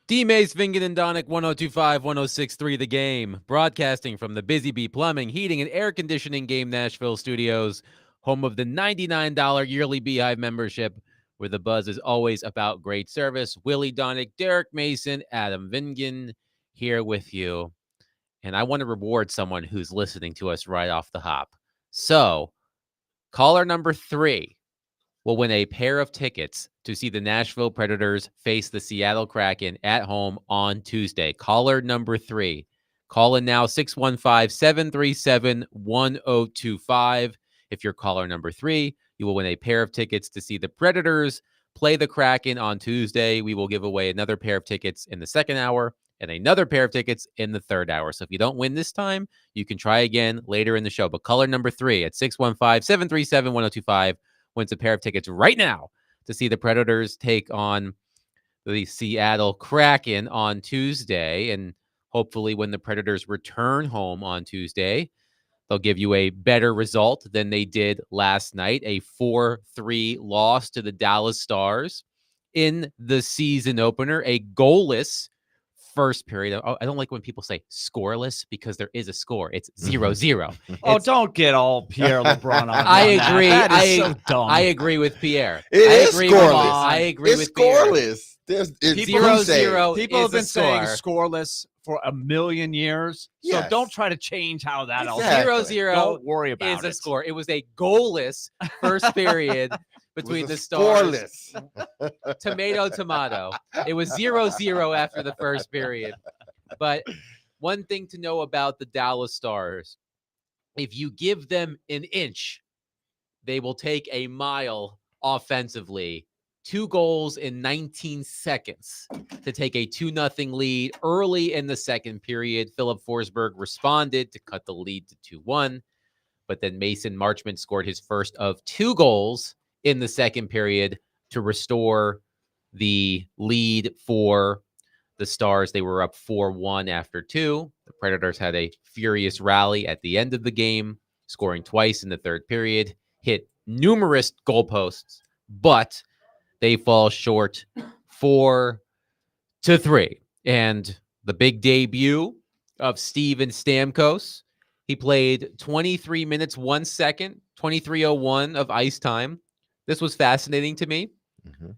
D-Mace, Vingen, and Donick, 1025, 1063 The Game, broadcasting from the Busy Bee Plumbing, Heating, and Air Conditioning Game Nashville studios, home of the $99 yearly Beehive membership, where the buzz is always about great service. Willie Donick, Derek Mason, Adam Vingen here with you. And I want to reward someone who's listening to us right off the hop. So, caller number 3 will win a pair of tickets to see the Nashville Predators face the Seattle Kraken at home on Tuesday. Caller number 3. Call in now, 615-737-1025. If you're caller number 3, you will win a pair of tickets to see the Predators play the Kraken on Tuesday. We will give away another pair of tickets in the second hour and another pair of tickets in the third hour. So if you don't win this time, you can try again later in the show. But caller number 3 at 615-737-1025 wins a pair of tickets right now to see the Predators take on the Seattle Kraken on Tuesday. And hopefully, when the Predators return home on Tuesday, they'll give you a better result than they did last night, a 4-3 loss to the Dallas Stars in the season opener, a goalless first period. I don't like when people say scoreless because there is a score. It's 0-0. Oh, don't get all Pierre LeBrun on. I agree. That is so dumb. I agree with Pierre. It I is agree scoreless. I agree It's with Pierre. scoreless. It's 0-0. People is have been a saying score. scoreless for a million years. So Yes. don't try to change how that all Exactly. 0-0 Don't worry about is it. a score. It was a goalless first period between the Stars. Scoreless. Tomato. It was 0-0 after the first period. But one thing to know about the Dallas Stars, if you give them an inch, they will take a mile offensively. 2 goals in 19 seconds to take a 2-0 lead early in the second period. Philip Forsberg responded to cut the lead to 2-1. But then Mason Marchment scored his first of 2 goals in the second period to restore the lead for the Stars. They were up 4-1 after 2. The Predators had a furious rally at the end of the game, scoring twice in the third period, hit numerous goalposts, but they fall short 4-3. And the big debut of Steven Stamkos, he played 23 minutes, 1 second, 23:01 of ice time. This was fascinating to me. Mhm.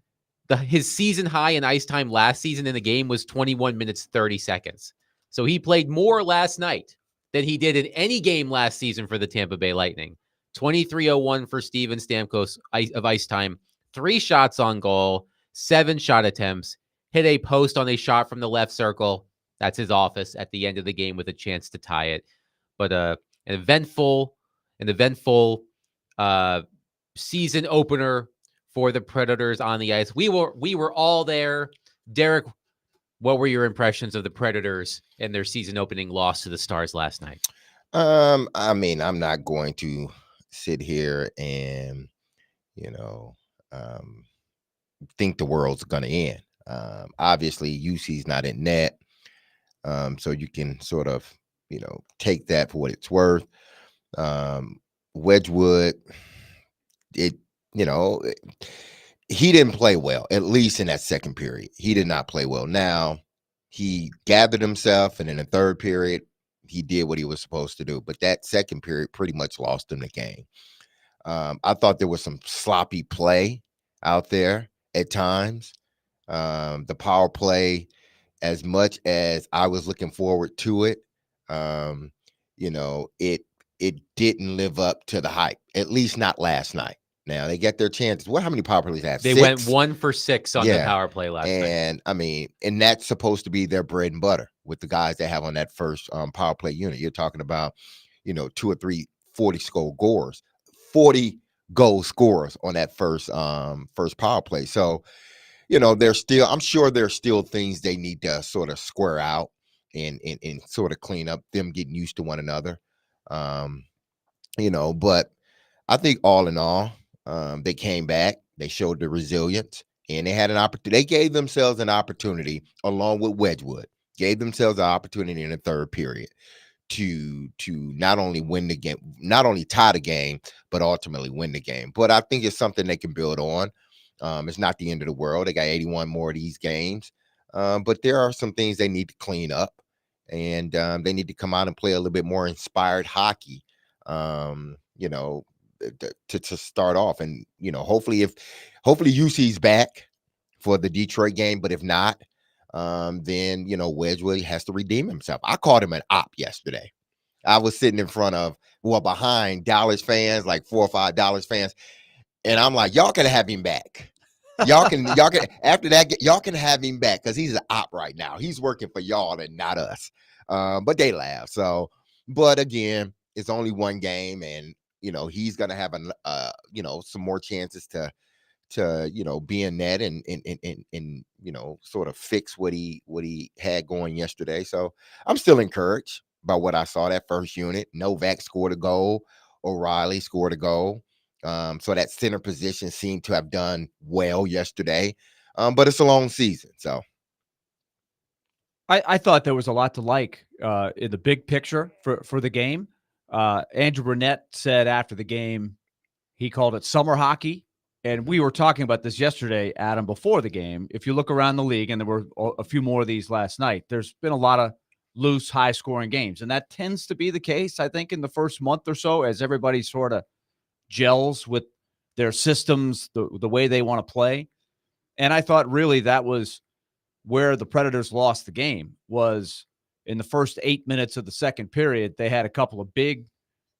His season high in ice time last season in the game was 21 minutes, 30 seconds. So he played more last night than he did in any game last season for the Tampa Bay Lightning. 23:01 for Steven Stamkos of ice time, 3 shots on goal, 7 shot attempts, hit a post on a shot from the left circle. That's his office at the end of the game with a chance to tie it. But an eventful season opener for the Predators on the ice. We were all there. Derek, what were your impressions of the Predators and their season opening loss to the Stars last night? I mean, I'm not going to sit here and, you know, think the world's gonna end. Obviously, UC's not in net, so you can sort of, take that for what it's worth. Wedgwood, it, you know, he didn't play well, at least in that second period. He did not play well. Now, he gathered himself, and in the third period, he did what he was supposed to do. But that second period pretty much lost him the game. I thought there was some sloppy play out there at times. The power play, as much as I was looking forward to it, it didn't live up to the hype, at least not last night. Now they get their chances. How many power plays they have? They 6? went 1 for 6 on the power play last night. And I mean, and that's supposed to be their bread and butter with the guys they have on that first power play unit. You're talking about, 2 or 3 40 goal scorers on that first power play. So, I'm sure there's still things they need to sort of square out and sort of clean up, them getting used to one another. But I think all in all, they came back, they showed the resilience, and they had an opportunity. They gave themselves an opportunity, along with Wedgwood, gave themselves an opportunity in the third period to not only win the game, not only tie the game, but ultimately win the game. But I think it's something they can build on. It's not the end of the world. They got 81 more of these games. But there are some things they need to clean up, and they need to come out and play a little bit more inspired hockey. You know, to start off, and hopefully UC's back for the Detroit game, but if not, then Wedgwood has to redeem himself. I called him an op yesterday. I was sitting in front of, behind Dallas fans, like 4 or 5 Dallas fans, and I'm like, y'all can have him back. Y'all can after that, y'all can have him back because he's an op right now. He's working for y'all and not us. But they laugh. So, but again, it's only one game, and he's gonna have some more chances to be in net and sort of fix what he had going yesterday. So I'm still encouraged by what I saw that first unit. Novak scored a goal. O'Reilly scored a goal. So that center position seemed to have done well yesterday. But it's a long season. So I thought there was a lot to like in the big picture for the game. Andrew Burnett said after the game, he called it summer hockey. And we were talking about this yesterday, Adam, before the game. If you look around the league, and there were a few more of these last night, there's been a lot of loose, high-scoring games. And that tends to be the case, I think, in the first month or so as everybody sort of gels with their systems, the way they want to play. And I thought really that was where the Predators lost the game, was in the first 8 minutes of the second period. They had a couple of big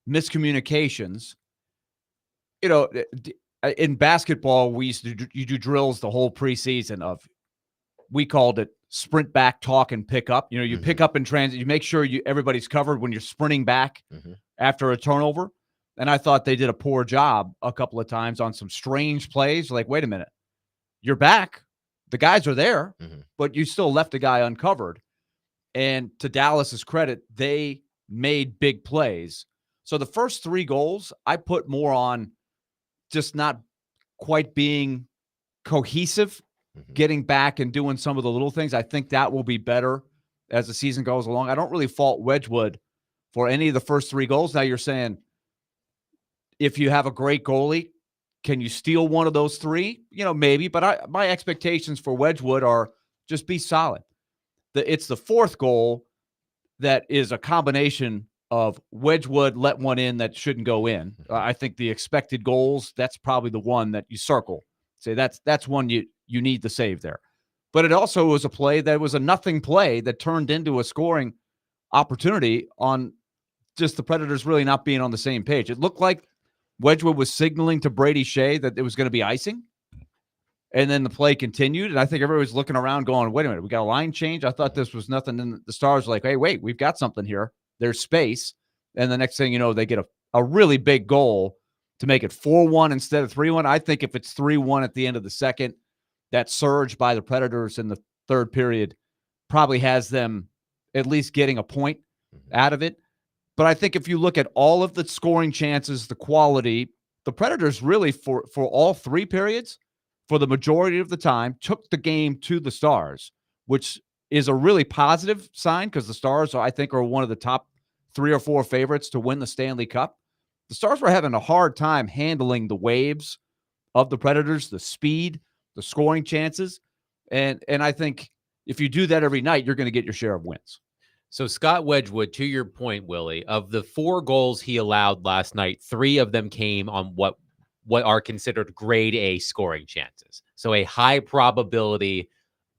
miscommunications. In basketball, you do drills the whole preseason of, we called it sprint back, talk, and pick up. You pick up in transit. You make sure everybody's covered when you're sprinting back after a turnover. And I thought they did a poor job a couple of times on some strange plays. Like, wait a minute, you're back. The guys are there, but you still left a guy uncovered. And to Dallas's credit, they made big plays. So the first 3 goals, I put more on just not quite being cohesive, getting back and doing some of the little things. I think that will be better as the season goes along. I don't really fault Wedgwood for any of the first 3 goals. Now you're saying, if you have a great goalie, can you steal one of those 3? Maybe, but my expectations for Wedgwood are just be solid. It's the 4th goal that is a combination of Wedgwood let one in that shouldn't go in. I think the expected goals, that's probably the one that you circle. Say that's one you need to save there. But it also was a play that was a nothing play that turned into a scoring opportunity on just the Predators really not being on the same page. It looked like Wedgwood was signaling to Brady Shea that it was going to be icing. And then the play continued, and I think everybody was looking around going, wait a minute, we got a line change? I thought this was nothing. And the Stars were like, hey, wait, we've got something here. There's space. And the next thing you know, they get a really big goal to make it 4-1 instead of 3-1. I think if it's 3-1 at the end of the second, that surge by the Predators in the third period probably has them at least getting a point out of it. But I think if you look at all of the scoring chances, the quality, the Predators really for all 3 periods, for the majority of the time, took the game to the Stars, which is a really positive sign because the Stars, I think, are one of the top 3 or 4 favorites to win the Stanley Cup. The Stars were having a hard time handling the waves of the Predators, the speed, the scoring chances. And I think if you do that every night, you're going to get your share of wins. So Scott Wedgwood, to your point, Willie, of the 4 goals he allowed last night, 3 of them came on what are considered grade A scoring chances. So a high probability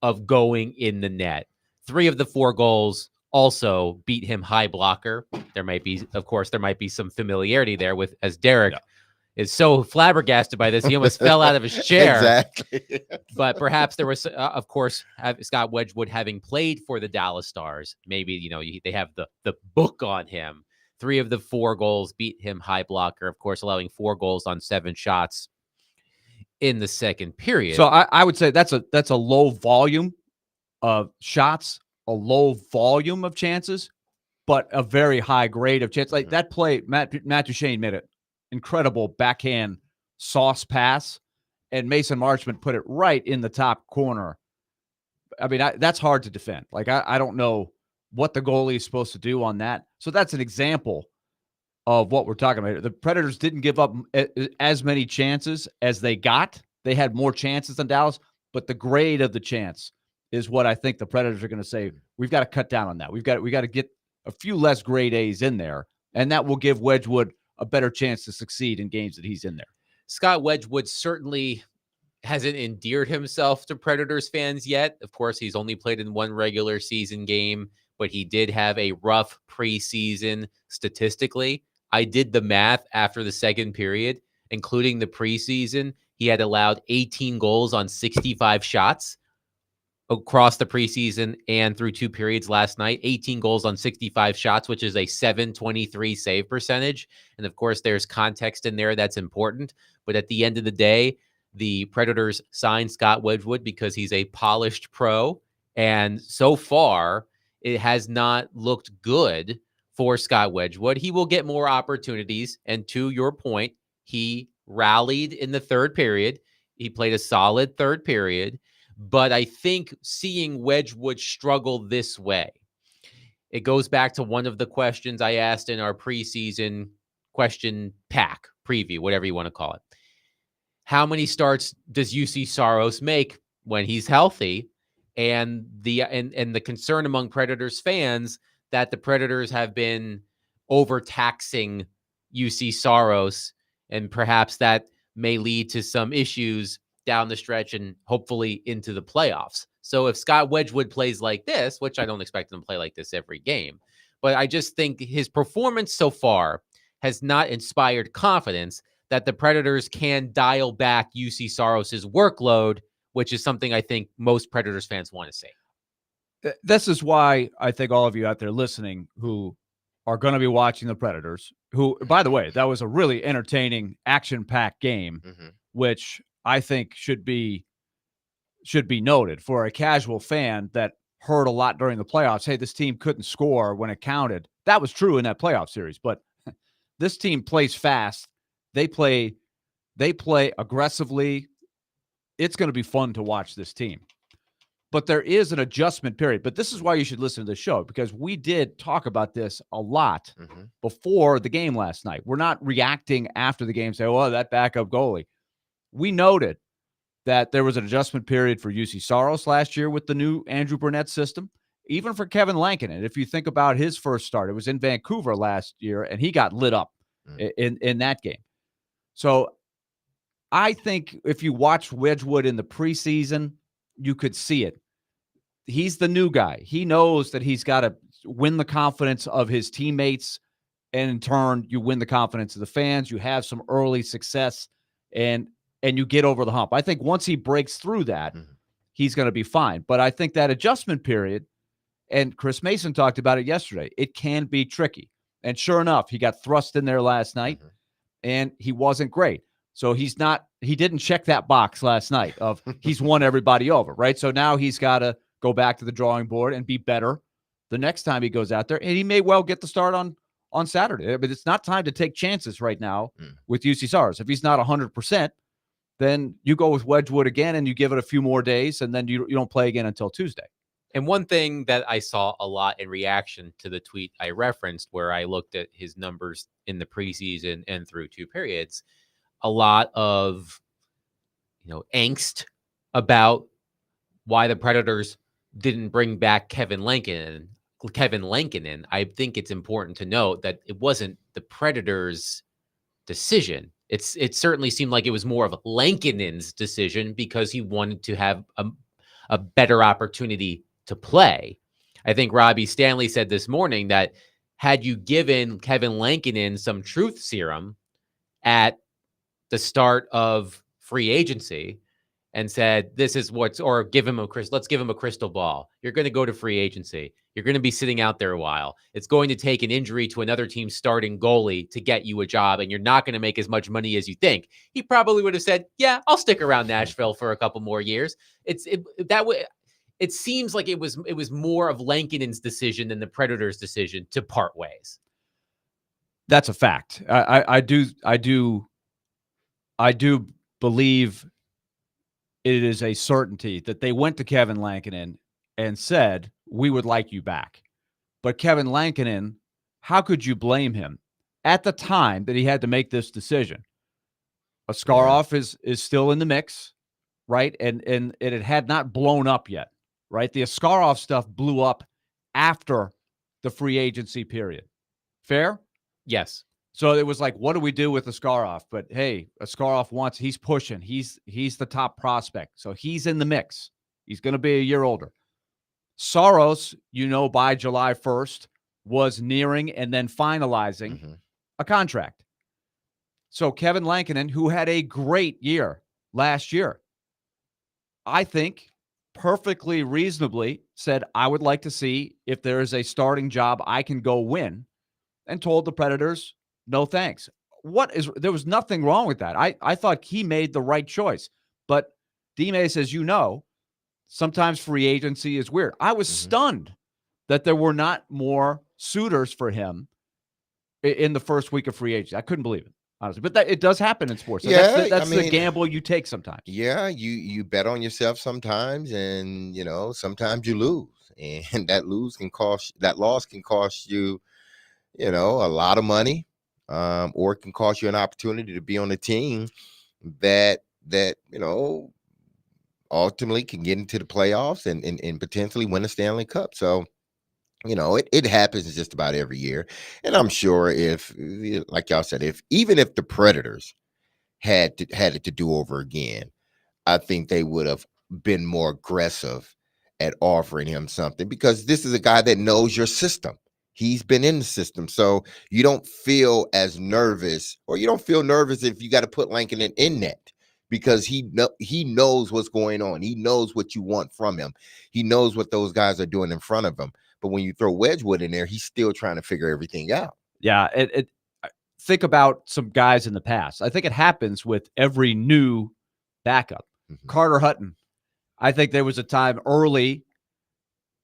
of going in the net. 3 of the 4 goals also beat him high blocker. There might be some familiarity there with, as Derek is so flabbergasted by this, he almost fell out of his chair. Exactly. But perhaps there was, of course, Scott Wedgwood having played for the Dallas Stars. Maybe, they have the book on him. 3 of the 4 goals beat him high blocker, of course, allowing 4 goals on 7 shots in the second period. So I would say that's a low volume of shots, a low volume of chances, but a very high grade of chance. Like that play, Matt Duchene made it incredible backhand sauce pass, and Mason Marchment put it right in the top corner. I mean, that's hard to defend. Like, I don't know what the goalie is supposed to do on that. So that's an example of what we're talking about. The Predators didn't give up as many chances as they got. They had more chances than Dallas, but the grade of the chance is what I think the Predators are going to say. We've got to cut down on that. We got to get a few less grade A's in there, and that will give Wedgwood a better chance to succeed in games that he's in there. Scott Wedgwood certainly hasn't endeared himself to Predators fans yet. Of course, he's only played in one regular season game, but he did have a rough preseason statistically. I did the math after the second period, including the preseason. He had allowed 18 goals on 65 shots across the preseason and through 2 periods last night. 18 goals on 65 shots, which is a .723 save percentage. And of course, there's context in there that's important. But at the end of the day, the Predators signed Scott Wedgwood because he's a polished pro. And so far, it has not looked good for Scott Wedgwood. He will get more opportunities. And to your point, he rallied in the third period. He played a solid third period. But I think seeing Wedgwood struggle this way, it goes back to one of the questions I asked in our preseason question pack preview, whatever you want to call it. How many starts does UC Saros make when he's healthy? And the concern among Predators fans that the Predators have been overtaxing UC Saros, and perhaps that may lead to some issues down the stretch and hopefully into the playoffs. So if Scott Wedgwood plays like this, which I don't expect him to play like this every game, but I just think his performance so far has not inspired confidence that the Predators can dial back UC Saros's workload, which is something I think most Predators fans want to see. This is why I think all of you out there listening who are going to be watching the Predators, who, by the way, that was a really entertaining, action-packed game, which I think should be noted for a casual fan that heard a lot during the playoffs. Hey, this team couldn't score when it counted. That was true in that playoff series, but this team plays fast. They play aggressively. It's going to be fun to watch this team. But there is an adjustment period. But this is why you should listen to the show, because we did talk about this a lot before the game last night. We're not reacting after the game saying, well, that backup goalie. We noted that there was an adjustment period for UC Saros last year with the new Andrew Burnett system, even for Kevin Lankinen. If you think about his first start, it was in Vancouver last year, and he got lit up in that game. So I think if you watch Wedgwood in the preseason, you could see it. He's the new guy. He knows that he's got to win the confidence of his teammates, and in turn, you win the confidence of the fans. You have some early success, and you get over the hump. I think once he breaks through that, he's going to be fine. But I think that adjustment period, and Chris Mason talked about it yesterday, it can be tricky. And sure enough, he got thrust in there last night, and he wasn't great. So he didn't check that box last night of he's won everybody over, right? So now he's got to go back to the drawing board and be better the next time he goes out there. And he may well get the start on Saturday. But it's not time to take chances right now with UC Saros. If he's not 100%, then you go with Wedgwood again and you give it a few more days, and then you don't play again until Tuesday. And one thing that I saw a lot in reaction to the tweet I referenced, where I looked at his numbers in the preseason and through 2 periods, a lot of angst about why the Predators didn't bring back Kevin Lankinen. I think it's important to note that it wasn't the Predators' decision. It certainly seemed like it was more of Lankinen's decision because he wanted to have a better opportunity to play. I think Robbie Stanley said this morning that had you given Kevin Lankinen some truth serum at the start of free agency and said, let's give him a crystal ball. You're going to go to free agency. You're going to be sitting out there a while. It's going to take an injury to another team's starting goalie to get you a job, and you're not going to make as much money as you think. He probably would have said, yeah, I'll stick around Nashville for a couple more years. It seems like it was more of Lankinen's decision than the Predators' decision to part ways. That's a fact. I do believe it is a certainty that they went to Kevin Lankinen and said, we would like you back. But Kevin Lankinen, how could you blame him at the time that he had to make this decision? Askarov is still in the mix, right? And it had not blown up yet, right? The Askarov stuff blew up after the free agency period. Fair? Yes. So it was like, what do we do with Askarov? But hey, Askarov he's pushing. He's the top prospect. So he's in the mix. He's going to be a year older. Saros, by July 1st, was nearing and then finalizing a contract. So Kevin Lankinen, who had a great year last year, I think perfectly reasonably said, I would like to see if there is a starting job I can go win, and told the Predators, no thanks. There was nothing wrong with that. I thought he made the right choice. But D-Mace, as you know, sometimes free agency is weird. I was stunned that there were not more suitors for him in the first week of free agency. I couldn't believe it, honestly. But it does happen in sports. Yeah, That's the gamble you take sometimes. Yeah, you bet on yourself sometimes, and sometimes you lose, and that loss can cost you, a lot of money, or it can cost you an opportunity to be on a team that ultimately can get into the playoffs and potentially win a Stanley Cup. So, it happens just about every year. And I'm sure if, like y'all said, even if the Predators had it to do over again, I think they would have been more aggressive at offering him something, because this is a guy that knows your system. He's been in the system. So you don't feel as nervous, or you don't feel nervous if you got to put Lankinen in net, because he knows what's going on. He knows what you want from him. He knows what those guys are doing in front of him. But when you throw Wedgwood in there, he's still trying to figure everything out. Yeah. Think about some guys in the past. I think it happens with every new backup. Carter Hutton. I think there was a time early,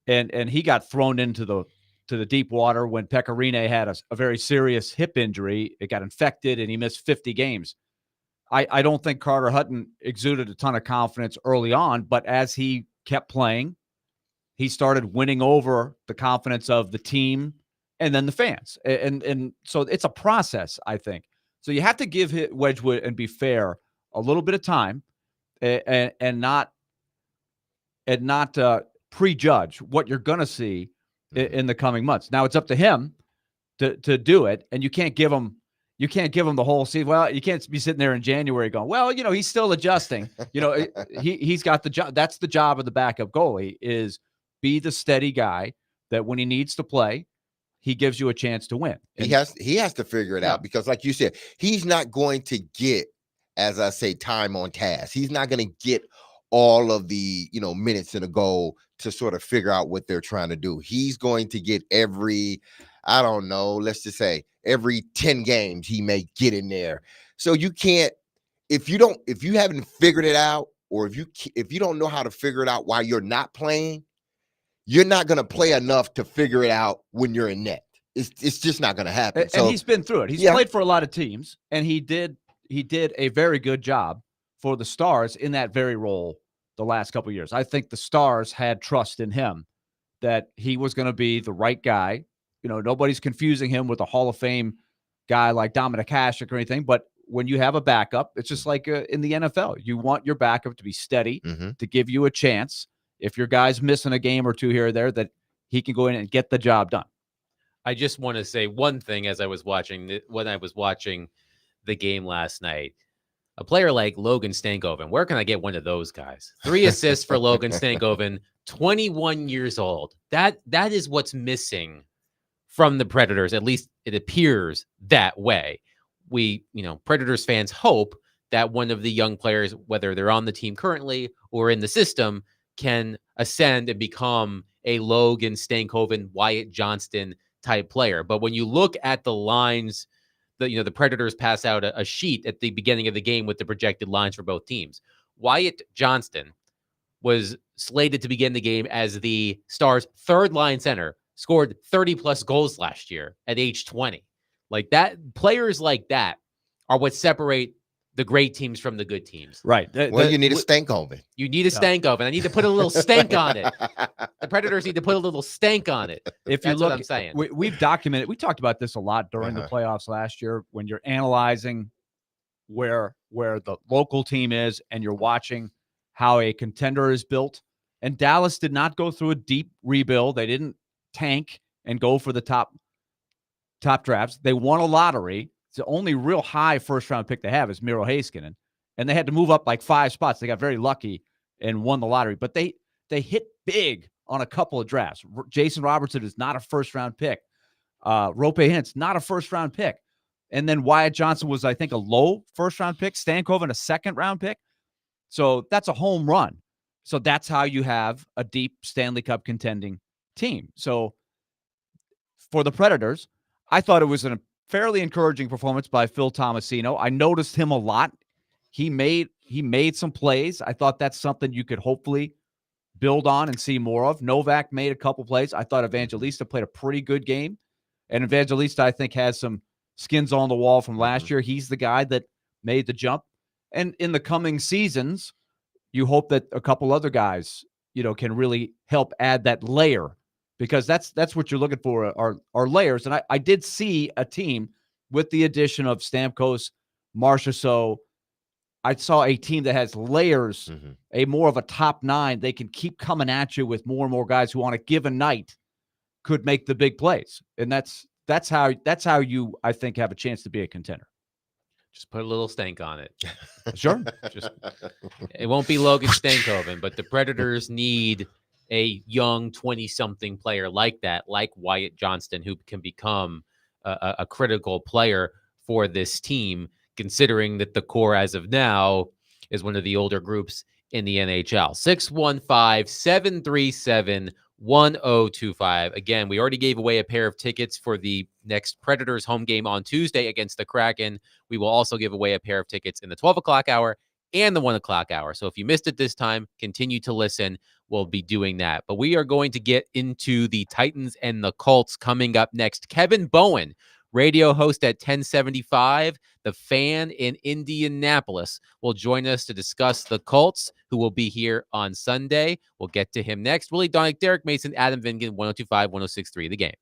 and he got thrown into the deep water when Pekka Rinne had a very serious hip injury. It got infected, and he missed 50 games. I don't think Carter Hutton exuded a ton of confidence early on, but as he kept playing, he started winning over the confidence of the team and then the fans. And so it's a process, I think. So you have to give Wedgwood, and be fair, a little bit of time, and not prejudge what you're going to see in the coming months. Now it's up to him to do it, and you can't give him the whole season. Well, you can't be sitting there in January going, well, he's still adjusting. He's got the job. That's the job of the backup goalie, is be the steady guy that when he needs to play, he gives you a chance to win. And he has to figure it out, because like you said, he's not going to get, as I say, time on task. He's not going to get all of the, minutes in a goal to sort of figure out what they're trying to do. He's going to get every 10 games he may get in there. So you can't, if you haven't figured it out, or if you don't know how to figure it out while you're not playing, you're not going to play enough to figure it out when you're in net. It's just not going to happen. And he's been through it. He's played for a lot of teams, and he did a very good job for the Stars in that very role the last couple of years. I think the Stars had trust in him that he was going to be the right guy. Nobody's confusing him with a Hall of Fame guy like Dominik Hasek or anything, but when you have a backup, it's just like in the NFL. You want your backup to be steady, to give you a chance. If your guy's missing a game or two here or there, that he can go in and get the job done. I just want to say one thing when I was watching the game last night. A player like Logan Stankoven, where can I get one of those guys? 3 assists for Logan Stankoven, 21 years old. That is what's missing from the Predators. At least it appears that way. We, Predators fans hope that one of the young players, whether they're on the team currently or in the system, can ascend and become a Logan Stankoven, Wyatt Johnston type player. But when you look at the lines, the Predators pass out a sheet at the beginning of the game with the projected lines for both teams. Wyatt Johnston was slated to begin the game as the Stars' third line center, scored 30 plus goals last year at age 20. Like that, players like that are what separate the great teams from the good teams. Right. You need a Stankoven. You need a Stankoven. I need to put a little stank on it. The Predators need to put a little stank on it. If That's you look, what I'm saying. We've documented. We talked about this a lot during the playoffs last year when you're analyzing where the local team is and you're watching how a contender is built. And Dallas did not go through a deep rebuild. They didn't tank and go for the top drafts. They won a lottery. It's the only real high first-round pick they have is Miro Heiskanen. And they had to move up like 5 spots. They got very lucky and won the lottery. But they hit big on a couple of drafts. Jason Robertson is not a first-round pick. Rope Hintz, not a first-round pick. And then Wyatt Johnson was, I think, a low first-round pick. Stankoven, a second-round pick. So that's a home run. So that's how you have a deep Stanley Cup contending team. So for the Predators, I thought it was a fairly encouraging performance by Phil Tomasino. I noticed him a lot. He made some plays. I thought that's something you could hopefully build on and see more of. Novak made a couple plays. I thought Evangelista played a pretty good game. And Evangelista, I think, has some skins on the wall from last year. He's the guy that made the jump. And in the coming seasons, you hope that a couple other guys, can really help add that layer, because that's what you're looking for are layers. And I did see a team with the addition of Stamkos, Marchessault. I saw a team that has layers, a more of a top 9. They can keep coming at you with more and more guys who on a given night could make the big plays. And that's how you, I think, have a chance to be a contender. Just put a little stank on it. Sure. It won't be Logan Stankoven, but the Predators need a young 20-something player like that, like Wyatt Johnston, who can become a critical player for this team, considering that the core as of now is one of the older groups in the NHL. 615-737-1025. Again, we already gave away a pair of tickets for the next Predators home game on Tuesday against the Kraken. We will also give away a pair of tickets in the 12 o'clock hour and the 1 o'clock hour. So if you missed it this time, continue to listen. We'll be doing that. But we are going to get into the Titans and the Colts coming up next. Kevin Bowen, radio host at 1075, The Fan in Indianapolis, will join us to discuss the Colts, who will be here on Sunday. We'll get to him next. Willie Donick, Derek Mason, Adam Vingan, 1025, 1063, The Game.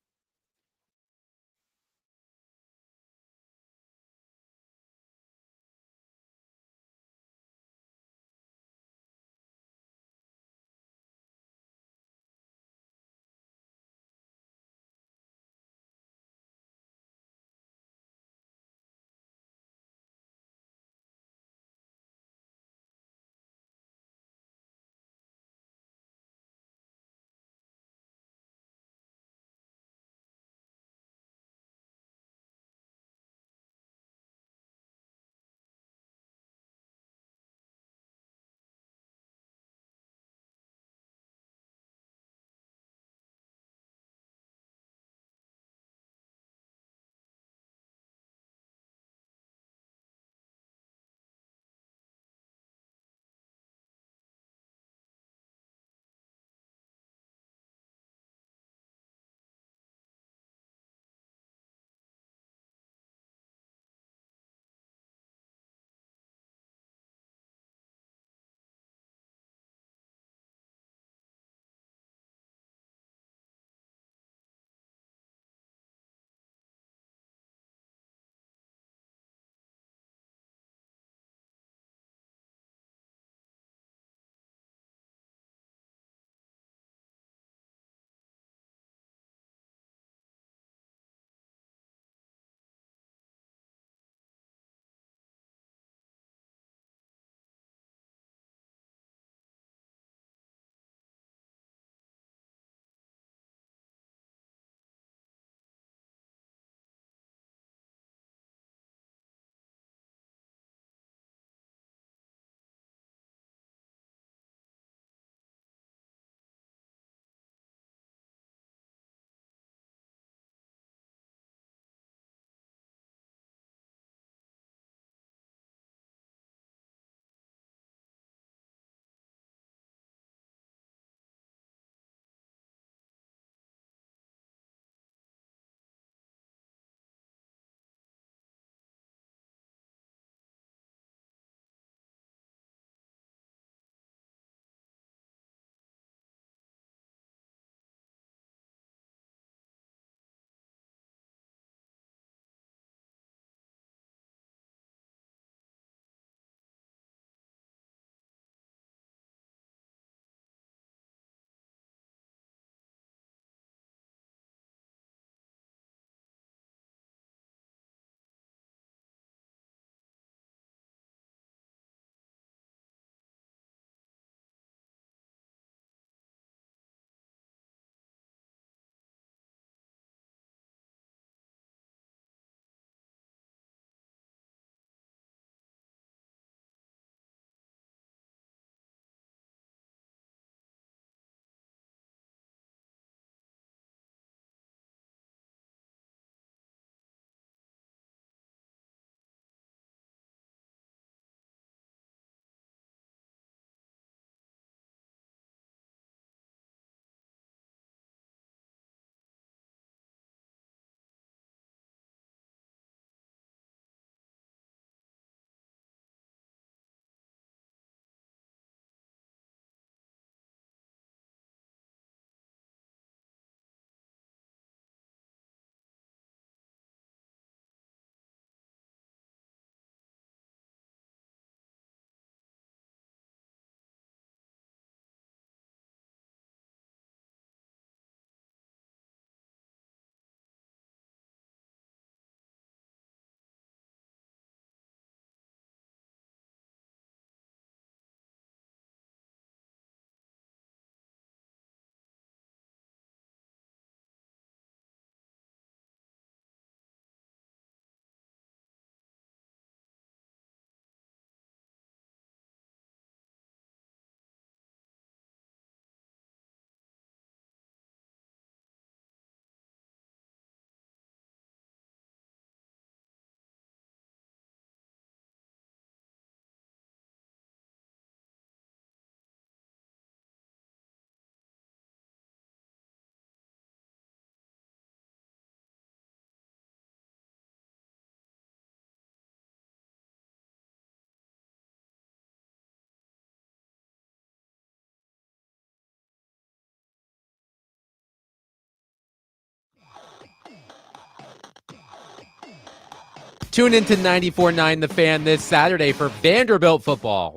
Tune into 94.9 The Fan this Saturday for Vanderbilt football.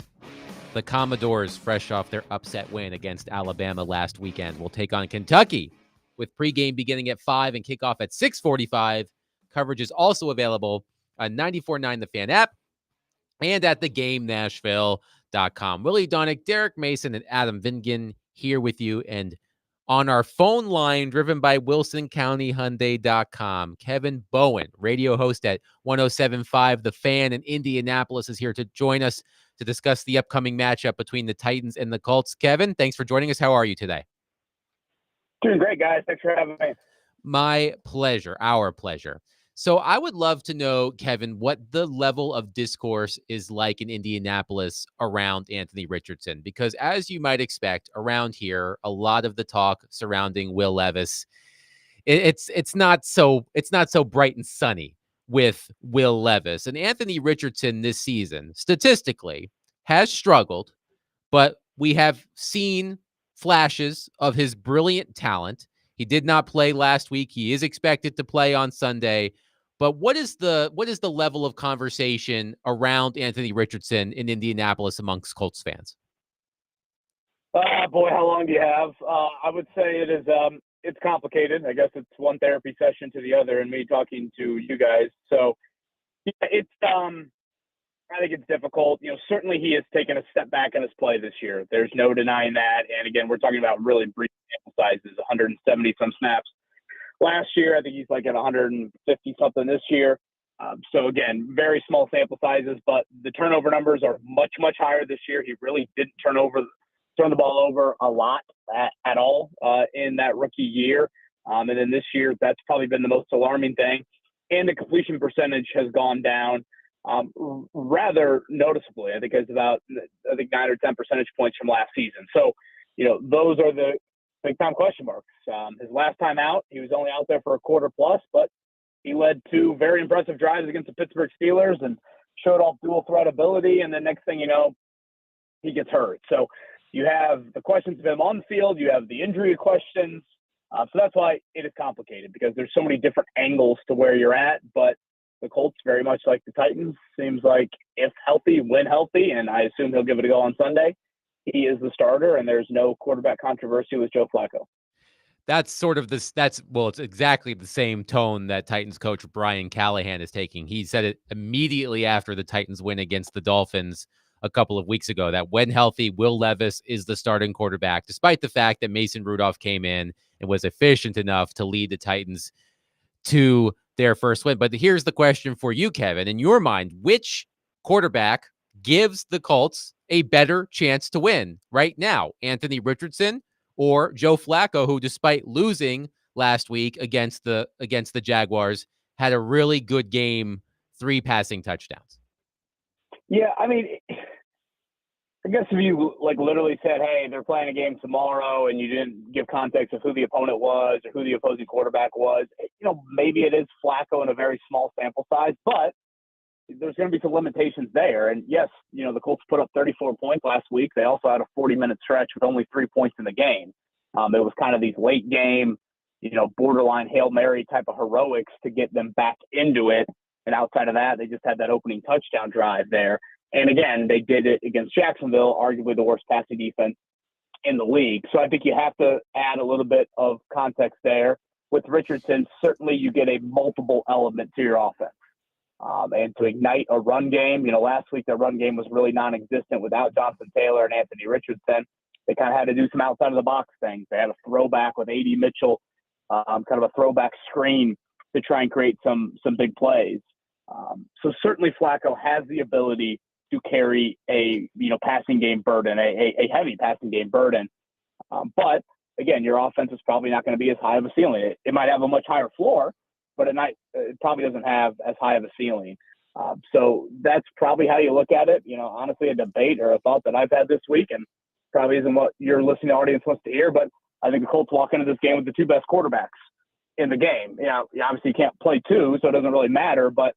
The Commodores, fresh off their upset win against Alabama last weekend, will take on Kentucky with pregame beginning at 5 and kickoff at 6:45. Coverage is also available on 94.9 The Fan app and at theGameNashville.com. Willie Donick, Derek Mason, and Adam Vingan here with you. And on our phone line, driven by WilsonCountyHyundai.com, Kevin Bowen, radio host at 107.5 The Fan in Indianapolis, is here to join us to discuss the upcoming matchup between the Titans and the Colts. Kevin, thanks for joining us. How are you today? Doing great, guys. Thanks for having me. My pleasure. Our pleasure. So I would love to know, Kevin, what the level of discourse is like in Indianapolis around Anthony Richardson, because as you might expect around here, a lot of the talk surrounding Will Levis, it's not so bright and sunny with Will Levis. And Anthony Richardson this season, statistically, has struggled, but we have seen flashes of his brilliant talent. He did not play last week. He is expected to play on Sunday. But what is the level of conversation around Anthony Richardson in Indianapolis amongst Colts fans? Boy, how long do you have? I would say it is. It's complicated. I guess it's one therapy session to the other, and me talking to you guys. So, yeah, it's. I think it's difficult. Certainly he has taken a step back in his play this year. There's no denying that. And again, we're talking about really brief sample sizes, 170 some snaps last year. I think he's like at 150 something this year. So again, very small sample sizes, but the turnover numbers are much, much higher this year. He really didn't turn the ball over a lot at all in that rookie year. And then this year, that's probably been the most alarming thing. And the completion percentage has gone down rather noticeably. I think it's about 9 or 10 percentage points from last season. So, those are the big time question marks. His last time out, he was only out there for a quarter plus, but he led 2 very impressive drives against the Pittsburgh Steelers and showed off dual threat ability. And then next thing you know, he gets hurt. So you have the questions of him on the field, you have the injury questions. So that's why it is complicated, because there's so many different angles to where you're at. But the Colts, very much like the Titans, seems like if healthy, when healthy, and I assume he'll give it a go on Sunday, he is the starter, and there's no quarterback controversy with Joe Flacco. That's sort of this. It's exactly the same tone that Titans coach Brian Callahan is taking. He said it immediately after the Titans win against the Dolphins a couple of weeks ago, that when healthy, Will Levis is the starting quarterback, despite the fact that Mason Rudolph came in and was efficient enough to lead the Titans to their first win. But here's the question for you, Kevin. In your mind, which quarterback gives the Colts a better chance to win right now? Anthony Richardson or Joe Flacco, who, despite losing last week against the Jaguars, had a really good game, 3 passing touchdowns? Yeah, I mean, I guess if you literally said, hey, they're playing a game tomorrow, and you didn't give context of who the opponent was or who the opposing quarterback was, maybe it is Flacco in a very small sample size, but there's going to be some limitations there. And yes, the Colts put up 34 points last week. They also had a 40-minute stretch with only 3 points in the game. It was kind of these late game, borderline Hail Mary type of heroics to get them back into it. And outside of that, they just had that opening touchdown drive there. And again, they did it against Jacksonville, arguably the worst passing defense in the league. So I think you have to add a little bit of context there. With Richardson, certainly you get a multiple element to your offense. And to ignite a run game, last week their run game was really non-existent without Jonathan Taylor and Anthony Richardson. They kind of had to do some outside of the box things. They had a throwback with A.D. Mitchell, kind of a throwback screen to try and create some big plays. So certainly Flacco has the ability to carry a passing game burden, a heavy passing game burden. But again, your offense is probably not going to be as high of a ceiling. It might have a much higher floor, but it probably doesn't have as high of a ceiling. So that's probably how you look at it. Honestly, a debate or a thought that I've had this week, and probably isn't what your listening audience wants to hear, but I think the Colts walk into this game with the 2 best quarterbacks in the game. Obviously you can't play 2, so it doesn't really matter, but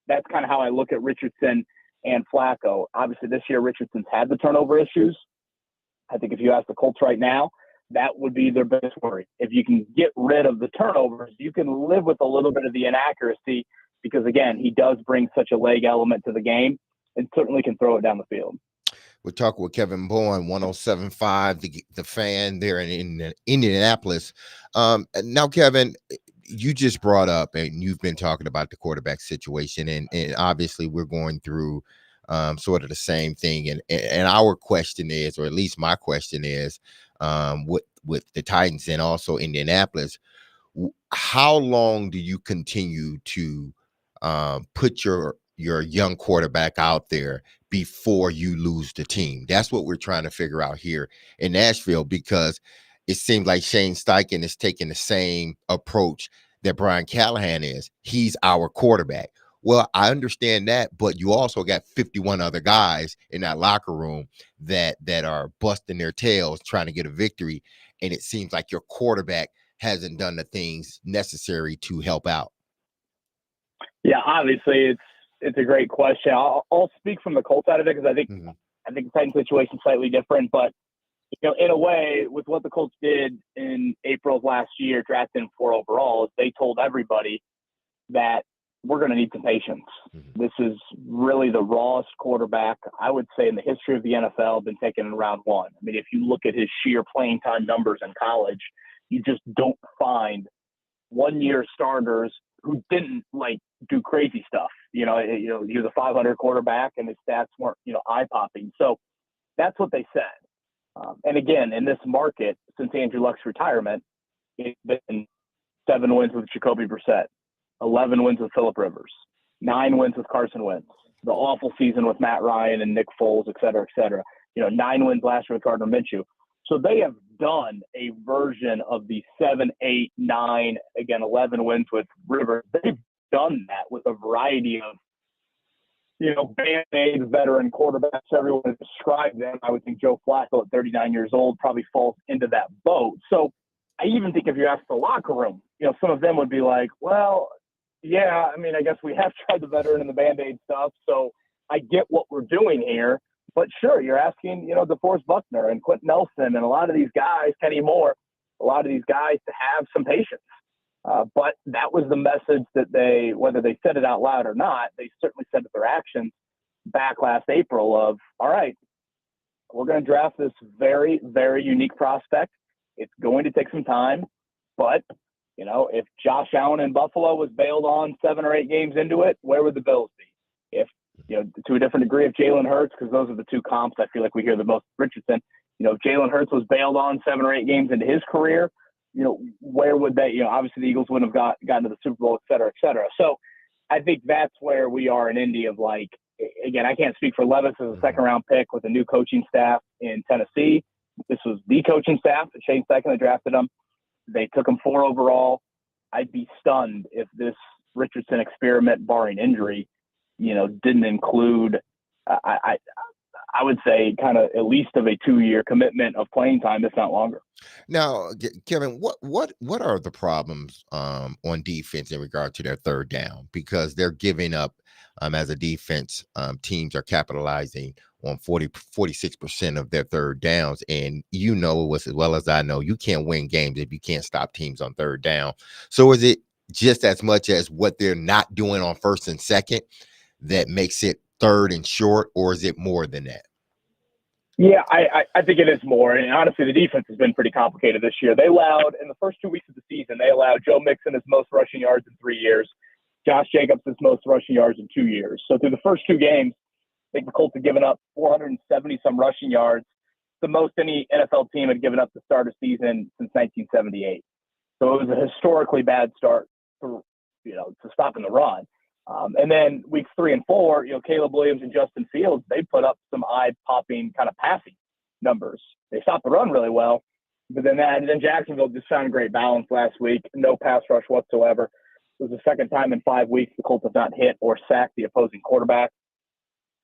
that's kind of how I look at Richardson and Flacco. Obviously this year Richardson's had the turnover issues. I think if you ask the Colts right now, that would be their biggest worry. If you can get rid of the turnovers, you can live with a little bit of the inaccuracy because, again, he does bring such a leg element to the game and certainly can throw it down the field. We're talking with Kevin Bourne, 107.5, the fan there in Indianapolis. Now, Kevin, you just brought up, and you've been talking about the quarterback situation, and obviously we're going through sort of the same thing. And our question is, or at least my question is, with the Titans and also Indianapolis, how long do you continue to put your young quarterback out there before you lose the team? That's what we're trying to figure out here in Nashville, because it seems like Shane Steichen is taking the same approach that Brian Callahan is. He's our quarterback. Well, I understand that, but you also got 51 other guys in that locker room that are busting their tails trying to get a victory, and it seems like your quarterback hasn't done the things necessary to help out. Yeah, obviously it's a great question. I'll speak from the Colts side of it, because I think the Titans situation is slightly different. But in a way, with what the Colts did in April of last year, drafting 4 overall, they told everybody that we're going to need some patience. This is really the rawest quarterback, I would say, in the history of the NFL, been taken in round 1. I mean, if you look at his sheer playing time numbers in college, you just don't find one-year starters who didn't do crazy stuff. He was a 500 quarterback, and his stats weren't eye-popping. So that's what they said. And again, in this market, since Andrew Luck's retirement, it's been 7 wins with Jacoby Brissett, 11 wins with Phillip Rivers, 9 wins with Carson Wentz, the awful season with Matt Ryan and Nick Foles, et cetera, et cetera. 9 wins last year with Gardner Minshew. So they have done a version of the 7, 8, 9, again, 11 wins with Rivers. They've done that with a variety of, band-aid veteran quarterbacks. Everyone has described them. I would think Joe Flacco at 39 years old probably falls into that boat. So I even think if you ask the locker room, some of them would be like, well, yeah, I mean, I guess we have tried the veteran and the band-aid stuff. So I get what we're doing here. But sure, you're asking, DeForest Buckner and Quentin Nelson and a lot of these guys, Kenny Moore, a lot of these guys to have some patience. But that was the message that they, whether they said it out loud or not, they certainly said with their actions back last April of, all right, we're going to draft this very, very unique prospect. It's going to take some time. But, if Josh Allen in Buffalo was bailed on 7 or 8 games into it, where would the Bills be? If, to a different degree, if Jalen Hurts, because those are the 2 comps I feel like we hear the most Richardson, if Jalen Hurts was bailed on 7 or 8 games into his career, where would they, obviously the Eagles wouldn't have gotten to the Super Bowl, et cetera, et cetera. So I think that's where we are in Indy of again, I can't speak for Levis as a 2nd-round pick with a new coaching staff in Tennessee. This was the coaching staff at Shane Steichen that drafted him. They took him 4 overall. I'd be stunned if this Richardson experiment, barring injury, didn't include, I would say, kind of at least of a 2-year commitment of playing time, if not longer. Now, Kevin, what are the problems on defense in regard to their third down? Because they're giving up as a defense, teams are capitalizing on 46% of their third downs. And as well as I know, you can't win games if you can't stop teams on third down. So is it just as much as what they're not doing on 1st and 2nd that makes it 3rd and short, or is it more than that? Yeah, I think it is more. And honestly, the defense has been pretty complicated this year. They allowed, in the first 2 weeks of the season, Joe Mixon his most rushing yards in 3 years, Josh Jacobs his most rushing yards in 2 years. So through the first 2 games, I think the Colts had given up 470-some rushing yards, the most any NFL team had given up to start a season since 1978. So it was a historically bad start to stopping the run. And then weeks 3 and 4, Caleb Williams and Justin Fields, they put up some eye-popping kind of passing numbers. They stopped the run really well, but then Jacksonville just found a great balance last week. No pass rush whatsoever. It was the 2nd time in 5 weeks the Colts have not hit or sacked the opposing quarterback.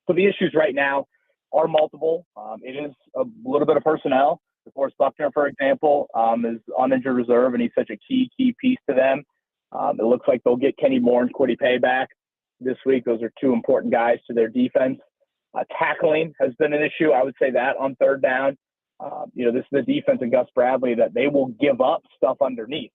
So the issues right now are multiple. It is a little bit of personnel. DeForest Buckner, for example, is on injured reserve, and he's such a key piece to them. It looks like they'll get Kenny Moore and Kwity Paye back this week. Those are 2 important guys to their defense. Tackling has been an issue. I would say that on 3rd down. This is the defense of Gus Bradley that they will give up stuff underneath.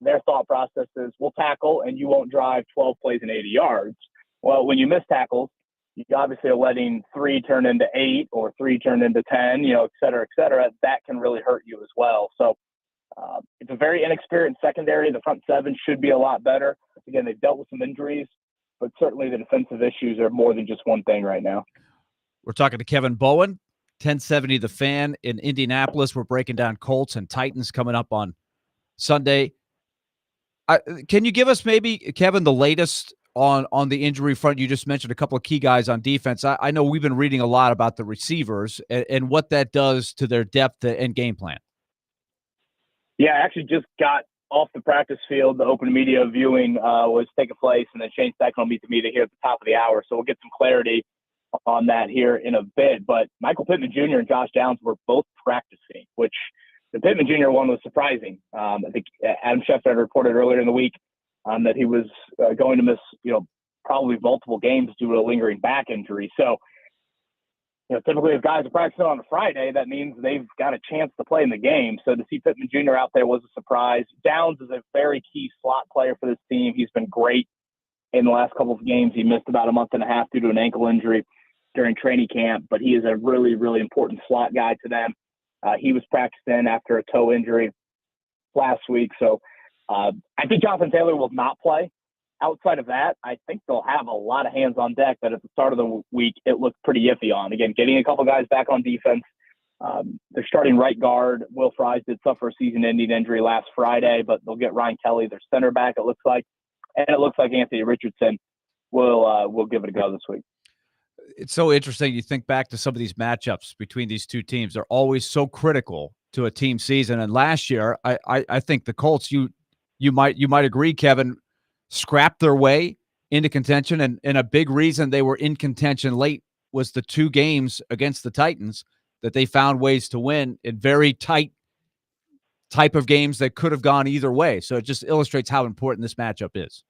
their thought process is we'll tackle and you won't drive 12 plays and 80 yards. Well, when you miss tackles, you obviously are letting 3 turn into 8 or 3 turn into 10, et cetera, et cetera. That can really hurt you as well. So it's a very inexperienced secondary. The front 7 should be a lot better. Again, they've dealt with some injuries, but certainly the defensive issues are more than just one thing right now. We're talking to Kevin Bowen, 1070 The Fan in Indianapolis. We're breaking down Colts and Titans coming up on Sunday. Can you give us maybe, Kevin, the latest on the injury front? You just mentioned a couple of key guys on defense. I know we've been reading a lot about the receivers and what that does to their depth and game plan. Yeah, I actually just got off the practice field. The open media viewing was taking place, and then Shane Steichen will meet the media here at the top of the hour. So we'll get some clarity on that here in a bit. But Michael Pittman Jr. and Josh Downs were both practicing, which the Pittman Jr. one was surprising. I think Adam Schefter had reported earlier in the week that he was going to miss, probably multiple games due to a lingering back injury. So, typically if guys are practicing on a Friday, that means they've got a chance to play in the game. So to see Pittman Jr. out there was a surprise. Downs is a very key slot player for this team. He's been great in the last couple of games. He missed about a month and a half due to an ankle injury during training camp, but he is a really, really important slot guy to them. He was practicing after a toe injury last week. So I think Jonathan Taylor will not play. Outside of that, I think they'll have a lot of hands on deck that at the start of the week, it looked pretty iffy on. Again, getting a couple guys back on defense. They're starting right guard. Will Fries did suffer a season-ending injury last Friday, but they'll get Ryan Kelly, their center back, it looks like. And it looks like Anthony Richardson will give it a go this week. It's so interesting. You think back to some of these matchups between these two teams. They're always so critical to a team season. And last year, I think the Colts, you might agree, Kevin, scrapped their way into contention. And a big reason they were in contention late was the 2 games against the Titans that they found ways to win in very tight type of games that could have gone either way. So it just illustrates how important this matchup is.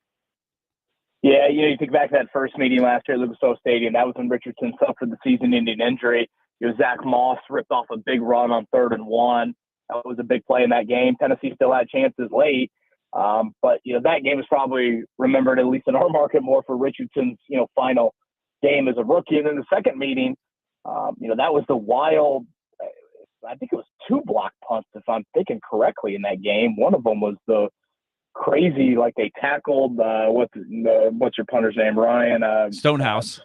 Yeah, you think back to that first meeting last year at Lucas Oil Stadium. That was when Richardson suffered the season-ending injury. Zach Moss ripped off a big run on 3rd and 1. That was a big play in that game. Tennessee still had chances late. But that game is probably remembered, at least in our market, more for Richardson's, final game as a rookie. And then the second meeting, that was the wild, I think it was 2 block punts, if I'm thinking correctly, in that game. One of them was the crazy, like they tackled, what's your punter's name? Ryan Stonehouse.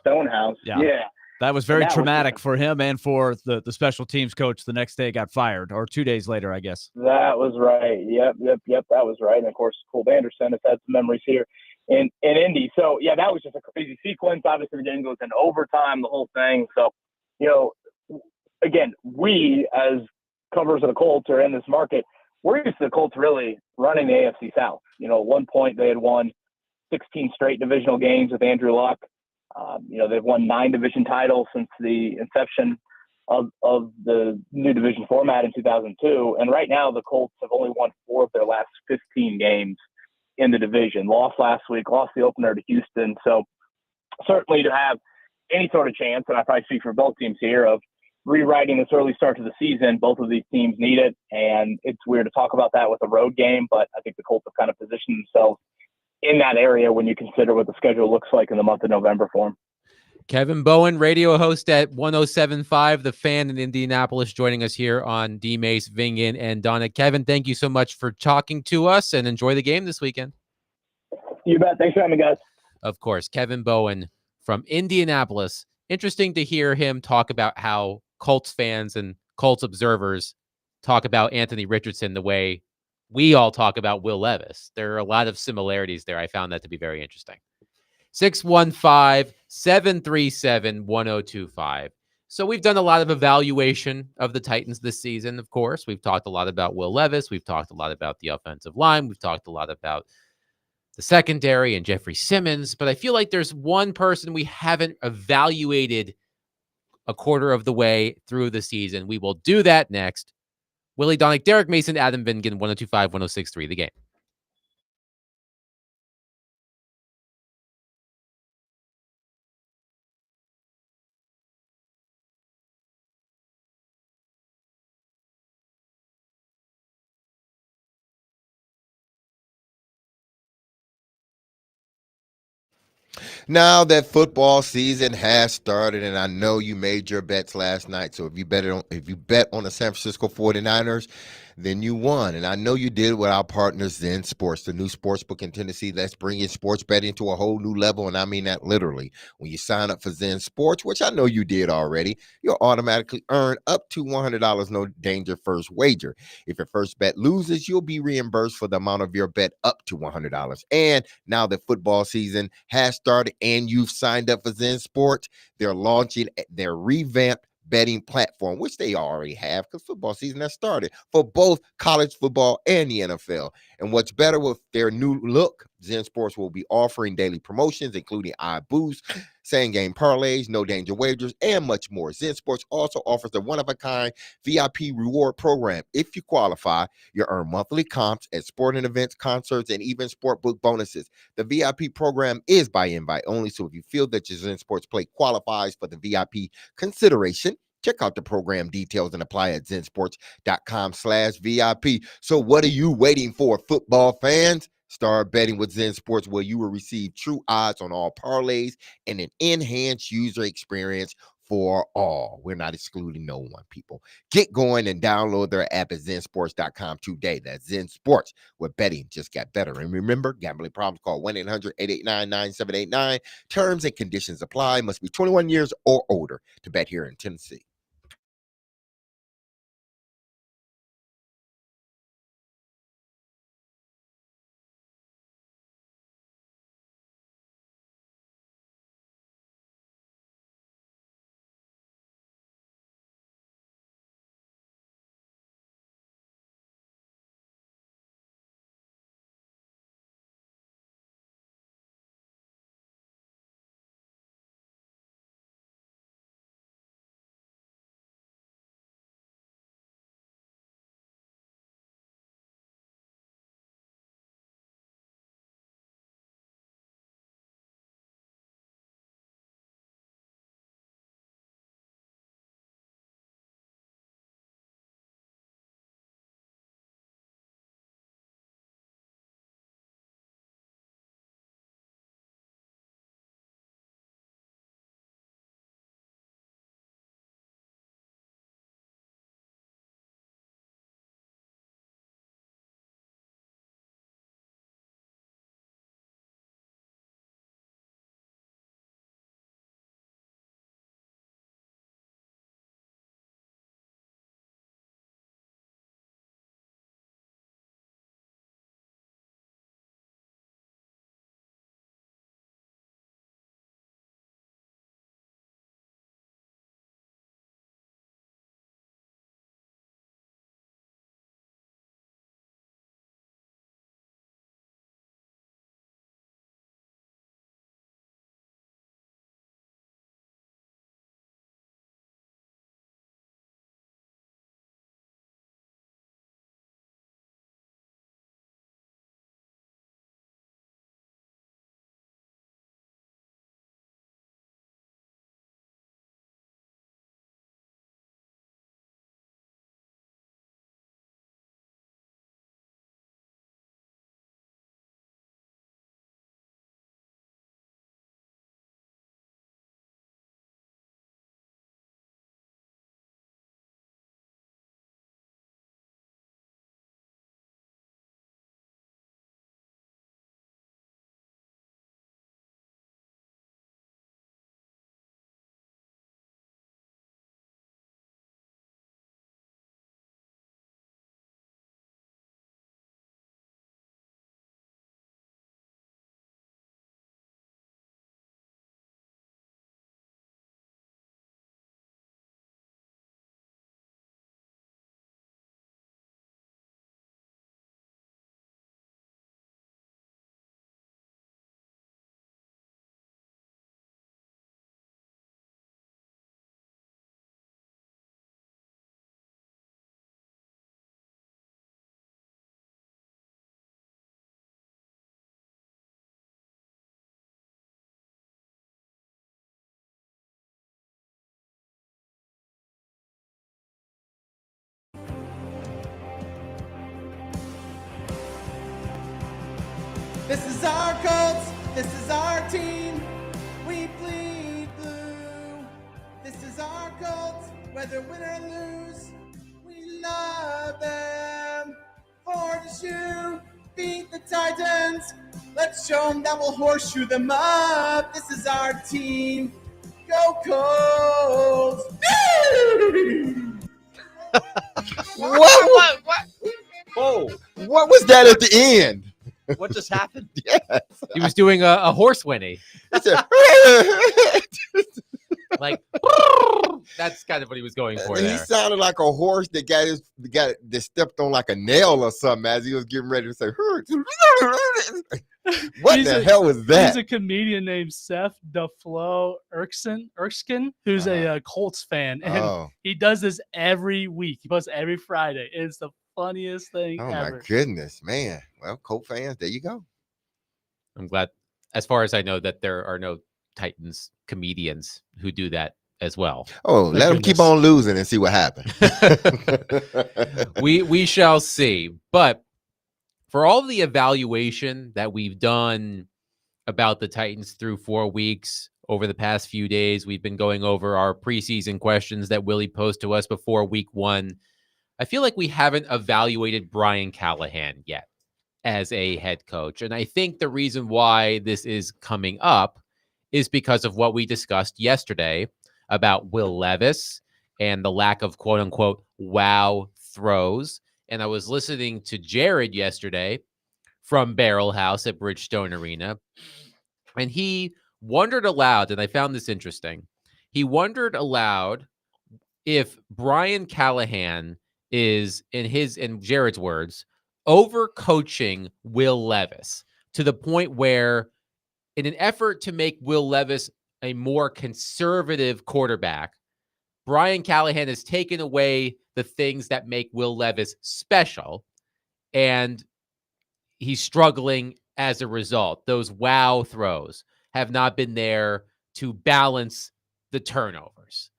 Yeah. That was very traumatic for him and for the special teams coach. The next day got fired, or 2 days later, I guess. That was right. Yep. That was right. And of course, Cole Anderson has had some memories here in Indy. So yeah, that was just a crazy sequence. Obviously, the game goes in overtime, the whole thing. So, again, we as covers of the Colts are in this market. We're used to the Colts really running the AFC South. At one point they had won 16 straight divisional games with Andrew Luck. They've won 9 division titles since the inception of the new division format in 2002. And right now the Colts have only won 4 of their last 15 games in the division. Lost last week, lost the opener to Houston. So certainly to have any sort of chance, and I probably speak for both teams here, of rewriting this early start to the season, both of these teams need it. And it's weird to talk about that with a road game, but I think the Colts have kind of positioned themselves in that area when you consider what the schedule looks like in the month of November for them. Kevin Bowen, radio host at 107.5 The Fan in Indianapolis, joining us here on D-Mace, Vingan, and Donna. Kevin, thank you so much for talking to us, and enjoy the game this weekend. You bet. Thanks for having me, guys. Of course, Kevin Bowen from Indianapolis. Interesting to hear him talk about how Colts fans and Colts observers talk about Anthony Richardson the way we all talk about Will Levis. There are a lot of similarities there. I found that to be very interesting. 615-737-1025. So we've done a lot of evaluation of the Titans this season, of course. We've talked a lot about Will Levis. We've talked a lot about the offensive line. We've talked a lot about the secondary and Jeffrey Simmons. But I feel like there's one person we haven't evaluated a quarter of the way through the season. We will do that next. Willie Donick, Derek Mason, Adam Vingan, 102.5, 106.3, The Game. Now that football season has started, and I know you made your bets last night. So if you bet on the San Francisco 49ers, then you won. And I know you did with our partners Zen Sports, the new sports book in Tennessee that's bringing sports betting to a whole new level. And I mean that literally. When you sign up for Zen Sports, which I know you did already, you'll automatically earn up to $100 no danger first wager. If your first bet loses, you'll be reimbursed for the amount of your bet up to $100. And now that football season has started and you've signed up for Zen Sports, they're launching their revamped betting platform, which they already have because football season has started for both college football and the NFL. And what's better with their new look, Zen Sports will be offering daily promotions, including iBoost, same game parlays, no danger wagers, and much more. Zen Sports also offers a one-of-a-kind VIP reward program. If you qualify, you earn monthly comps at sporting events, concerts, and even sportbook bonuses. The VIP program is by invite only, so if you feel that your Zen Sports play qualifies for the VIP consideration, check out the program details and apply at zensports.com/VIP. So what are you waiting for, football fans? Start betting with Zen Sports, where you will receive true odds on all parlays and an enhanced user experience for all. We're not excluding no one, people. Get going and download their app at zensports.com today. That's Zen Sports, where betting just got better. And remember, gambling problems, call 1-800-889-9789. Terms and conditions apply. Must be 21 years or older to bet here in Tennessee. This is our Colts. This is our team. Whether win or lose, we love them. For the shoe, beat the Titans. Let's show them that we'll horseshoe them up. This is our team. Go Colts! What? Whoa! What was that at the end? What just happened? Yes. He was doing a horse whinny. It's a- Like, that's kind of what he was going for he there. sounded like a horse that that stepped on like a nail or something as he was getting ready to say. What He's the a- hell was that? He's a comedian named Seth DeFlo Erskine, who's a Colts fan, and Oh, he does this every week. He posts every Friday. It's the funniest thing oh my ever. goodness, man. Well, Colt fans, there you go. I'm glad, as far as I know, that there are no Titans comedians who do that as well. Oh, My let them keep goodness. on losing and see what happens. We shall see. But for all the evaluation that we've done about the Titans through 4 weeks over the past few days, we've been going over our preseason questions that Willie posed to us before week 1. I feel like we haven't evaluated Brian Callahan yet as a head coach. And I think the reason why this is coming up is because of what we discussed yesterday about Will Levis and the lack of quote unquote wow throws. And I was listening to Jared yesterday from Barrel House at Bridgestone Arena, and he wondered aloud, and I found this interesting. He wondered aloud if Brian Callahan is, in Jared's words, overcoaching Will Levis to the point where, in an effort to make Will Levis a more conservative quarterback, Brian Callahan has taken away the things that make Will Levis special, and he's struggling as a result. Those wow throws have not been there to balance the turnovers.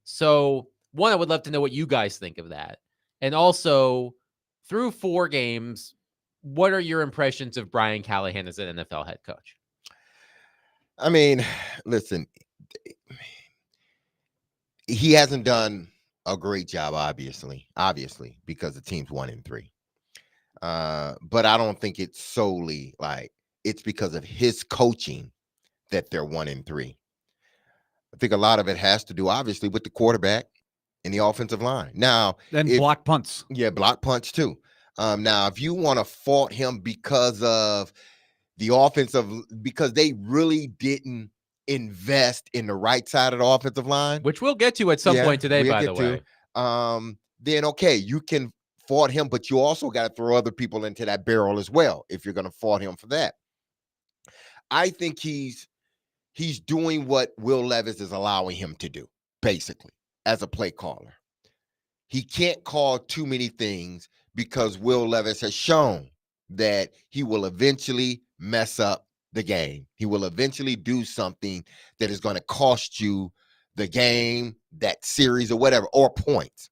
So, one, I would love to know what you guys think of that. And also, through 4 games, what are your impressions of Brian Callahan as an NFL head coach? I mean, listen, he hasn't done a great job, obviously, because the team's 1-3. But I don't think it's solely like it's because of his coaching that they're 1-3. I think a lot of it has to do, obviously, with the quarterback and the offensive line. Now, Then if- block punts. yeah, block punch too. Now, if you want to fault him because of the offensive, because they really didn't invest in the right side of the offensive line, Which we'll get to at some Yeah, point today, we'll by get the to. way. Then okay, you can fault him, but you also got to throw other people into that barrel as well if you're going to fault him for that. I think he's doing what Will Levis is allowing him to do, basically, as a play caller. He can't call too many things because Will Levis has shown that he will eventually mess up the game. He will eventually do something that is going to cost you the game, that series, or whatever, or points.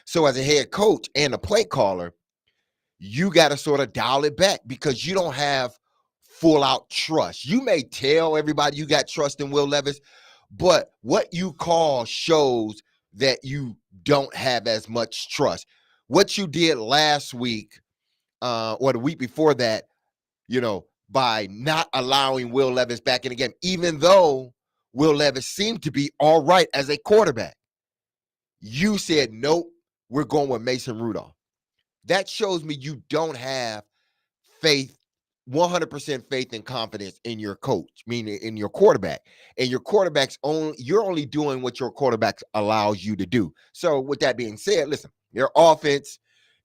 So as a head coach and a play caller, you got to sort of dial it back because you don't have full out trust. You may tell everybody you got trust in Will Levis, but what you call shows that you don't have as much trust. What you did last week or the week before that, by not allowing Will Levis back in the game, even though Will Levis seemed to be all right as a quarterback, you said, nope, we're going with Mason Rudolph. That shows me you don't have faith, 100% faith and confidence in your coach, meaning in your quarterback. And your quarterback's you're only doing what your quarterback allows you to do. So with that being said, listen, your offense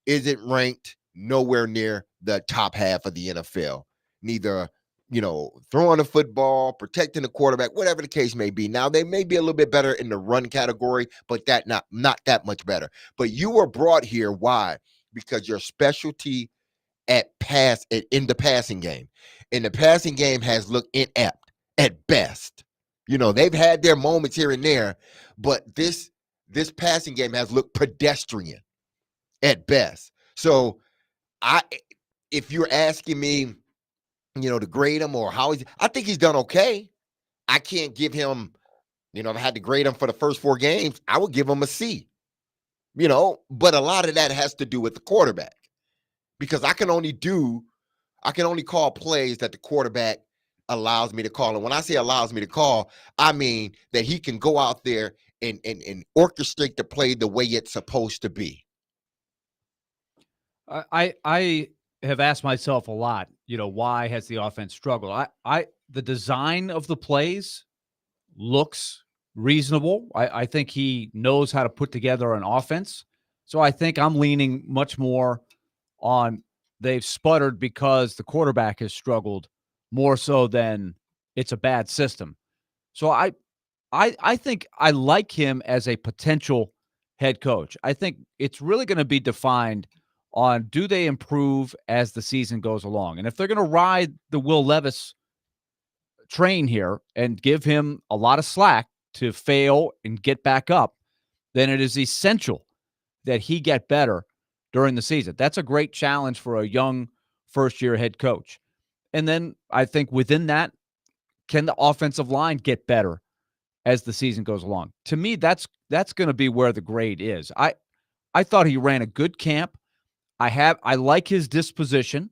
isn't ranked nowhere near the top half of the NFL. Neither, throwing the football, protecting the quarterback, whatever the case may be. Now, they may be a little bit better in the run category, but that not that much better. But you were brought here. Why? Because your specialty in the passing game. And the passing game has looked inept at best. They've had their moments here and there, but this passing game has looked pedestrian at best. So if you're asking me, to grade him or I think he's done okay. I can't give him if I had to grade him for the first 4 games, I would give him a C. But a lot of that has to do with the quarterback because I can only call plays that the quarterback allows me to call. And when I say allows me to call, I mean that he can go out there and orchestrate the play the way it's supposed to be. I have asked myself a lot, why has the offense struggled? The design of the plays looks reasonable. I think he knows how to put together an offense. So I think I'm leaning much more on they've sputtered because the quarterback has struggled more so than it's a bad system. So I think I like him as a potential head coach. I think it's really going to be defined on do they improve as the season goes along. And if they're going to ride the Will Levis train here and give him a lot of slack to fail and get back up, then it is essential that he get better during the season. That's a great challenge for a young first-year head coach. And then I think within that, can the offensive line get better as the season goes along? To me, that's going to be where the grade is. I thought he ran a good camp. I like his disposition.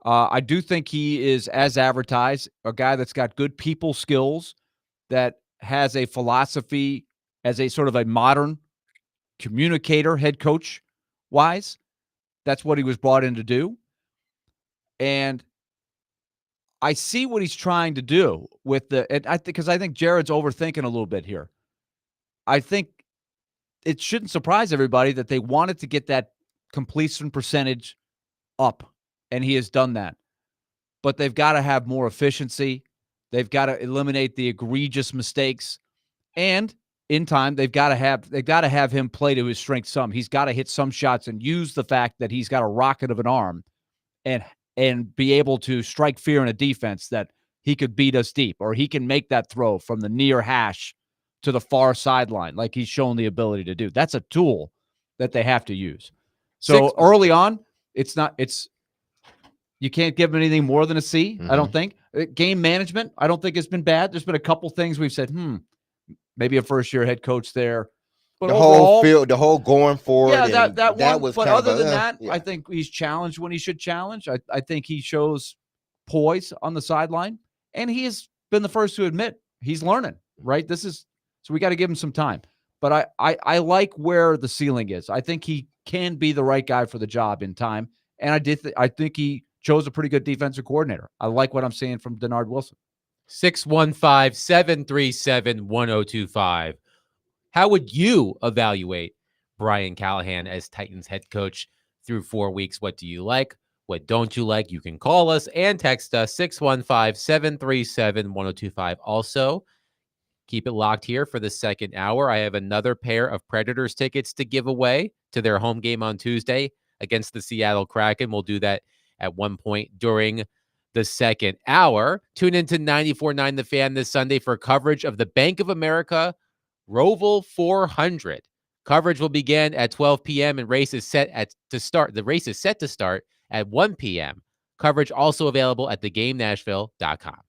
I do think he is, as advertised, a guy that's got good people skills, that has a philosophy as a sort of a modern communicator, head coach wise. That's what he was brought in to do. And I see what he's trying to do with because I think Jared's overthinking a little bit here. I think it shouldn't surprise everybody that they wanted to get that completion percentage up, and he has done that. But they've got to have more efficiency. They've got to eliminate the egregious mistakes, and in time they've got to have him play to his strength some. He's got to hit some shots and use the fact that he's got a rocket of an arm, and be able to strike fear in a defense that he could beat us deep, or he can make that throw from the near hash to the far sideline like he's shown the ability to do. That's a tool that they have to use. So early on, you can't give him anything more than a C, I don't think. Game management, I don't think it's been bad. There's been a couple things we've said, maybe a first-year head coach there. But the overall, whole field, the whole going for it. Yeah, that was. But other than that, yeah. I think he's challenged when he should challenge. I think he shows poise on the sideline, and he has been the first to admit he's learning. Right? So we got to give him some time. But I like where the ceiling is. I think he can be the right guy for the job in time, and I think he chose a pretty good defensive coordinator. I like what I'm seeing from Denard Wilson. 615-737-1025. How would you evaluate Brian Callahan as Titans head coach through 4 weeks? What do you like? What don't you like? You can call us and text us 615-737-1025. Also, keep it locked here for the second hour. I have another pair of Predators tickets to give away to their home game on Tuesday against the Seattle Kraken. We'll do that at one point during the second hour. Tune into 94.9 The Fan this Sunday for coverage of the Bank of America Roval 400. Coverage will begin at 12 p.m. and the race is set to start at 1 p.m. Coverage also available at thegamenashville.com.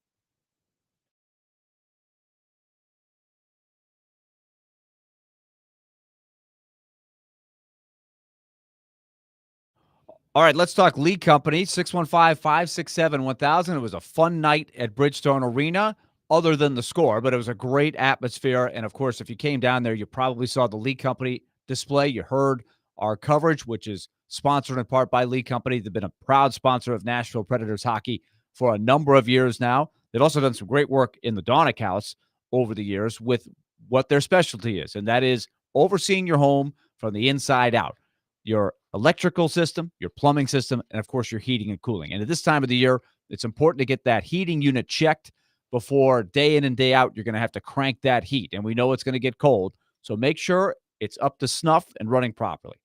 All right, let's talk League Company, 615-567-1000. It was a fun night at Bridgestone Arena, other than the score, but it was a great atmosphere. And, of course, if you came down there, you probably saw the League Company display. You heard our coverage, which is sponsored in part by League Company. They've been a proud sponsor of Nashville Predators hockey for a number of years now. They've also done some great work in the Donick House over the years with what their specialty is, and that is overseeing your home from the inside out. Your electrical system, your plumbing system, and, of course, your heating and cooling. And at this time of the year, it's important to get that heating unit checked before day in and day out you're going to have to crank that heat. And we know it's going to get cold, so make sure it's up to snuff and running properly.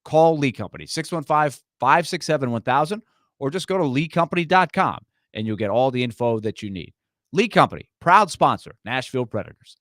Call Lee Company, 615-567-1000, or just go to leecompany.com, and you'll get all the info that you need. Lee Company, proud sponsor, Nashville Predators.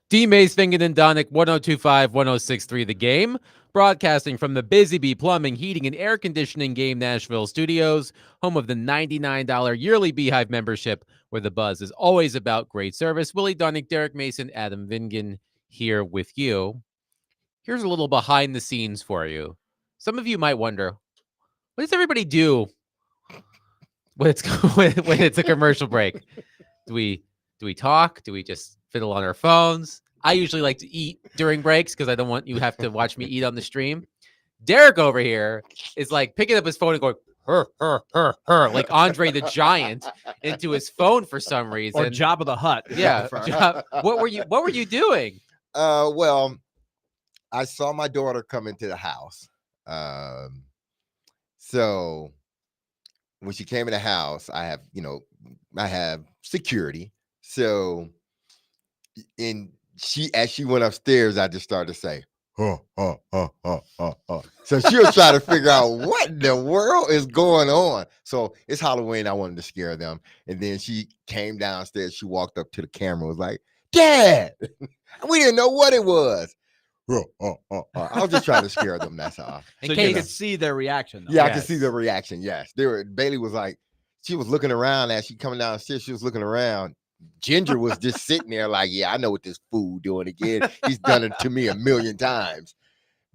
D. Mays, Fingen, and Donick, 1025, 1063 The Game, broadcasting from the Busy Bee Plumbing, Heating, and Air Conditioning Game Nashville studios, home of the $99 yearly Beehive membership, where the buzz is always about great service. Willie Donick, Derek Mason, Adam Vingen here with you. Here's a little behind the scenes for you. Some of you might wonder, what does everybody do when it's a commercial break? Do we talk? Do we just fiddle on our phones? I usually like to eat during breaks because I don't want you to have to watch me eat on the stream. Derek over here is like picking up his phone and going, like Andre the Giant into his phone for some reason. Or Jabba the Hutt. Yeah. What were you doing? Well, I saw my daughter come into the house. So when she came in the house, I have security. So as she went upstairs, I just started to say, So she was trying to figure out what in the world is going on. So it's Halloween. I wanted to scare them. And then she came downstairs. She walked up to the camera, was like, Dad, we didn't know what it was. I was just trying to scare them. That's all. So you could see their reaction. Though. Yeah, I could see the reaction. Yes. Bailey was like, she was looking around as she coming downstairs. She was looking around. Ginger was just sitting there like, yeah, I know what this fool doing again. He's done it to me 1,000,000 times.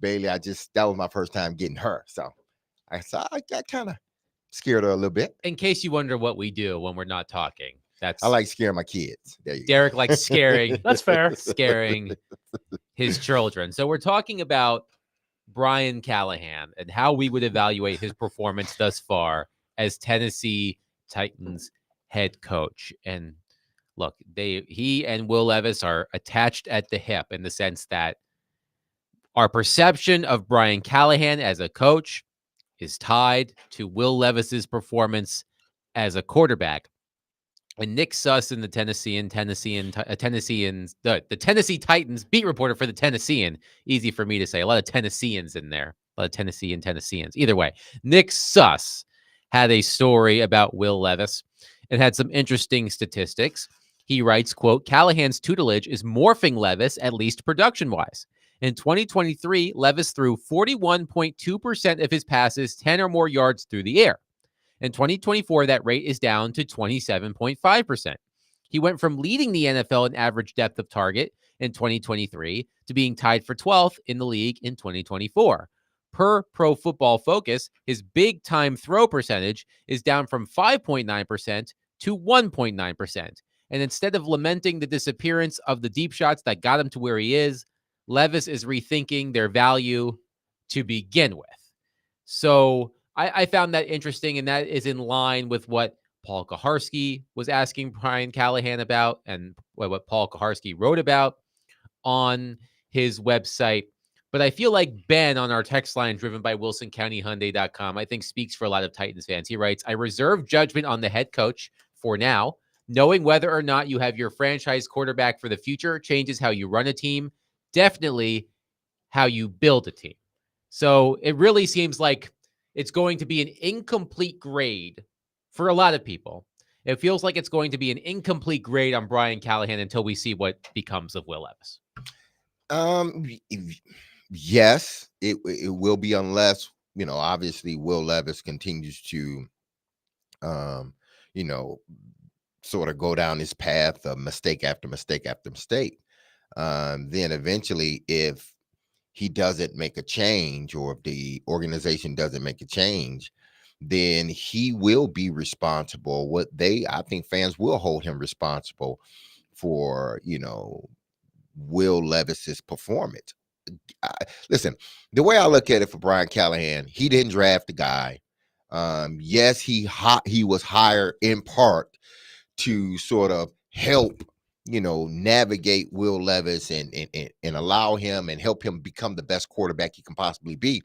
Bailey, that was my first time getting her. So I kind of scared her a little bit. In case you wonder what we do when we're not talking, I like scaring my kids. There you Derek likes scaring. That's fair. Scaring his children. So we're talking about Brian Callahan and how we would evaluate his performance thus far as Tennessee Titans head coach. And look, he and Will Levis are attached at the hip in the sense that our perception of Brian Callahan as a coach is tied to Will Levis's performance as a quarterback. And Nick Suss, the Tennessee Titans beat reporter for the Tennessean. Easy for me to say. A lot of Tennesseans in there. A lot of Tennesseans. Either way, Nick Suss had a story about Will Levis and had some interesting statistics. He writes, quote, Callahan's tutelage is morphing Levis, at least production-wise. In 2023, Levis threw 41.2% of his passes 10 or more yards through the air. In 2024, that rate is down to 27.5%. He went from leading the NFL in average depth of target in 2023 to being tied for 12th in the league in 2024. Per Pro Football Focus, his big-time throw percentage is down from 5.9% to 1.9%. And instead of lamenting the disappearance of the deep shots that got him to where he is, Levis is rethinking their value to begin with. So I found that interesting, and that is in line with what Paul Kuharsky was asking Brian Callahan about and what Paul Kuharsky wrote about on his website. But I feel like Ben on our text line driven by WilsonCountyHyundai.com, I think speaks for a lot of Titans fans. He writes, I reserve judgment on the head coach for now. Knowing whether or not you have your franchise quarterback for the future changes how you run a team, definitely how you build a team. So it really seems like it's going to be an incomplete grade for a lot of people. It feels like it's going to be an incomplete grade on Brian Callahan until we see what becomes of Will Levis. Yes, it will be, unless, obviously Will Levis continues to, sort of go down this path of mistake after mistake after mistake. Then eventually, if he doesn't make a change, or if the organization doesn't make a change, then he will be responsible. I think fans will hold him responsible for, Will Levis's performance. Listen, the way I look at it for Brian Callahan, he didn't draft the guy. Yes, he was hired in part to sort of help, navigate Will Levis and allow him and help him become the best quarterback he can possibly be.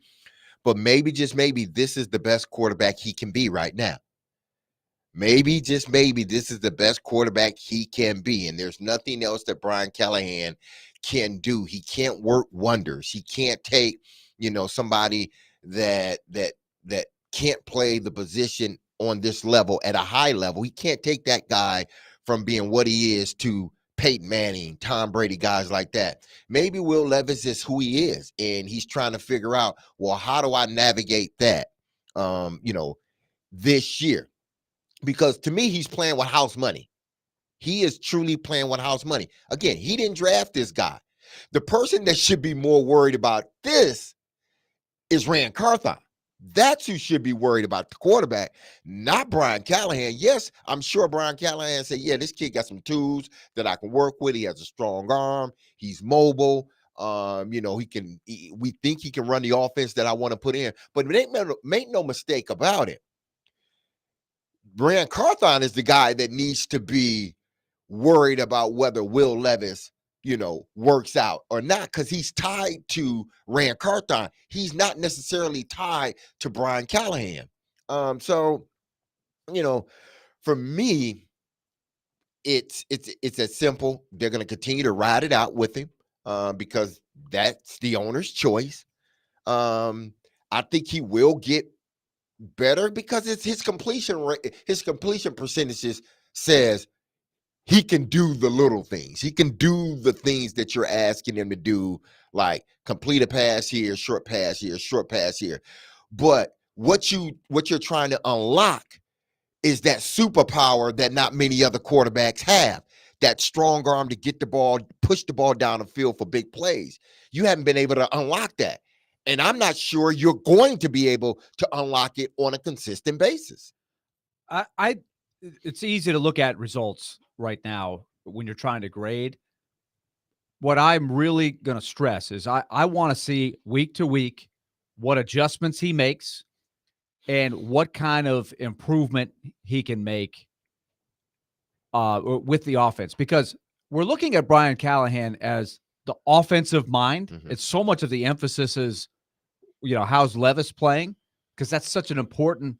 But maybe, just maybe, this is the best quarterback he can be right now. Maybe, just maybe, this is the best quarterback he can be. And there's nothing else that Brian Callahan can do. He can't work wonders. He can't take, somebody that can't play the position on this level at a high level. He can't take that guy from being what he is to Peyton Manning, Tom Brady, guys like that. Maybe Will Levis is who he is, and he's trying to figure out, well, how do I navigate that, this year? Because to me, he's playing with house money. He is truly playing with house money. Again, he didn't draft this guy. The person that should be more worried about this is Rand Carthon. That's who should be worried about the quarterback, not Brian Callahan. Yes, I'm sure Brian Callahan said, yeah, this kid got some tools that I can work with. He has a strong arm. He's mobile. We think he can run the offense that I want to put in. But make no mistake about it. Brian Carthon is the guy that needs to be worried about whether Will Levis works out or not, because he's tied to Rand Carthon. He's not necessarily tied to Brian Callahan. For me, it's as simple. They're going to continue to ride it out with him because that's the owner's choice. I think he will get better because it's his completion rate. His completion percentages says he can do the little things. He can do the things that you're asking him to do, like complete a pass here, short pass here, short pass here. But what you're trying to unlock is that superpower that not many other quarterbacks have, that strong arm to get the ball, push the ball down the field for big plays. You haven't been able to unlock that. And I'm not sure you're going to be able to unlock it on a consistent basis. It's easy to look at results right now when you're trying to grade. What I'm really going to stress is I want to see week to week what adjustments he makes and what kind of improvement he can make with the offense, because we're looking at Brian Callahan as the offensive mind. Mm-hmm. It's so much of the emphasis is, how's Levis playing? Because that's such an important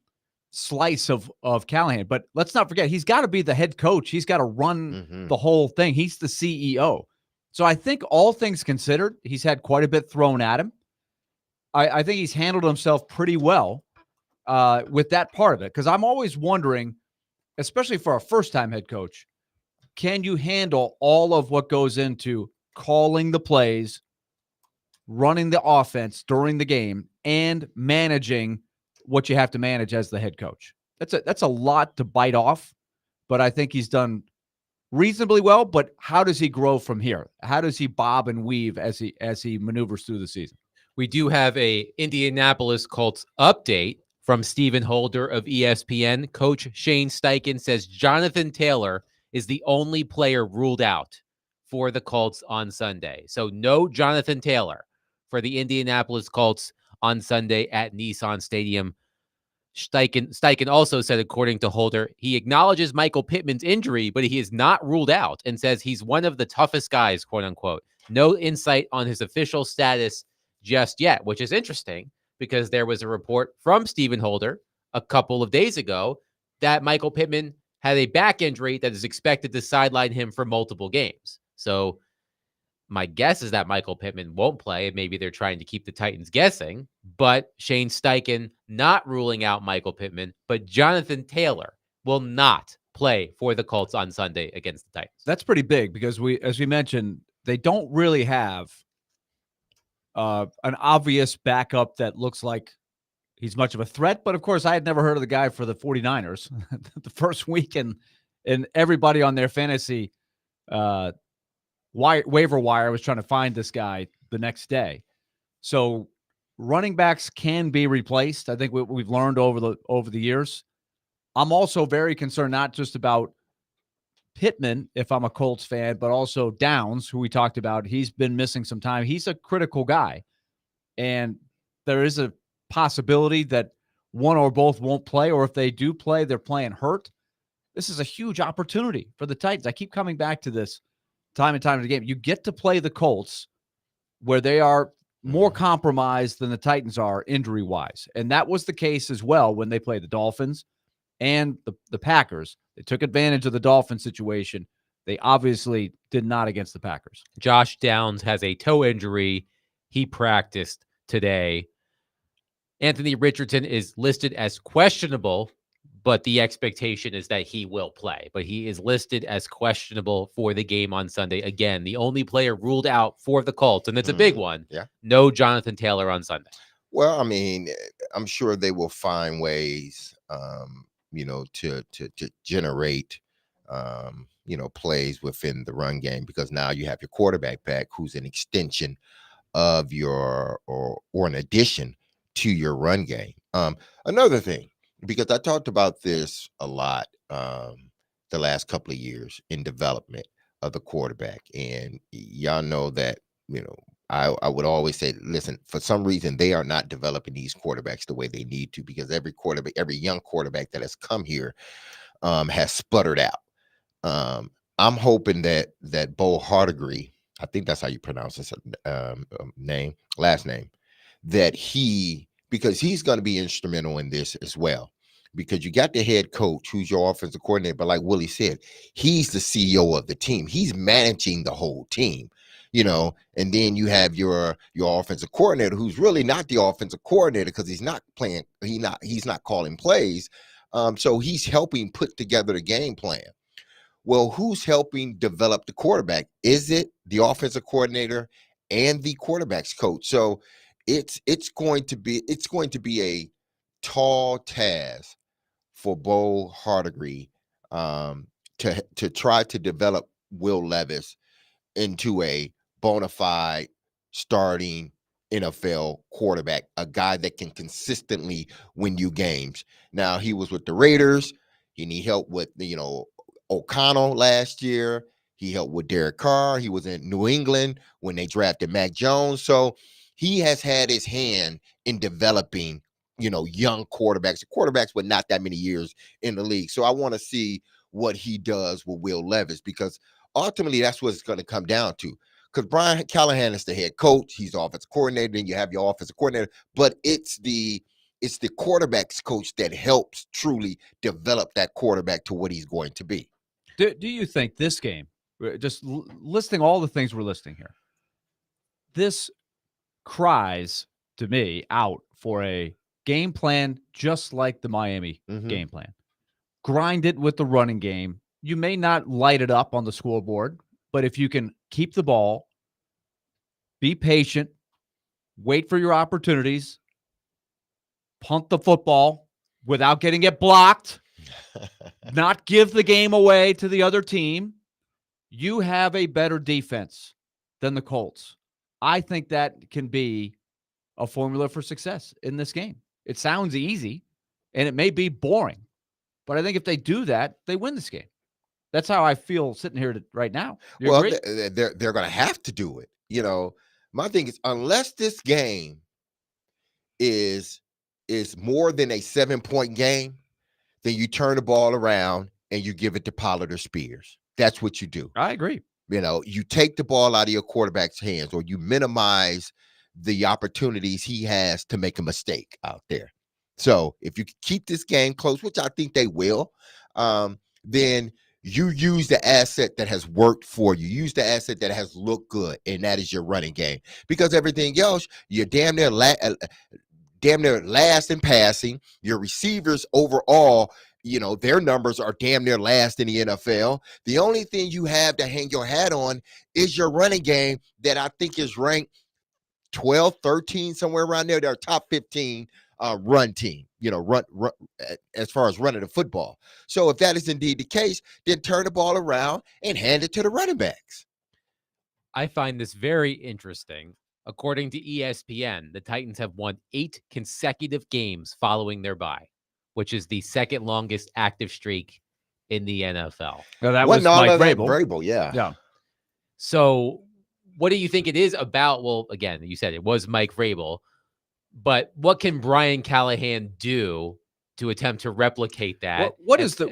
slice of Callahan. But let's not forget, he's got to be the head coach. He's got to run the whole thing. He's the CEO. So I think all things considered, he's had quite a bit thrown at him. I think he's handled himself pretty well with that part of it. Because I'm always wondering, especially for a first-time head coach, can you handle all of what goes into calling the plays, running the offense during the game, and managing what you have to manage as the head coach? That's a lot to bite off, but I think he's done reasonably well. But how does he grow from here? How does he bob and weave as he maneuvers through the season? We do have a Indianapolis Colts update from Stephen Holder of ESPN. Coach Shane Steichen says Jonathan Taylor is the only player ruled out for the Colts on Sunday. So no Jonathan Taylor for the Indianapolis Colts on Sunday at Nissan Stadium. Steichen also said, according to Holder, he acknowledges Michael Pittman's injury, but he is not ruled out and says he's one of the toughest guys, quote unquote. No insight on his official status just yet, which is interesting because there was a report from Stephen Holder a couple of days ago that Michael Pittman had a back injury that is expected to sideline him for multiple games. So my guess is that Michael Pittman won't play. Maybe they're trying to keep the Titans guessing, but Shane Steichen not ruling out Michael Pittman, but Jonathan Taylor will not play for the Colts on Sunday against the Titans. That's pretty big because as we mentioned, they don't really have an obvious backup that looks like he's much of a threat. But of course, I had never heard of the guy for the 49ers the first week, and everybody on their fantasy waiver wire was trying to find this guy the next day. So running backs can be replaced. I think we've learned over the years. I'm also very concerned not just about Pittman, if I'm a Colts fan, but also Downs, who we talked about. He's been missing some time. He's a critical guy. And there is a possibility that one or both won't play, or if they do play, they're playing hurt. This is a huge opportunity for the Titans. I keep coming back to this time and time again. You get to play the Colts where they are more compromised than the Titans are injury-wise. And that was the case as well when they played the Dolphins and the Packers. They took advantage of the Dolphin situation. They obviously did not against the Packers. Josh Downs has a toe injury. He practiced today. Anthony Richardson is listed as questionable, but the expectation is that he will play. But he is listed as questionable for the game on Sunday. Again, the only player ruled out for the Colts, and it's a big one. Yeah. No Jonathan Taylor on Sunday. Well, I mean, I'm sure they will find ways, to generate, plays within the run game, because now you have your quarterback back, who's an extension of your or an addition to your run game. Another thing, because I talked about this a lot the last couple of years in development of the quarterback, and y'all know that I would always say, listen, for some reason they are not developing these quarterbacks the way they need to, because every young quarterback that has come here has sputtered out. I'm hoping that Bo Hardegree, I think that's how you pronounce his last name, because he's going to be instrumental in this as well. Because you got the head coach, who's your offensive coordinator, but like Willie said, he's the CEO of the team. He's managing the whole team, and then you have your offensive coordinator, who's really not the offensive coordinator, because he's not playing, he's not calling plays. So he's helping put together the game plan. Well, who's helping develop the quarterback? Is it the offensive coordinator and the quarterback's coach? So it's going to be a tall task for Bo Hardegree to try to develop Will Levis into a bona fide starting NFL quarterback, a guy that can consistently win you games. Now, he was with the Raiders. He need help with O'Connell last year. He helped with Derek Carr. He was in New England when they drafted Mac Jones. So he has had his hand in developing, young quarterbacks with not that many years in the league. So I want to see what he does with Will Levis, because ultimately that's what it's going to come down to. Because Brian Callahan is the head coach. He's the offensive coordinator. Then you have your offensive coordinator. But it's the quarterback's coach that helps truly develop that quarterback to what he's going to be. Do you think this game, just listing all the things we're listing here, this cries to me out for a game plan just like the Miami game plan? Grind it with the running game. You may not light it up on the scoreboard, but if you can keep the ball, be patient, wait for your opportunities, punt the football without getting it blocked, not give the game away to the other team, you have a better defense than the Colts. I think that can be a formula for success in this game. It sounds easy, and it may be boring, but I think if they do that, they win this game. That's how I feel sitting here right now. Well, they're going to have to do it. My thing is, unless this game is more than a 7-point game, then you turn the ball around and you give it to Pollard or Spears. That's what you do. I agree. You take the ball out of your quarterback's hands, or you minimize the opportunities he has to make a mistake out there. So if you keep this game close, which I think they will, then you use the asset that has worked for you. Use the asset that has looked good, and that is your running game. Because everything else, you're damn near last in passing. Your receivers overall, their numbers are damn near last in the NFL. The only thing you have to hang your hat on is your running game, that I think is ranked 12, 13, somewhere around there. They're top 15 run team, run as far as running the football. So if that is indeed the case, then turn the ball around and hand it to the running backs. I find this very interesting. According to ESPN, the Titans have won 8 consecutive games following their bye, which is the second longest active streak in the NFL. Well, that was Mike Vrabel. Vrabel, yeah. So what do you think it is about? Well, again, you said it was Mike Vrabel, but what can Brian Callahan do to attempt to replicate that? What is the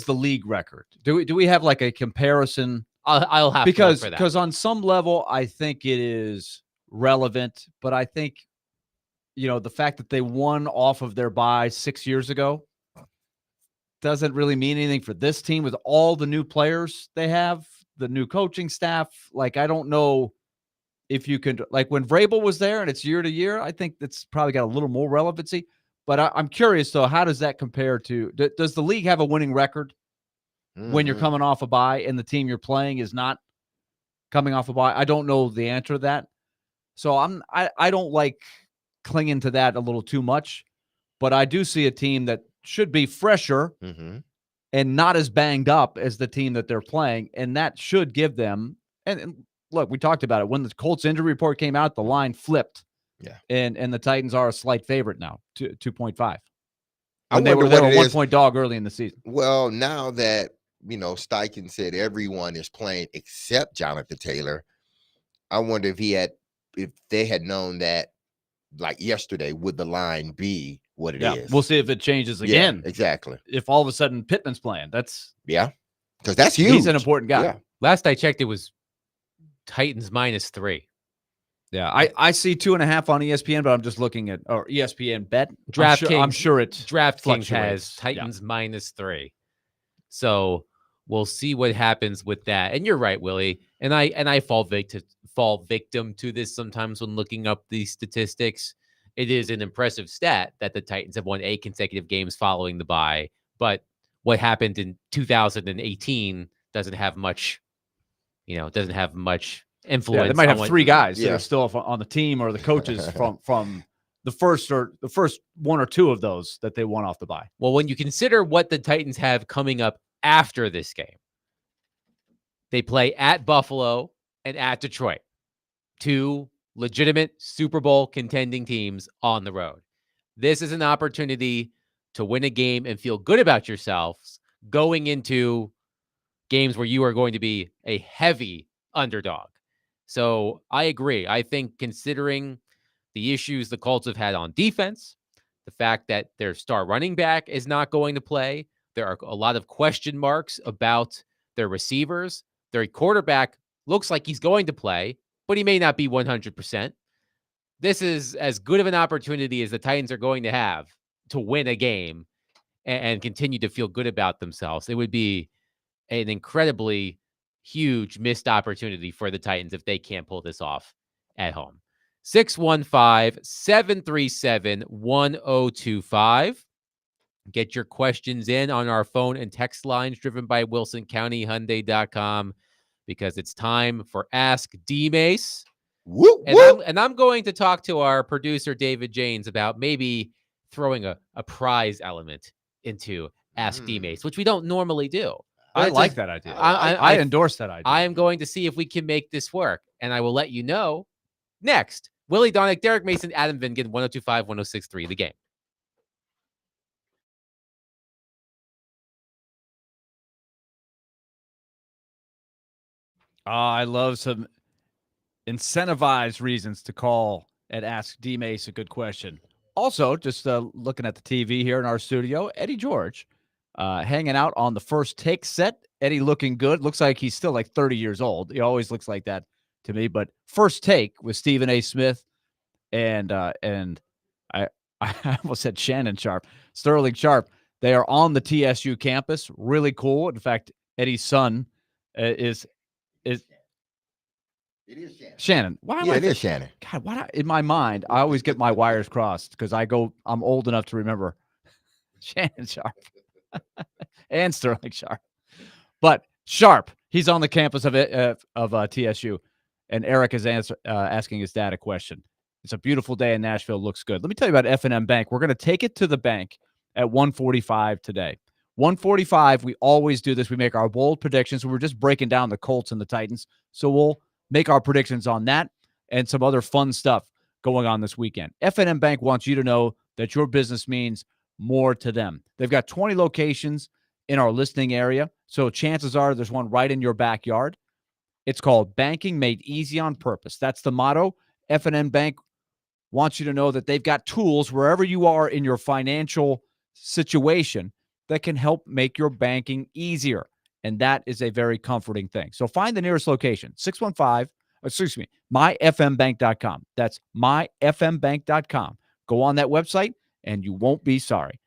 league record? Do we have like a comparison? I'll have to look for that. Because on some level, I think it is relevant, but I think, the fact that they won off of their bye 6 years ago doesn't really mean anything for this team with all the new players they have, the new coaching staff. Like, I don't know if you can, like when Vrabel was there and it's year to year, I think that's probably got a little more relevancy. But I'm curious, though, how does that compare to does the league have a winning record when you're Mhm. coming off a bye and the team you're playing is not coming off a bye? I don't know the answer to that. So I don't like clinging to that a little too much, but I do see a team that should be fresher Mhm. and not as banged up as the team that they're playing, and that should give them. And look, we talked about it when the Colts injury report came out, the line flipped. Yeah. And the Titans are a slight favorite now, 2.5. I When they wonder were what a it 1 is. point dog early in the season. Well, now that Steichen said everyone is playing except Jonathan Taylor, I wonder if they had known that like yesterday, would the line be what it Yeah, is? we'll see if it changes Yeah, again. exactly. If all of a sudden Pittman's playing, because that's huge. he's an important guy. Yeah. Last I checked, it was Titans -3. Yeah, I see 2.5 on ESPN, but I'm just looking at ESPN bet. DraftKings. I'm sure it DraftKings has fluctuates. Titans -3. So we'll see what happens with that. And you're right, Willie. And I fall victim to this sometimes when looking up these statistics. It is an impressive stat that the Titans have won 8 consecutive games following the bye. But what happened in 2018 doesn't have much influence. Yeah, they might have on 3 guys that Yeah. are still on the team, or the coaches from the first 1 or 2 of those that they won off the bye. Well, when you consider what the Titans have coming up after this game, they play at Buffalo and at Detroit, 2 legitimate Super Bowl contending teams on the road. This is an opportunity to win a game and feel good about yourselves going into games where you are going to be a heavy underdog. So I agree. I think considering the issues the Colts have had on defense, the fact that their star running back is not going to play, there are a lot of question marks about their receivers. Their quarterback looks like he's going to play, but he may not be 100%. This is as good of an opportunity as the Titans are going to have to win a game and continue to feel good about themselves. It would be an incredibly huge missed opportunity for the Titans if they can't pull this off at home. 615-737-1025. Get your questions in on our phone and text lines driven by WilsonCountyHyundai.com because it's time for Ask D-Mace. Whoop, And whoop. I'm going to talk to our producer, David Janes, about maybe throwing a prize element into Ask D-Mace, which we don't normally do. I But like it's that idea. I endorse that idea. I am going to see if we can make this work, and I will let you know next. Willie Donick, Derek Mason, Adam Vingan, 102.5, 106.3, The Game. I love some incentivized reasons to call and ask D-Mace a good question. Also, just looking at the TV here in our studio, Eddie George hanging out on the First Take set. Eddie looking good. Looks like he's still like 30 years old. He always looks like that to me. But First Take with Stephen A. Smith and I almost said Shannon Sharp, Sterling Sharp. They are on the TSU campus. Really cool. In fact, Eddie's son is It is Shannon. Shannon. Why am Yeah, I it is Shannon. God, in my mind, I always get my wires crossed because I'm old enough to remember Shannon Sharp and Sterling Sharp. But Sharp, he's on the campus of TSU, and Eric is asking his dad a question. It's a beautiful day in Nashville. Looks good. Let me tell you about F&M Bank. We're going to take it to the bank at 1:45 today. 1:45, we always do this. We make our bold predictions. We're just breaking down the Colts and the Titans. So we'll make our predictions on that and some other fun stuff going on this weekend. F&M Bank wants you to know that your business means more to them. They've got 20 locations in our listening area, so chances are there's one right in your backyard. It's called Banking Made Easy on Purpose. That's the motto. F&M Bank wants you to know that they've got tools wherever you are in your financial situation that can help make your banking easier. And that is a very comforting thing. So find the nearest location, myfmbank.com. That's myfmbank.com. Go on that website and you won't be sorry.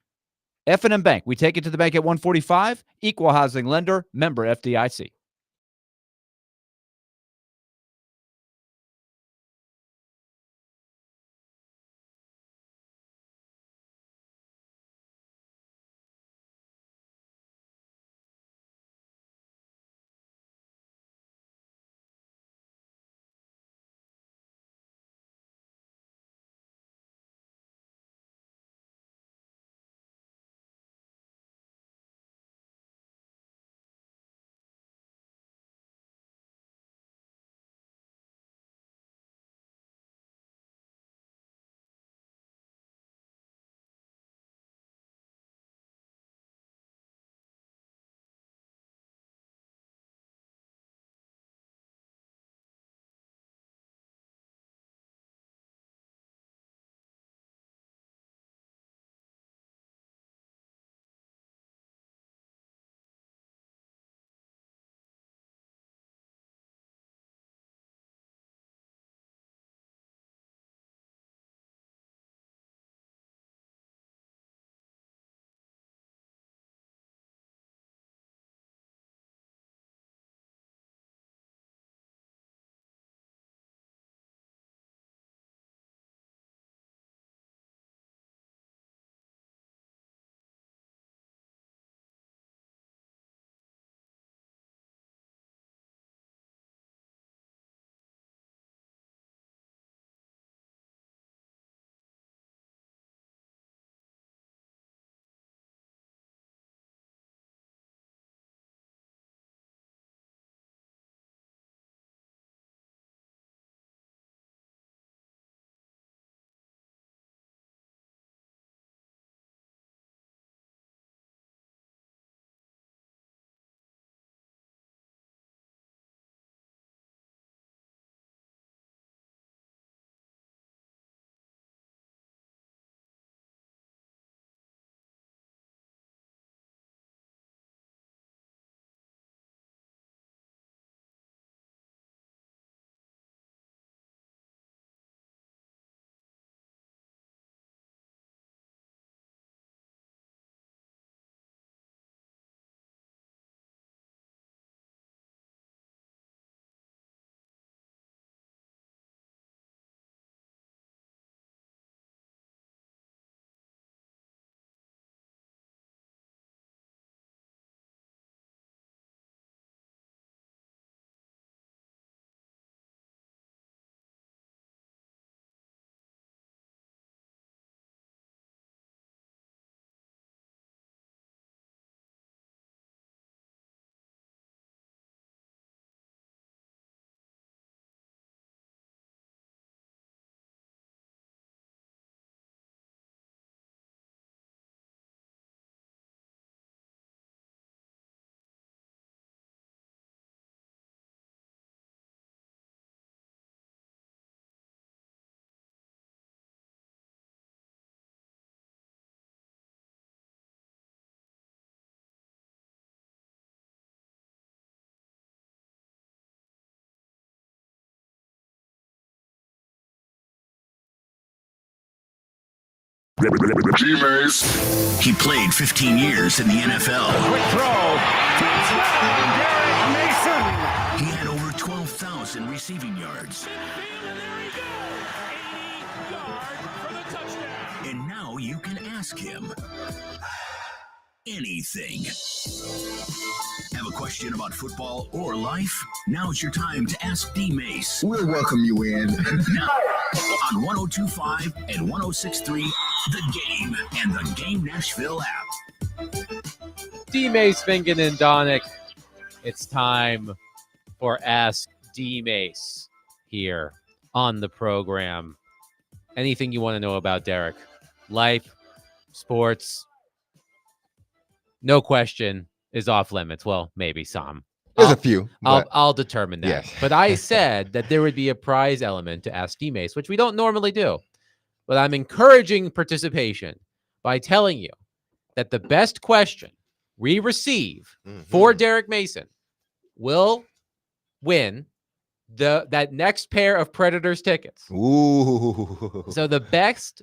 F&M Bank, we take it to the bank at 1:45. Equal housing lender, member FDIC. G-Mace. He played 15 years in the NFL. Quick throw. Touchdown, Derek Mason. He had over 12,000 receiving yards. And now you can ask him anything. Have a question about football or life? Now's your time to ask D-Mace. We'll welcome you in. Now on 102.5 and 106.3, The Game and the Game Nashville app. D-Mace, Fingan, and Donick. It's time for Ask D-Mace here on the program. Anything you want to know about Derek? Life, sports, no question is off limits. Well, maybe some. There's a few. but- I'll determine that. Yes. But I said that there would be a prize element to Ask D-Mace, which we don't normally do. But I'm encouraging participation by telling you that the best question we receive for Derek Mason will win that next pair of Predators tickets. Ooh. So the best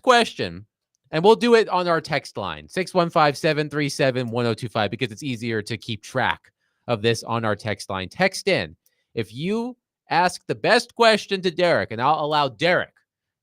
question, and we'll do it on our text line, 615-737-1025, because it's easier to keep track of this on our text line. Text in. If you ask the best question to Derek, and I'll allow Derek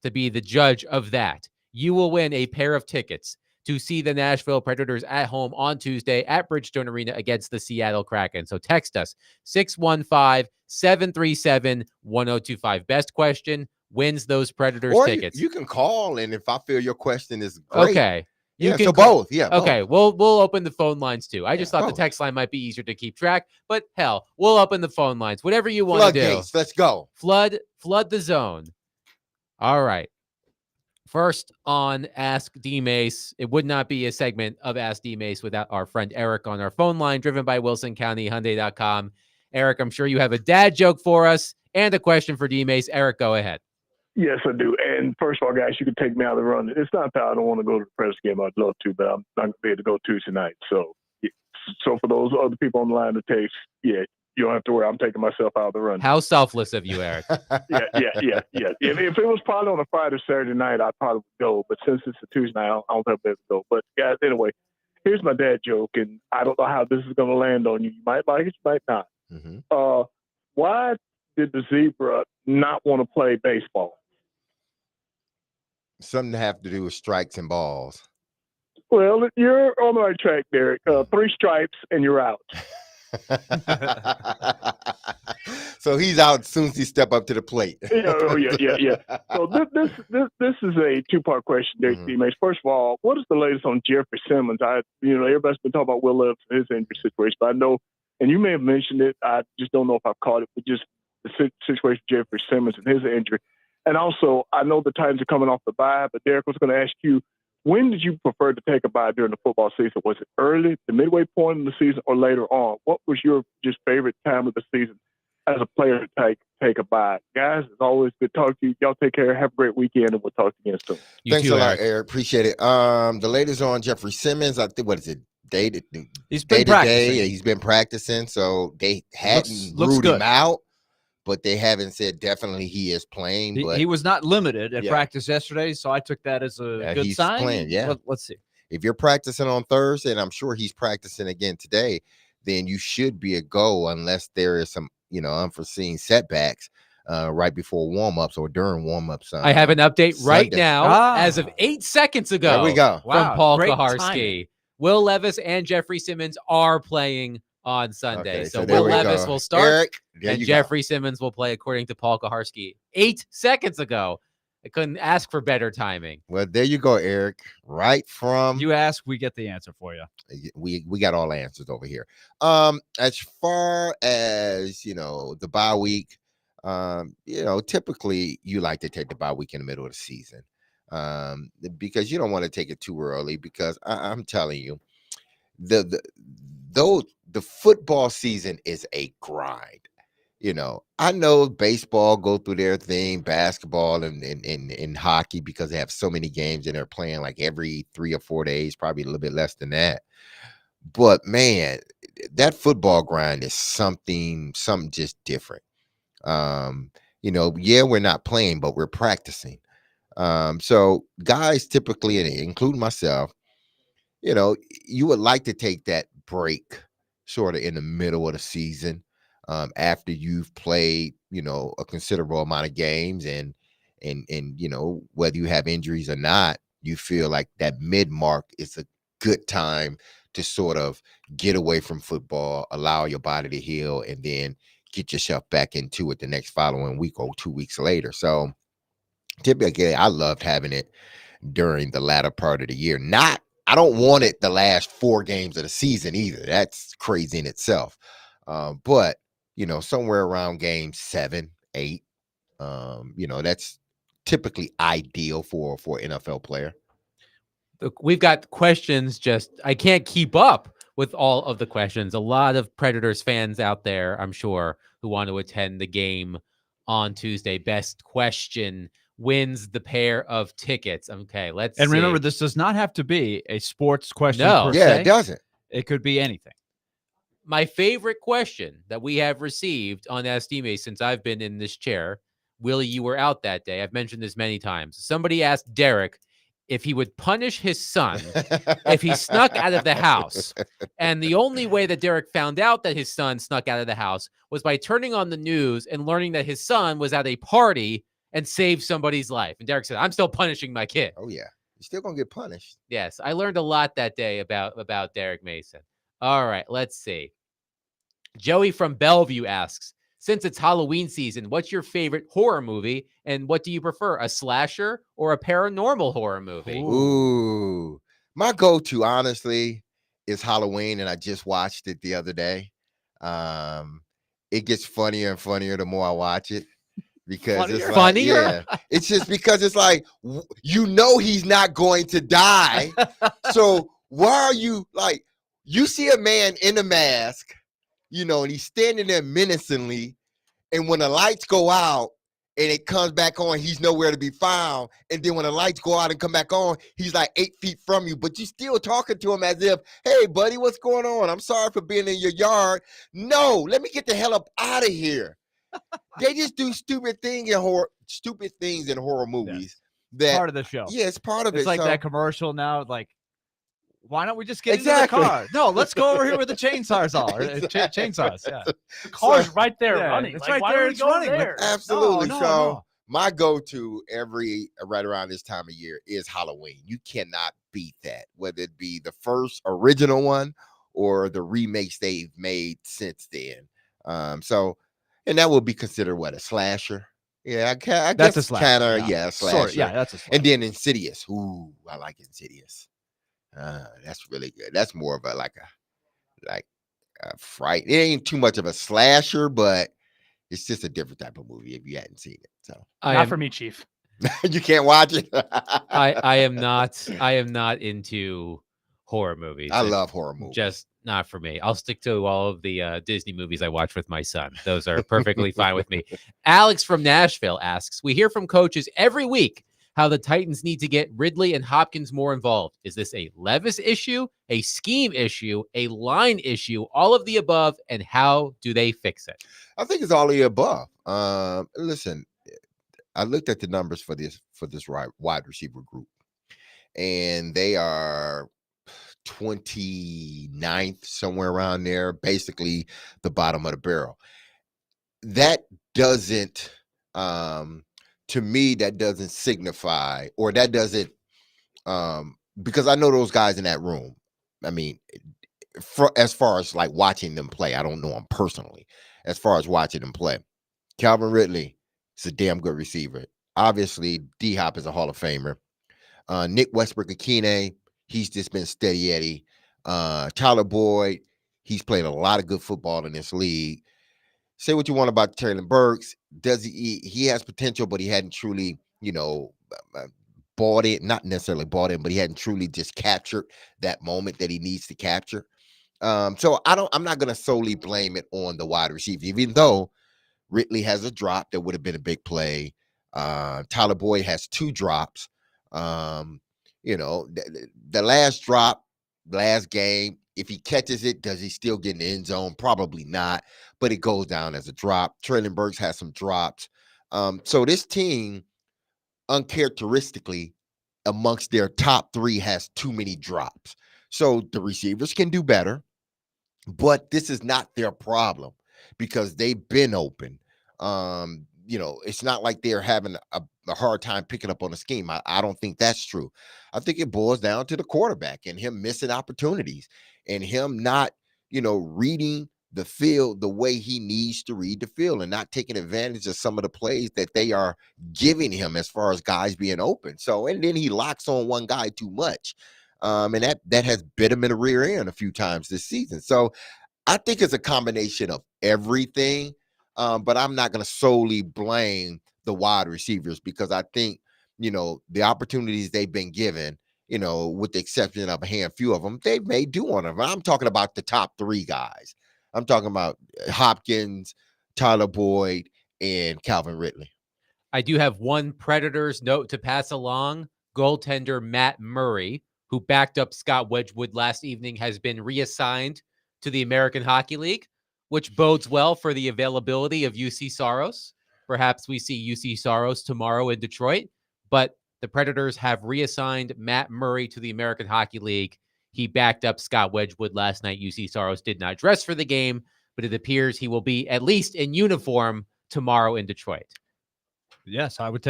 to be the judge of that, you will win a pair of tickets to see the Nashville Predators at home on Tuesday at Bridgestone Arena against the Seattle Kraken. So text us, 615-737-1025. Best question wins those Predators Or tickets. you can call, and if I feel your question is great. Okay. Yeah, can so call- both. Yeah. both. Okay, we'll open the phone lines too. I just thought the both. text line might be easier to keep track, but hell, we'll open the phone lines. Whatever you want to do. Floodgates. Let's go. Flood the zone. All right. First on Ask D-Mace, it would not be a segment of Ask D-Mace without our friend Eric on our phone line, driven by WilsonCountyHyundai.com. Eric, I'm sure you have a dad joke for us and a question for D-Mace. Eric, go ahead. Yes, I do. And first of all, guys, you can take me out of the run. It's not that I don't want to go to the press game. I'd love to, but I'm not going to be able to go Tuesday night. So for those other people on the line to take, yeah, you don't have to worry. I'm taking myself out of the run. How selfless of you, Eric. Yeah. If it was probably on a Friday or Saturday night, I'd probably go. But since it's a Tuesday night, I don't have to go. But guys, anyway, here's my dad joke, and I don't know how this is going to land on you. You might like it, you might not. Why did the zebra not want to play baseball? Something to have to do with strikes and balls. Well, you're on the right track, Derek. 3 stripes and you're out. So he's out as soon as he step up to the plate. Yeah. So this is a 2-part question, Derek D-Mace. First of all, what is the latest on Jeffrey Simmons? Everybody's been talking about Will Levis and his injury situation, but I know, and you may have mentioned it, I just don't know if I've caught it, but just the situation with Jeffrey Simmons and his injury. And also, I know the Titans are coming off the bye, but Derek was going to ask you, when did you prefer to take a bye during the football season? Was it early, the midway point in the season, or later on? What was your just favorite time of the season as a player to take a bye? Guys, it's always good talking to you. Y'all take care. Have a great weekend, and we'll talk to you again soon. Thanks a lot, Eric. Appreciate it. The latest on Jeffrey Simmons, I think, what is it? He's been practicing. He's been practicing, so they hadn't Looks ruled good. him out, but they haven't said definitely he is playing. But He was not limited at Yeah. practice yesterday, so I took that as a good he's sign. playing, yeah. Let's see. if you're practicing on Thursday, and I'm sure he's practicing again today, then you should be a go unless there is some, unforeseen setbacks right before warm-ups or during warm-ups. I have an update right Sunday. now as of 8 seconds ago. There we go. From Paul great Kaharski. timing. Will Levis and Jeffrey Simmons are playing on Sunday. Okay, so there Will we Levis go. will start, Eric, there and you go. Jeffrey Simmons will play according to Paul Kaharski 8 seconds ago. I couldn't ask for better timing. Well, there you go, Eric. Right from You ask, we get the answer for you. we got all the answers over here. As far as the bye week, typically you like to take the bye week in the middle of the season, because you don't want to take it too early. Because I'm telling you, the football season is a grind. I know baseball go through their thing, basketball and hockey, because they have so many games and they're playing like every 3 or 4 days, probably a little bit less than that. But man, that football grind is something just different. We're not playing, but we're practicing. So guys typically, and including myself, you would like to take that break sort of in the middle of the season, after you've played, a considerable amount of games, and whether you have injuries or not, you feel like that mid mark is a good time to sort of get away from football, allow your body to heal, and then get yourself back into it the next following week or 2 weeks later. So typically, I loved having it during the latter part of the year. I don't want it the last 4 games of the season either. That's crazy in itself. But somewhere around game 7, 8, that's typically ideal for an NFL player. Look, we've got questions. I can't keep up with all of the questions. A lot of Predators fans out there, I'm sure, who want to attend the game on Tuesday. Best question wins the pair of tickets. Okay, let's And remember, see. this does not have to be a sports question. No. per Yeah, se. it doesn't. It could be anything. My favorite question that we have received on Ask D Mace since I've been in this chair, Willie, you were out that day. I've mentioned this many times. Somebody asked Derek if he would punish his son if he snuck out of the house. And the only way that Derek found out that his son snuck out of the house was by turning on the news and learning that his son was at a party and saved somebody's life. And Derek said, I'm still punishing my kid. Oh, yeah. You're still going to get punished. Yes, I learned a lot that day about Derek Mason. All right, let's see. Joey from Bellevue asks, since it's Halloween season, what's your favorite horror movie? And what do you prefer, a slasher or a paranormal horror movie? Ooh. My go-to, honestly, is Halloween, and I just watched it the other day. It gets funnier and funnier the more I watch it. Because it's like, Funnier? yeah, it's just because it's like, he's not going to die. So why are you like, you see a man in a mask, and he's standing there menacingly. And when the lights go out and it comes back on, he's nowhere to be found. And then when the lights go out and come back on, he's like 8 feet from you, but you still talking to him as if, hey, buddy, what's going on? I'm sorry for being in your yard. No, let me get the hell up out of here. They just do stupid things in horror movies. That Part of the show. Yeah, it's part of it. It's like so- that commercial now. Like, why don't we just get Exactly. into the car? No, let's go over here where the chainsaws are. Exactly. Chainsaws. Yeah. The car's So- right there Yeah, running. it's Like, right why there, are we it's going running. there? Absolutely. No, So my go-to right around this time of year is Halloween. You cannot beat that, whether it be the first original one or the remakes they've made since then. And that would be considered a slasher. Yeah, I That's guess a slasher. kind of, yeah, slasher. Sort of, yeah, that's a slasher. And then Insidious. Ooh, I like Insidious. That's really good. That's more of a fright. It ain't too much of a slasher, but it's just a different type of movie if you hadn't seen it. So Not for me, Chief. you can't watch it. I am not into horror movies. I It's love horror movies. just not for me. I'll stick to all of the Disney movies I watch with my son. Those are perfectly fine with me. Alex from Nashville asks, we hear from coaches every week how the Titans need to get Ridley and Hopkins more involved. Is this a Levis issue, a scheme issue, a line issue, all of the above, and how do they fix it? I think it's all the above. Listen, I looked at the numbers for this wide receiver group, and they are 29th, somewhere around there, basically the bottom of the barrel. That doesn't, to me, that doesn't signify, or that doesn't, because I know those guys in that room. I mean, as far as like watching them play, I don't know them personally. As far as watching them play, Calvin Ridley is a damn good receiver. Obviously, D-Hop is a Hall of Famer. Nick Westbrook-Akine, he's just been steady Eddie. Tyler Boyd, he's played a lot of good football in this league. Say what you want about Traylon Burks. He has potential, but he hadn't truly, bought it. Not necessarily bought in, but he hadn't truly just captured that moment that he needs to capture. So I'm not gonna solely blame it on the wide receiver, even though Ridley has a drop that would have been a big play. Tyler Boyd has 2 drops. The last drop, last game, if he catches it, does he still get in the end zone? Probably not, but it goes down as a drop. Traylon Burks has some drops. So this team, uncharacteristically amongst their top 3 has too many drops. So the receivers can do better, but this is not their problem because they've been open. It's not like they're having a hard time picking up on the scheme. I don't think that's true. I think it boils down to the quarterback and him missing opportunities and him not, reading the field the way he needs to read the field and not taking advantage of some of the plays that they are giving him as far as guys being open. So, and then he locks on one guy too much. And that has bit him in the rear end a few times this season. So I think it's a combination of everything. But I'm not going to solely blame the wide receivers because I think, the opportunities they've been given, with the exception of a few of them, they may do one of them. I'm talking about the top 3 guys. I'm talking about Hopkins, Tyler Boyd, and Calvin Ridley. I do have one Predators note to pass along. Goaltender Matt Murray, who backed up Scott Wedgwood last evening, has been reassigned to the American Hockey League, which bodes well for the availability of UC Saros. Perhaps we see UC Saros tomorrow in Detroit, but the Predators have reassigned Matt Murray to the American Hockey League. He backed up Scott Wedgwood last night. UC Saros did not dress for the game, but it appears he will be at least in uniform tomorrow in Detroit. Yes, I would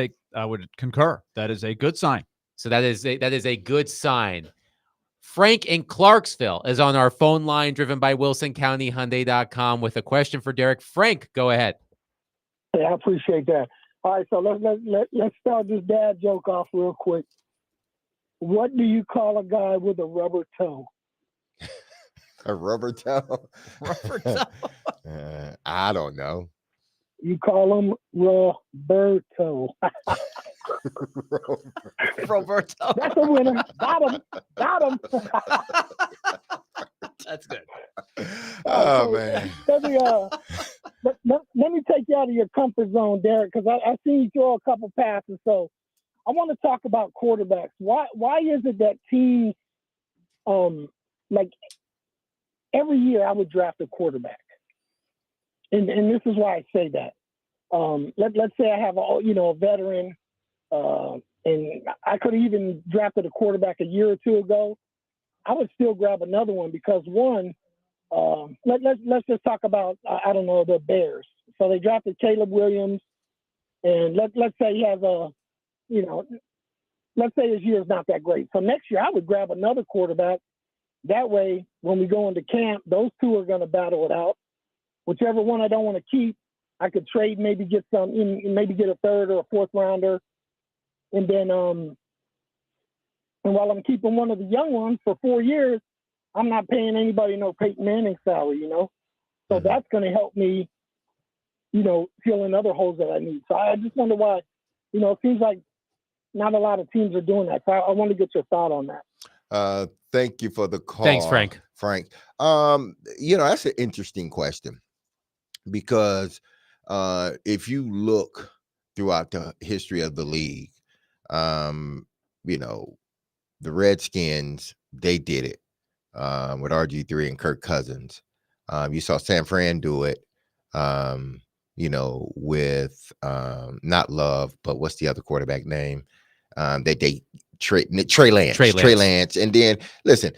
concur. That is a good sign. So that is a good sign. Frank in Clarksville is on our phone line, driven by WilsonCountyHyundai.com, with a question for Derek. Frank, go ahead. Yeah, I appreciate that. All right, so let's start this dad joke off real quick. What do you call a guy with a rubber toe? A rubber toe? Rubber toe? I don't know. You call him Roberto. Roberto. That's a winner. Got him. That's good. Oh, man. Let me take you out of your comfort zone, Derek, because I seen you throw a couple passes. So I want to talk about quarterbacks. Why is it that teams, like every year I would draft a quarterback, and this is why I say that. Let's say I have a veteran, and I could have even drafted a quarterback a year or two ago. I would still grab another one because one, let's just talk about the Bears. So they drafted Caleb Williams, and let's say he has let's say his year is not that great. So next year I would grab another quarterback. That way, when we go into camp, those two are going to battle it out. Whichever one I don't want to keep, I could trade, maybe get a third or a fourth rounder, and then and while I'm keeping one of the young ones for 4 years, I'm not paying anybody no Peyton Manning salary, So that's going to help me, fill in other holes that I need. So I just wonder why, it seems like not a lot of teams are doing that. So I want to get your thought on that. Thank you for the call. Thanks, Frank. That's an interesting question because if you look throughout the history of the league, the Redskins, they did it with RG3 and Kirk Cousins. You saw San Fran do it, with not Love, but what's the other quarterback name? Trey Lance. Trey Lance. And then, listen,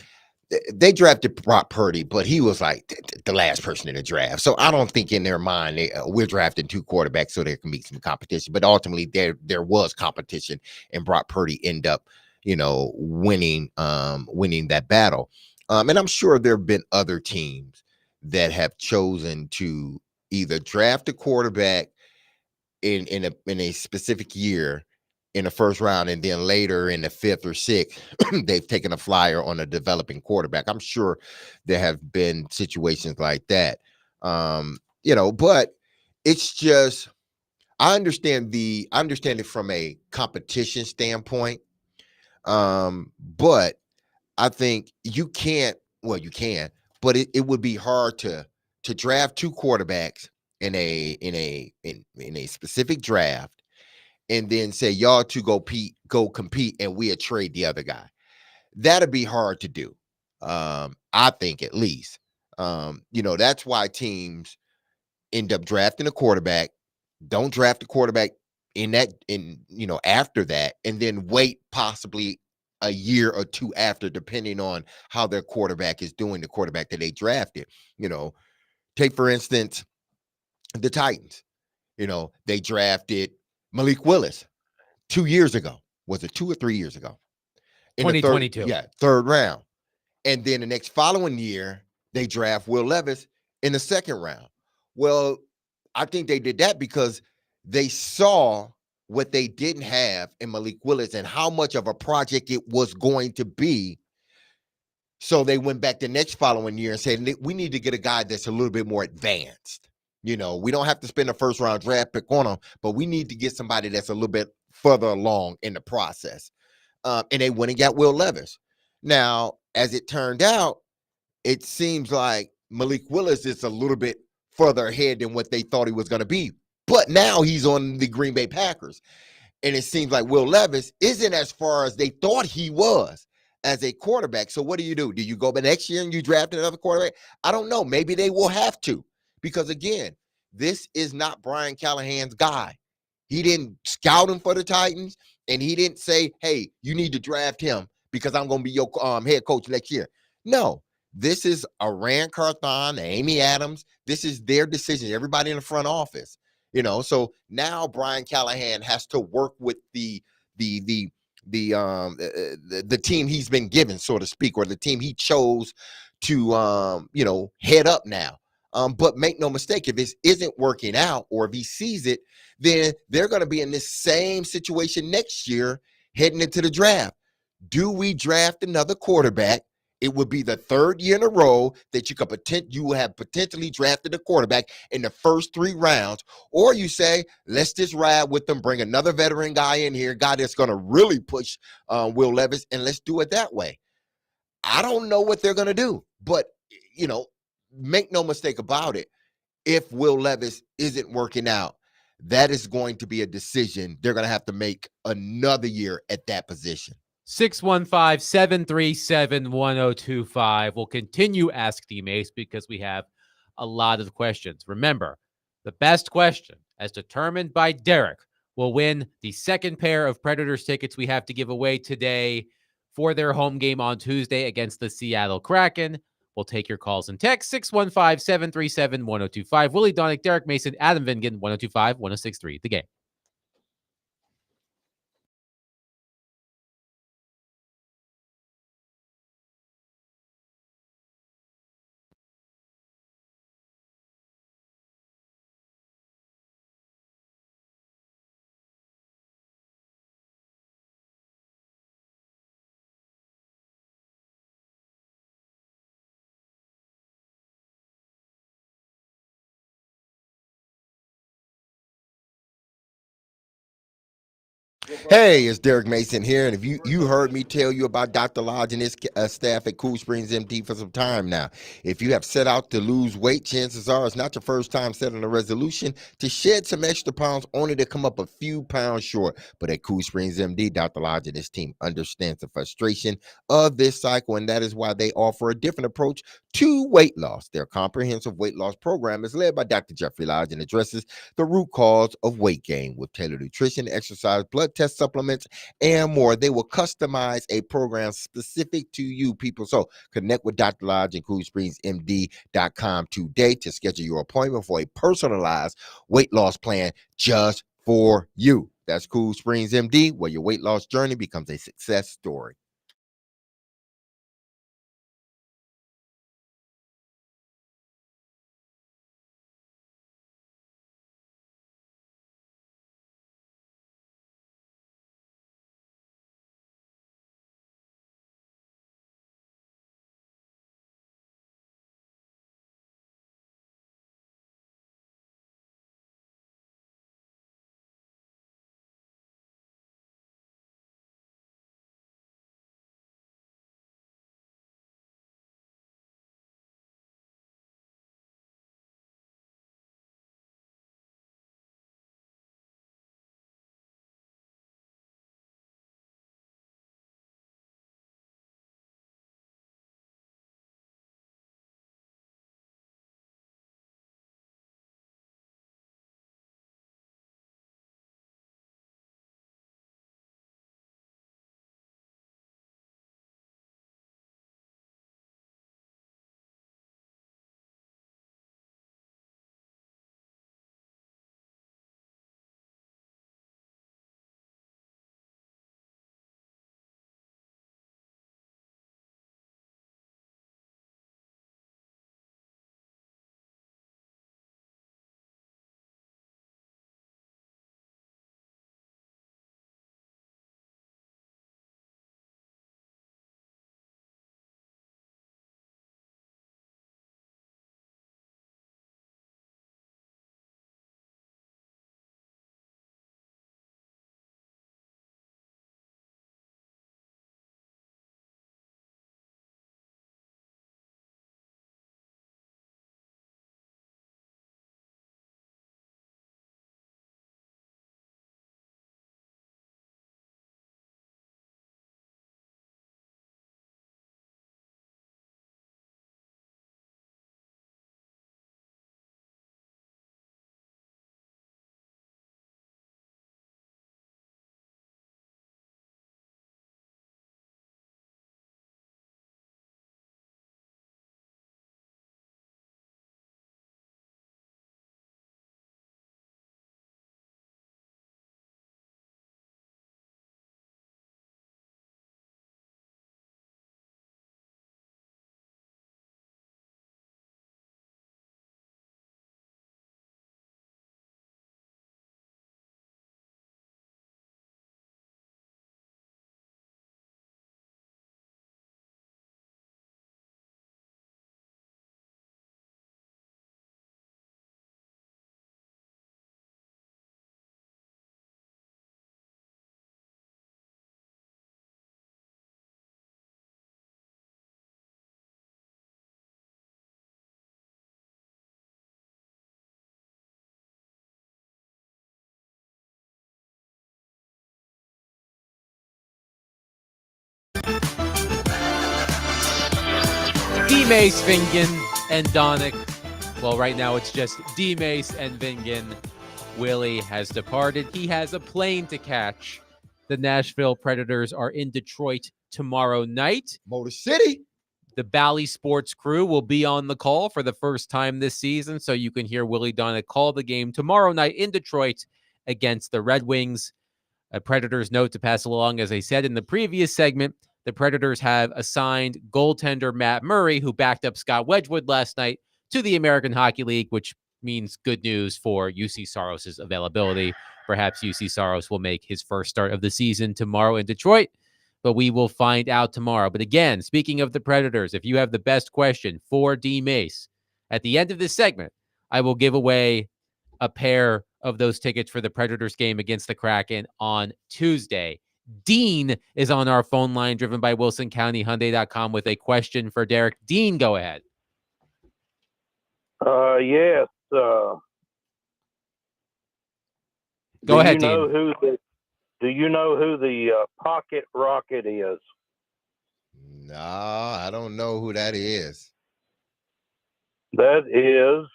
they drafted Brock Purdy, but he was like the last person in the draft. So I don't think in their mind we're drafting 2 quarterbacks so there can be some competition. But ultimately, there was competition, and Brock Purdy ended up, winning that battle. And I'm sure there have been other teams that have chosen to either draft a quarterback in a specific year in the first round, and then later in the 5th or 6th, they've taken a flyer on a developing quarterback. I'm sure there have been situations like that. But it's just, I understand it from a competition standpoint. But I think you can, but it would be hard to draft 2 quarterbacks in a specific draft and then say y'all 2 go compete and we'll trade the other guy. That'd be hard to do. I think at least. That's why teams end up drafting a quarterback, don't draft a quarterback after that, and then wait possibly a year or two after, depending on how their quarterback is doing, the quarterback that they drafted. Take for instance the Titans. They drafted Malik Willis 2 years ago. Was it 2 or 3 years ago? In the 2022. third round. And then the next following year, they draft Will Levis in the second round. Well, I think they did that because they saw what they didn't have in Malik Willis and how much of a project it was going to be. So they went back the next following year and said, we need to get a guy that's a little bit more advanced. We don't have to spend a first round draft pick on him, but we need to get somebody that's a little bit further along in the process. And they went and got Will Levis. Now, as it turned out, it seems like Malik Willis is a little bit further ahead than what they thought he was going to be. But now he's on the Green Bay Packers. And it seems like Will Levis isn't as far as they thought he was as a quarterback. So what do? Do you go back next year and you draft another quarterback? I don't know. Maybe they will have to. Because, again, this is not Brian Callahan's guy. He didn't scout him for the Titans, and he didn't say, hey, you need to draft him because I'm going to be your head coach next year. No, this is Aran Carthon, Amy Adams. This is their decision. Everybody in the front office, So now Brian Callahan has to work with the team he's been given, so to speak, or the team he chose to head up now. But make no mistake, if this isn't working out or if he sees it, then they're going to be in this same situation next year heading into the draft. Do we draft another quarterback? It would be the third year in a row that you have potentially drafted a quarterback in the first 3 rounds. Or you say, let's just ride with them, bring another veteran guy in here, guy that's going to really push Will Levis, and let's do it that way. I don't know what they're going to do, but, make no mistake about it. If Will Levis isn't working out, that is going to be a decision they're going to have to make another year at that position. 615-737-1025. We'll continue Ask D Mace because we have a lot of questions. Remember, the best question, as determined by Derek, will win the second pair of Predators tickets we have to give away today for their home game on Tuesday against the Seattle Kraken. We'll take your calls and texts. 615-737-1025. Willie Donick, Derek Mason, Adam Vingan, 1025-1063. The Game. Hey, it's Derek Mason here, and if you heard me tell you about Dr. Lodge and his staff at Cool Springs MD for some time now. If you have set out to lose weight, chances are it's not your first time setting a resolution to shed some extra pounds, only to come up a few pounds short. But at Cool Springs MD, Dr. Lodge and his team understands the frustration of this cycle, and that is why they offer a different approach to weight loss. Their comprehensive weight loss program is led by Dr. Jeffrey Lodge and addresses the root cause of weight gain with tailored nutrition, exercise, blood test supplements, and more. They will customize a program specific to you, people. So connect with Dr. Lodge and CoolSpringsMD.com today to schedule your appointment for a personalized weight loss plan just for you. That's Cool Springs MD, where your weight loss journey becomes a success story. D-Mace, Vingan, and Donick. Well, right now it's just D-Mace and Vingan. Willie has departed. He has a plane to catch. The Nashville Predators are in Detroit tomorrow night. Motor City. The Bally Sports crew will be on the call for the first time this season, so you can hear Willie Donick call the game tomorrow night in Detroit against the Red Wings. A Predators note to pass along, as I said in the previous segment, the Predators have assigned goaltender Matt Murray, who backed up Scott Wedgwood last night, to the American Hockey League, which means good news for UC Saros' availability. Perhaps UC Saros will make his first start of the season tomorrow in Detroit, but we will find out tomorrow. But again, speaking of the Predators, if you have the best question for D Mace, at the end of this segment, I will give away a pair of those tickets for the Predators game against the Kraken on Tuesday. Dean is on our phone line, driven by WilsonCountyHyundai.com, with a question for Derek. Dean, go ahead. Yes. Go ahead, Dean. Do you know who the Pocket Rocket is? No, I don't know who that is. That is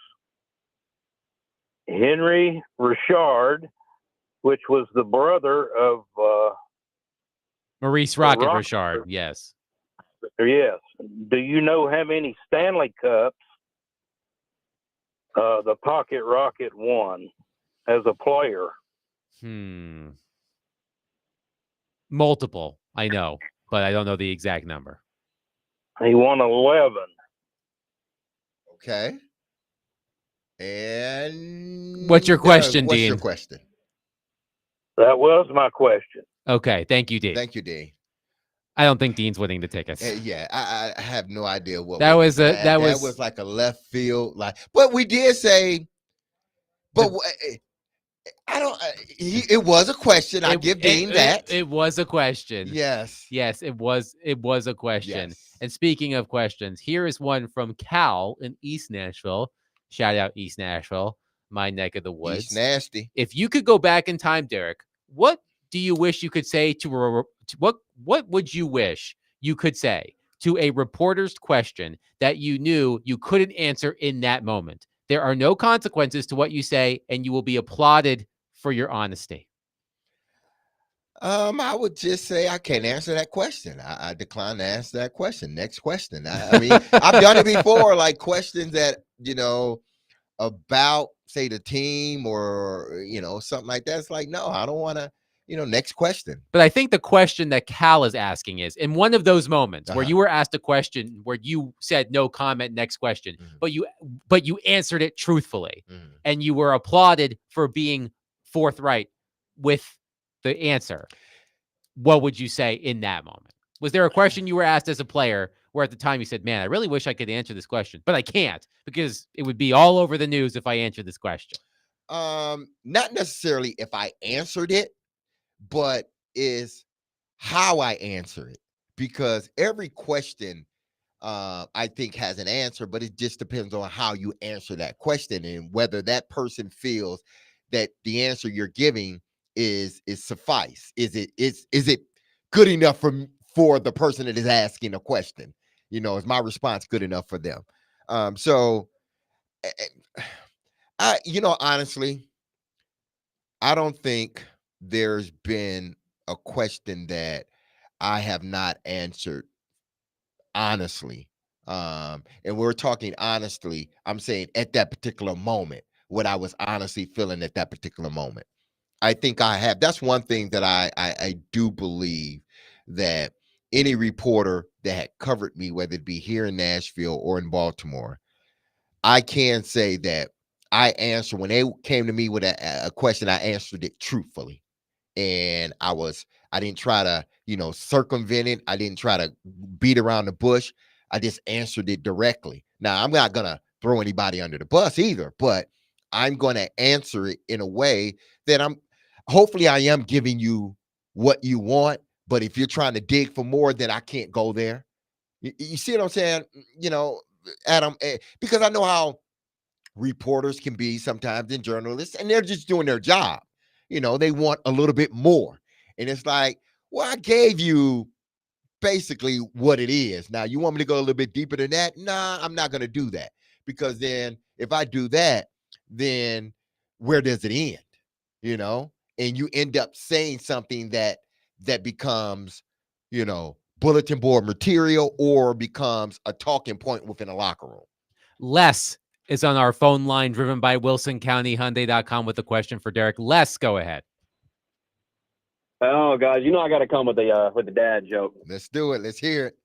Henry Richard, which was the brother of Maurice Rocket Richard. Yes. Yes. Do you know how many Stanley Cups the Pocket Rocket won as a player? Multiple, I know, but I don't know the exact number. He won 11. Okay. And what's your question, what's Dean? your question? That was my question. Okay, thank you, Dean. Thank you, Dean. I don't think Dean's winning the tickets. Yeah, I have no idea what that was. That was like a left field, but we did say, but I don't. It was a question. I give Dean that. It was a question. Yes. Yes, it was. It was a question. Yes. And speaking of questions, here is one from Cal in East Nashville. Shout out East Nashville, my neck of the woods. East Nasty. If you could go back in time, Derek, what do you wish you could say to what would you wish you could say to a reporter's question that you knew you couldn't answer in that moment? There are no consequences to what you say, and you will be applauded for your honesty. I would just say I can't answer that question. I decline to answer that question. Next question. I mean, I've done it before, like questions that, about, say, the team or, something like that. It's like, no, I don't want to, next question. But I think the question that Cal is asking is, in one of those moments where you were asked a question where you said no comment, next question, but you answered it truthfully, and you were applauded for being forthright with the answer. What would you say in that moment? Was there a question you were asked as a player where at the time you said, man, I really wish I could answer this question, but I can't because it would be all over the news if I answered this question? Not necessarily if I answered it, but is how I answer it, because every question I think has an answer, but it just depends on how you answer that question and whether that person feels that the answer you're giving is suffice. Is it good enough for the person that is asking a question? Is my response good enough for them? So I honestly, I don't think there's been a question that I have not answered honestly. And we're talking honestly, I'm saying at that particular moment, what I was honestly feeling at that particular moment. I think I have. That's one thing that I do believe, that any reporter that had covered me, whether it be here in Nashville or in Baltimore, I can say that I answered, when they came to me with a question, I answered it truthfully. And I didn't try to, circumvent it. I didn't try to beat around the bush. I just answered it directly. Now, I'm not going to throw anybody under the bus either, but I'm going to answer it in a way that hopefully I am giving you what you want. But if you're trying to dig for more, then I can't go there. You see what I'm saying? Adam, because I know how reporters can be sometimes, and journalists, and they're just doing their job. They want a little bit more. And it's like, well, I gave you basically what it is. Now, you want me to go a little bit deeper than that? Nah, I'm not going to do that, because then if I do that, then where does it end? You know, and you end up saying something that becomes, you know, bulletin board material or becomes a talking point within a locker room. Les is on our phone line, driven by WilsonCountyHyundai.com, with a question for Derek. Les, go ahead. Oh, guys, you know I got to come with the dad joke. Let's do it. Let's hear it.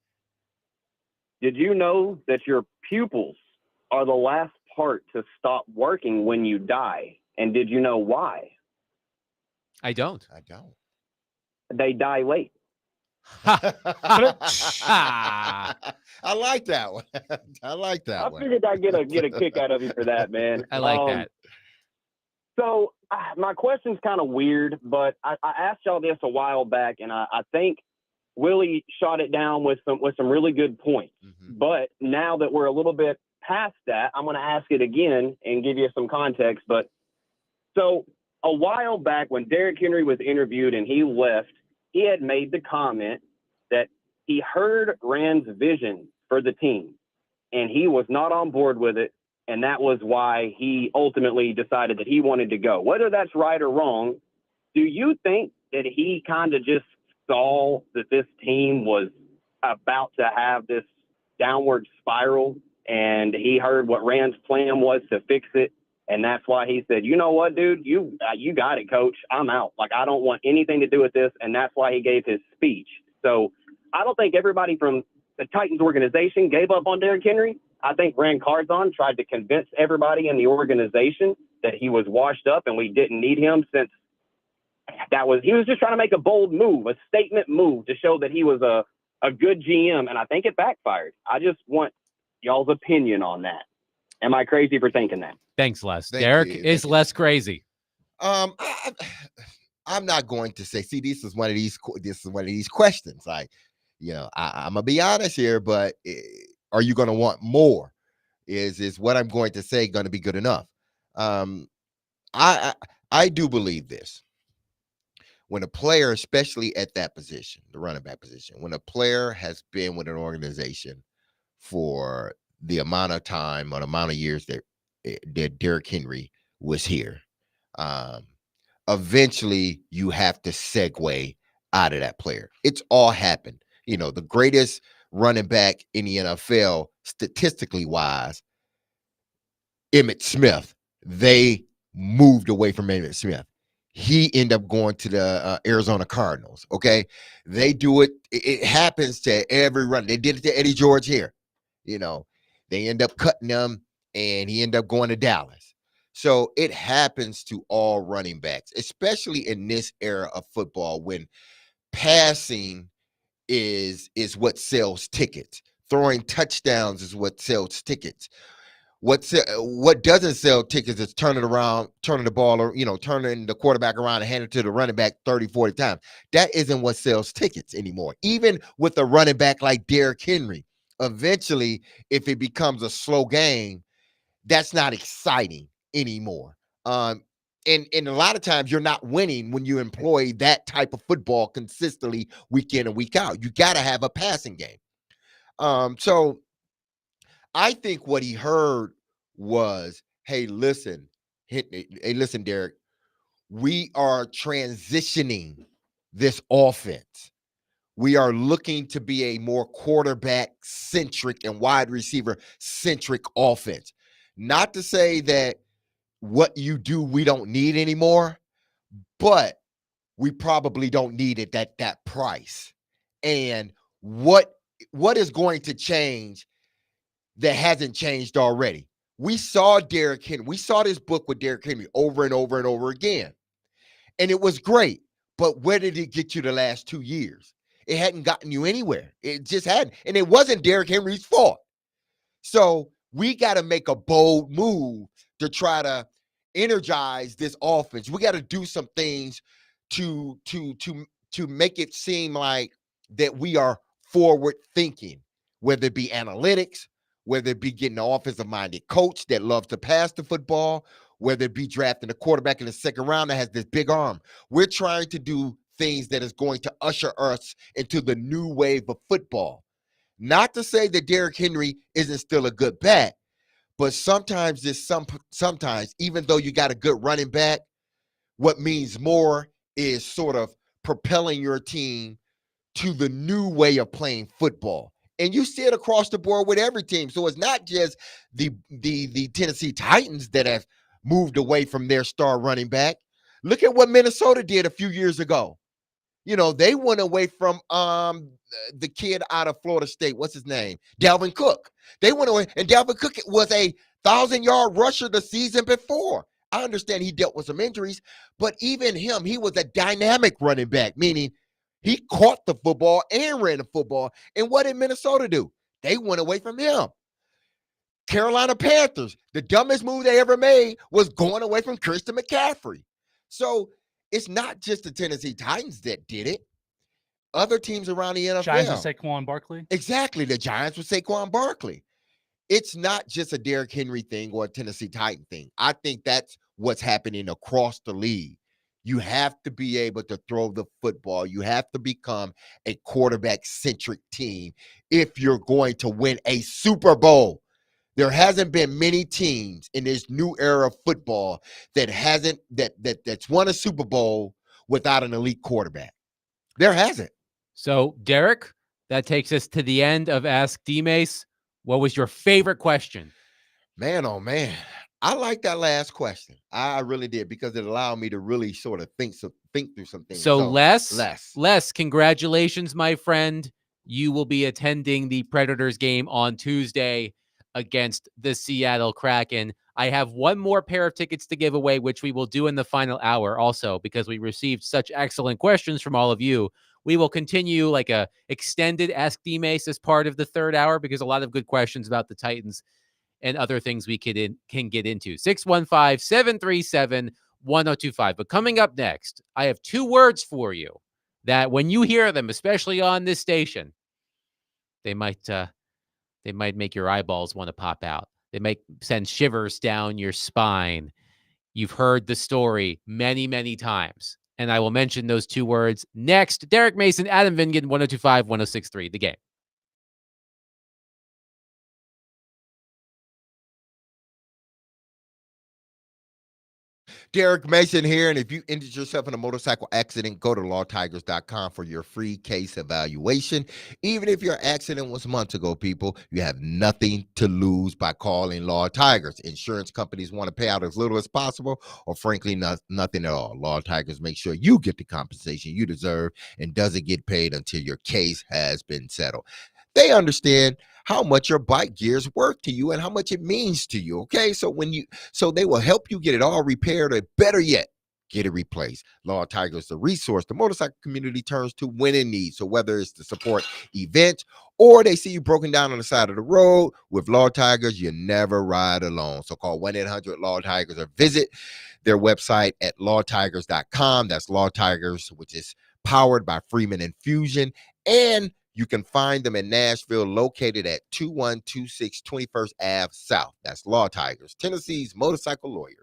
Did you know that your pupils are the last part to stop working when you die? And did you know why? I don't. They die late. I like that one. I like that one. I figured I'd get a kick out of you for that, man. I like that. So my question's kind of weird, but I asked y'all this a while back, and I think Willie shot it down with some really good points. Mm-hmm. But now that we're a little bit past that, I'm going to ask it again and give you some context. But so a while back when Derrick Henry was interviewed and he left, he had made the comment that he heard Rand's vision for the team and he was not on board with it. And that was why he ultimately decided that he wanted to go. Whether that's right or wrong, do you think that he kind of just saw that this team was about to have this downward spiral and he heard what Rand's plan was to fix it? And that's why he said, you know what, dude, you got it, coach. I'm out. Like, I don't want anything to do with this. And that's why he gave his speech. So I don't think everybody from the Titans organization gave up on Derrick Henry. I think Rand Carzon tried to convince everybody in the organization that he was washed up and we didn't need him, since he was just trying to make a bold move, a statement move to show that he was a good GM. And I think it backfired. I just want y'all's opinion on that. Am I crazy for thinking that? Thanks, Les. Thank Derek you. is less crazy. I'm not going to say. See, this is one of these questions. Like, you know, I'm gonna be honest here, but are you going to want more? Is what I'm going to say going to be good enough? I do believe this. When a player, especially at that position, the running back position, when a player has been with an organization for the amount of time or the amount of years that Derrick Henry was here, eventually you have to segue out of that player. It's all happened. You know, the greatest running back in the NFL, statistically wise, Emmitt Smith, they moved away from Emmitt Smith. He ended up going to the Arizona Cardinals. Okay. They do it. It happens to every runner. They did it to Eddie George here. You know, they end up cutting him and he ended up going to Dallas. So it happens to all running backs, especially in this era of football when passing is what sells tickets. Throwing touchdowns is what sells tickets. What doesn't sell tickets is turning the ball, or, you know, turning the quarterback around and handing it to the running back 30, 40 times. That isn't what sells tickets anymore. Even with a running back like Derrick Henry, eventually, if it becomes a slow game, that's not exciting anymore. And a lot of times you're not winning when you employ that type of football consistently week in and week out. You got to have a passing game. So I think what he heard was, hey, listen, Derrick, we are transitioning this offense. We are looking to be a more quarterback-centric and wide receiver-centric offense. Not to say that what you do we don't need anymore, but we probably don't need it at that price. And what is going to change that hasn't changed already? We saw Derrick Henry. We saw this book with Derrick Henry over and over and over again. And it was great. But where did it get you the last 2 years? It hadn't gotten you anywhere. It just hadn't. And it wasn't Derrick Henry's fault. So we got to make a bold move to try to energize this offense. We got to do some things to make it seem like that we are forward thinking, whether it be analytics, whether it be getting an offensive-minded coach that loves to pass the football, whether it be drafting a quarterback in the second round that has this big arm. We're trying to do things that is going to usher us into the new wave of football. Not to say that Derrick Henry isn't still a good back, but sometimes even though you got a good running back, what means more is sort of propelling your team to the new way of playing football. And you see it across the board with every team. So it's not just the Tennessee Titans that have moved away from their star running back. Look at what Minnesota did a few years ago. You know, they went away from the kid out of Florida State. What's his name? Dalvin Cook. They went away, and Dalvin Cook was a 1,000-yard rusher the season before. I understand he dealt with some injuries, but even him, he was a dynamic running back, meaning he caught the football and ran the football. And what did Minnesota do? They went away from him. Carolina Panthers, the dumbest move they ever made was going away from Christian McCaffrey. So it's not just the Tennessee Titans that did it. Other teams around the NFL. Giants with Saquon Barkley. Exactly. The Giants with Saquon Barkley. It's not just a Derrick Henry thing or a Tennessee Titan thing. I think that's what's happening across the league. You have to be able to throw the football. You have to become a quarterback-centric team if you're going to win a Super Bowl. There hasn't been many teams in this new era of football that's won a Super Bowl without an elite quarterback. There hasn't. So, Derek, that takes us to the end of Ask D-Mace. What was your favorite question? Man, oh man. I like that last question. I really did, because it allowed me to really sort of think through some things. So Les, congratulations, my friend. You will be attending the Predators game on Tuesday against the Seattle Kraken. I have one more pair of tickets to give away, which we will do in the final hour also, because we received such excellent questions from all of you. We will continue like a extended Ask D-Mace as part of the third hour, because a lot of good questions about the Titans and other things we can get into. 615-737-1025. But coming up next, I have two words for you that when you hear them, especially on this station, they might make your eyeballs want to pop out. They might send shivers down your spine. You've heard the story many, many times. And I will mention those two words next. Derek Mason, Adam Vingan, 1025, 1063, The Game. Derek Mason here, and if you injured yourself in a motorcycle accident, go to lawtigers.com for your free case evaluation. Even if your accident was months ago, people, you have nothing to lose by calling Law Tigers. Insurance companies want to pay out as little as possible, or frankly, nothing at all. Law Tigers make sure you get the compensation you deserve and doesn't get paid until your case has been settled. They understand how much your bike gear is worth to you and how much it means to you. Okay, so they will help you get it all repaired, or better yet, get it replaced. Law Tigers, the resource the motorcycle community turns to when in need. So whether it's to support events or they see you broken down on the side of the road, with Law Tigers, you never ride alone. So call 1-800-LAW-TIGERS or visit their website at lawtigers.com. That's Law Tigers, which is powered by Freeman Infusion. And you can find them in Nashville, located at 2126 21st Ave South. That's Law Tigers, Tennessee's motorcycle lawyers.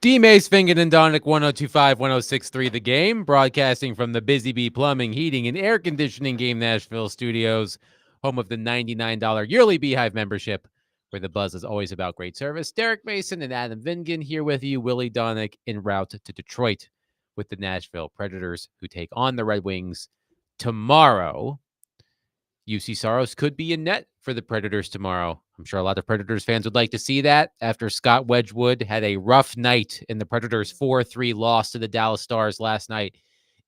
D. Mace, Fingin, and Donick, 102.5, 106.3 The Game, broadcasting from the Busy Bee Plumbing, Heating, and Air Conditioning Game Nashville studios, home of the $99 yearly Beehive membership, where the buzz is always about great service. Derek Mason and Adam Vingan here with you. Willie Donick en route to Detroit with the Nashville Predators, who take on the Red Wings tomorrow. UC Saros could be in net for the Predators tomorrow. I'm sure a lot of Predators fans would like to see that after Scott Wedgwood had a rough night in the Predators' 4-3 loss to the Dallas Stars last night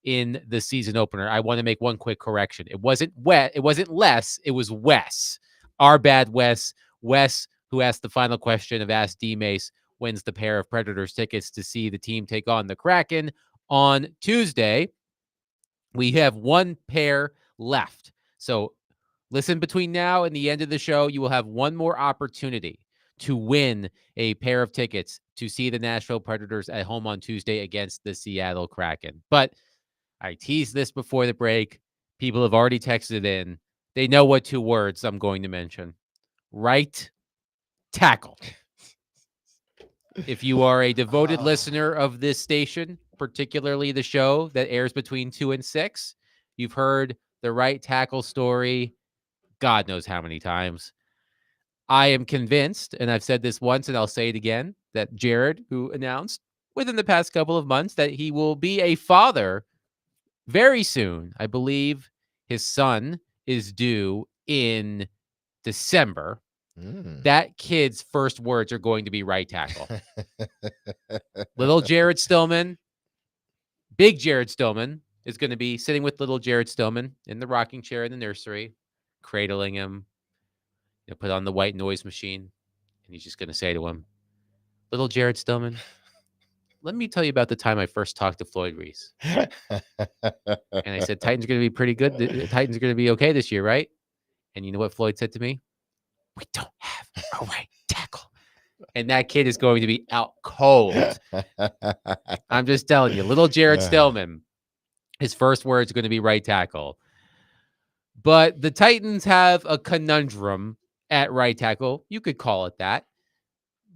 in the season opener. I want to make one quick correction. It wasn't it wasn't Les. It was Wes. Our bad, Wes. Wes, who asked the final question of Ask D. Mace, wins the pair of Predators tickets to see the team take on the Kraken on Tuesday. We have one pair left. So listen, between now and the end of the show, you will have one more opportunity to win a pair of tickets to see the Nashville Predators at home on Tuesday against the Seattle Kraken. But I teased this before the break. People have already texted in. They know what two words I'm going to mention. Right tackle. If you are a devoted listener of this station, particularly the show that airs between 2 and 6, you've heard the right tackle story God knows how many times. I am convinced, and I've said this once and I'll say it again, that Jared, who announced within the past couple of months that he will be a father very soon. I believe his son is due in December. That kid's first words are going to be right tackle. Little Jared Stillman, big Jared Stillman, is going to be sitting with little Jared Stillman in the rocking chair in the nursery, cradling him, put on the white noise machine, and he's just going to say to him, little Jared Stillman, let me tell you about the time I first talked to Floyd Reese. And I said, Titans are going to be pretty good. The Titans are going to be okay this year, right? And you know what Floyd said to me? We don't have a right tackle. And that kid is going to be out cold. I'm just telling you, little Jared Stillman, his first words are going to be right tackle. But the Titans have a conundrum at right tackle. You could call it that.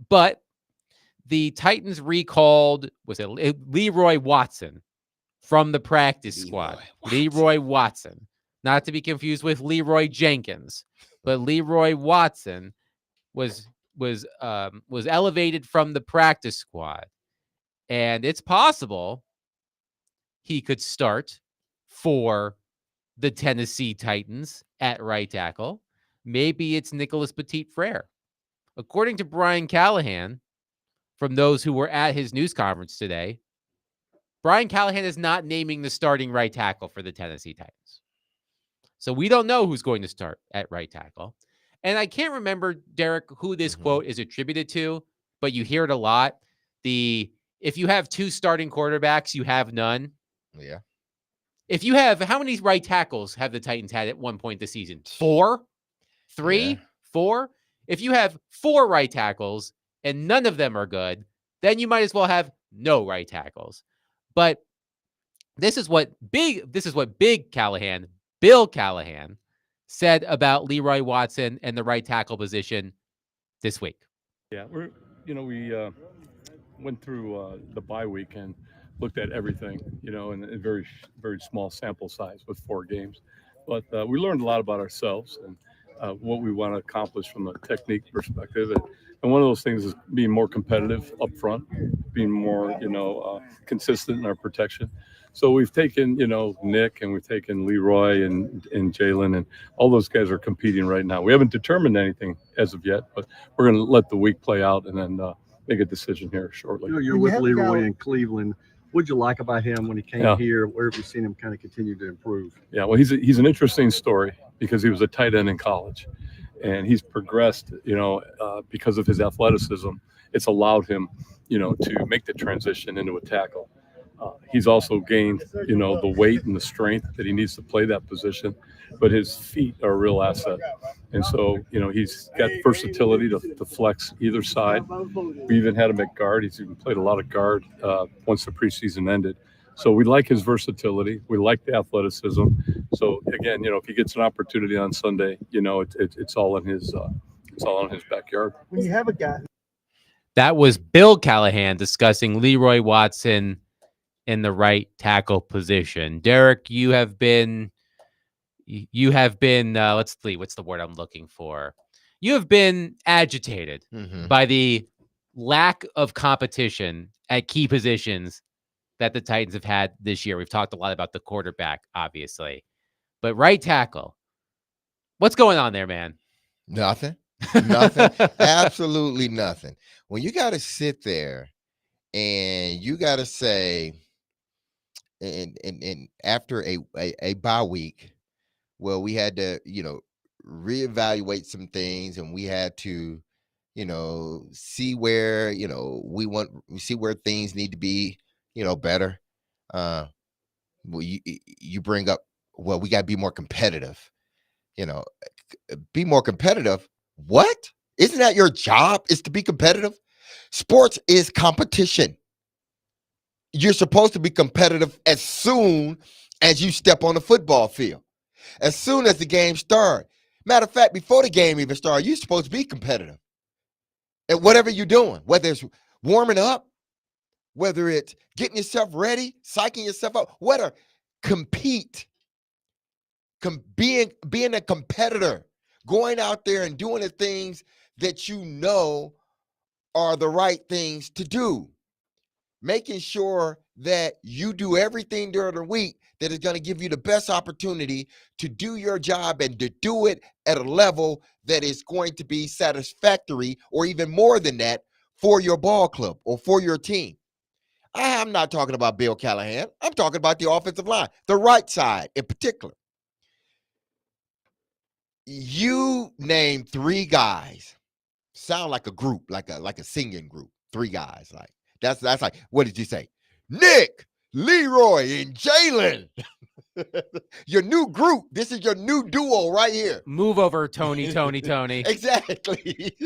But the Titans recalled, was it Leroy Watson from the practice squad? Leroy Watson. Not to be confused with Leroy Jenkins. But Leroy Watson was elevated from the practice squad. And it's possible he could start for the Tennessee Titans at right tackle. Maybe it's Nicholas Petit-Frere. According to Brian Callahan, from those who were at his news conference today, Brian Callahan is not naming the starting right tackle for the Tennessee Titans. So we don't know who's going to start at right tackle. And I can't remember, Derek, who this quote is attributed to, but you hear it a lot. If you have two starting quarterbacks, you have none. Yeah. If you have, how many right tackles have the Titans had at one point this season? 4? 3? Yeah. 4? If you have 4 right tackles and none of them are good, then you might as well have no right tackles. But this is what Bill Callahan said about Leroy Watson and the right tackle position this week. Yeah, we went through the bye week and looked at everything, in a very, very small sample size with 4 games. But we learned a lot about ourselves and what we want to accomplish from a technique perspective. And one of those things is being more competitive up front, being more, consistent in our protection. So we've taken, Nick, and we've taken Leroy and Jalen, and all those guys are competing right now. We haven't determined anything as of yet, but we're going to let the week play out and then make a decision here shortly. You're with Leroy in Cleveland. What'd you like about him when he came here? Where have you seen him kind of continue to improve? Yeah, well, he's an interesting story because he was a tight end in college, and he's progressed, because of his athleticism. It's allowed him, to make the transition into a tackle. He's also gained, the weight and the strength that he needs to play that position, but his feet are a real asset. And so, he's got versatility to flex either side. We even had him at guard. He's even played a lot of guard once the preseason ended. So we like his versatility. We like the athleticism. So again, if he gets an opportunity on Sunday, it's all in his backyard. When you have a guy. That was Bill Callahan discussing Leroy Watson in the right tackle position. Derek, you have been let's see, what's the word I'm looking for? You have been agitated by the lack of competition at key positions that the Titans have had this year. We've talked a lot about the quarterback, obviously, but right tackle, what's going on there, man? Nothing. Absolutely nothing. When you got to sit there and you got to say, and after a bye week, well, we had to, reevaluate some things, and we had to, see where, we see where things need to be, better. Well, you bring up, well, we got to be more competitive, be more competitive. What? Isn't that your job, is to be competitive? Sports is competition. You're supposed to be competitive as soon as you step on the football field, as soon as the game starts. Matter of fact, before the game even starts, you're supposed to be competitive at whatever you're doing, whether it's warming up, whether it's getting yourself ready, psyching yourself up, whether compete, being a competitor, going out there and doing the things that you know are the right things to do, making sure that you do everything during the week that is going to give you the best opportunity to do your job and to do it at a level that is going to be satisfactory, or even more than that, for your ball club or for your team. I'm not talking about Bill Callahan. I'm talking about the offensive line, the right side in particular. You name three guys, sound like a group, like a singing group. Three guys, like that's like, what did you say? Nick, Leroy, and Jalen. Your new group. This is your new duo right here. Move over, Tony. Exactly.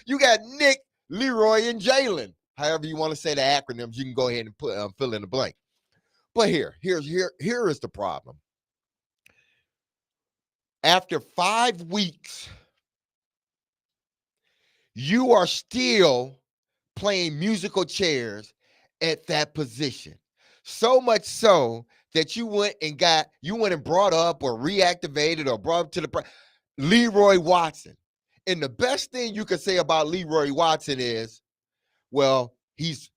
You got Nick, Leroy, and Jalen. However you want to say the acronyms, you can go ahead and put fill in the blank. But here is the problem. After 5 weeks, you are still playing musical chairs at that position. So much so that you went and brought up or reactivated or brought up to the Leroy Watson. And the best thing you can say about Leroy Watson is, well, he's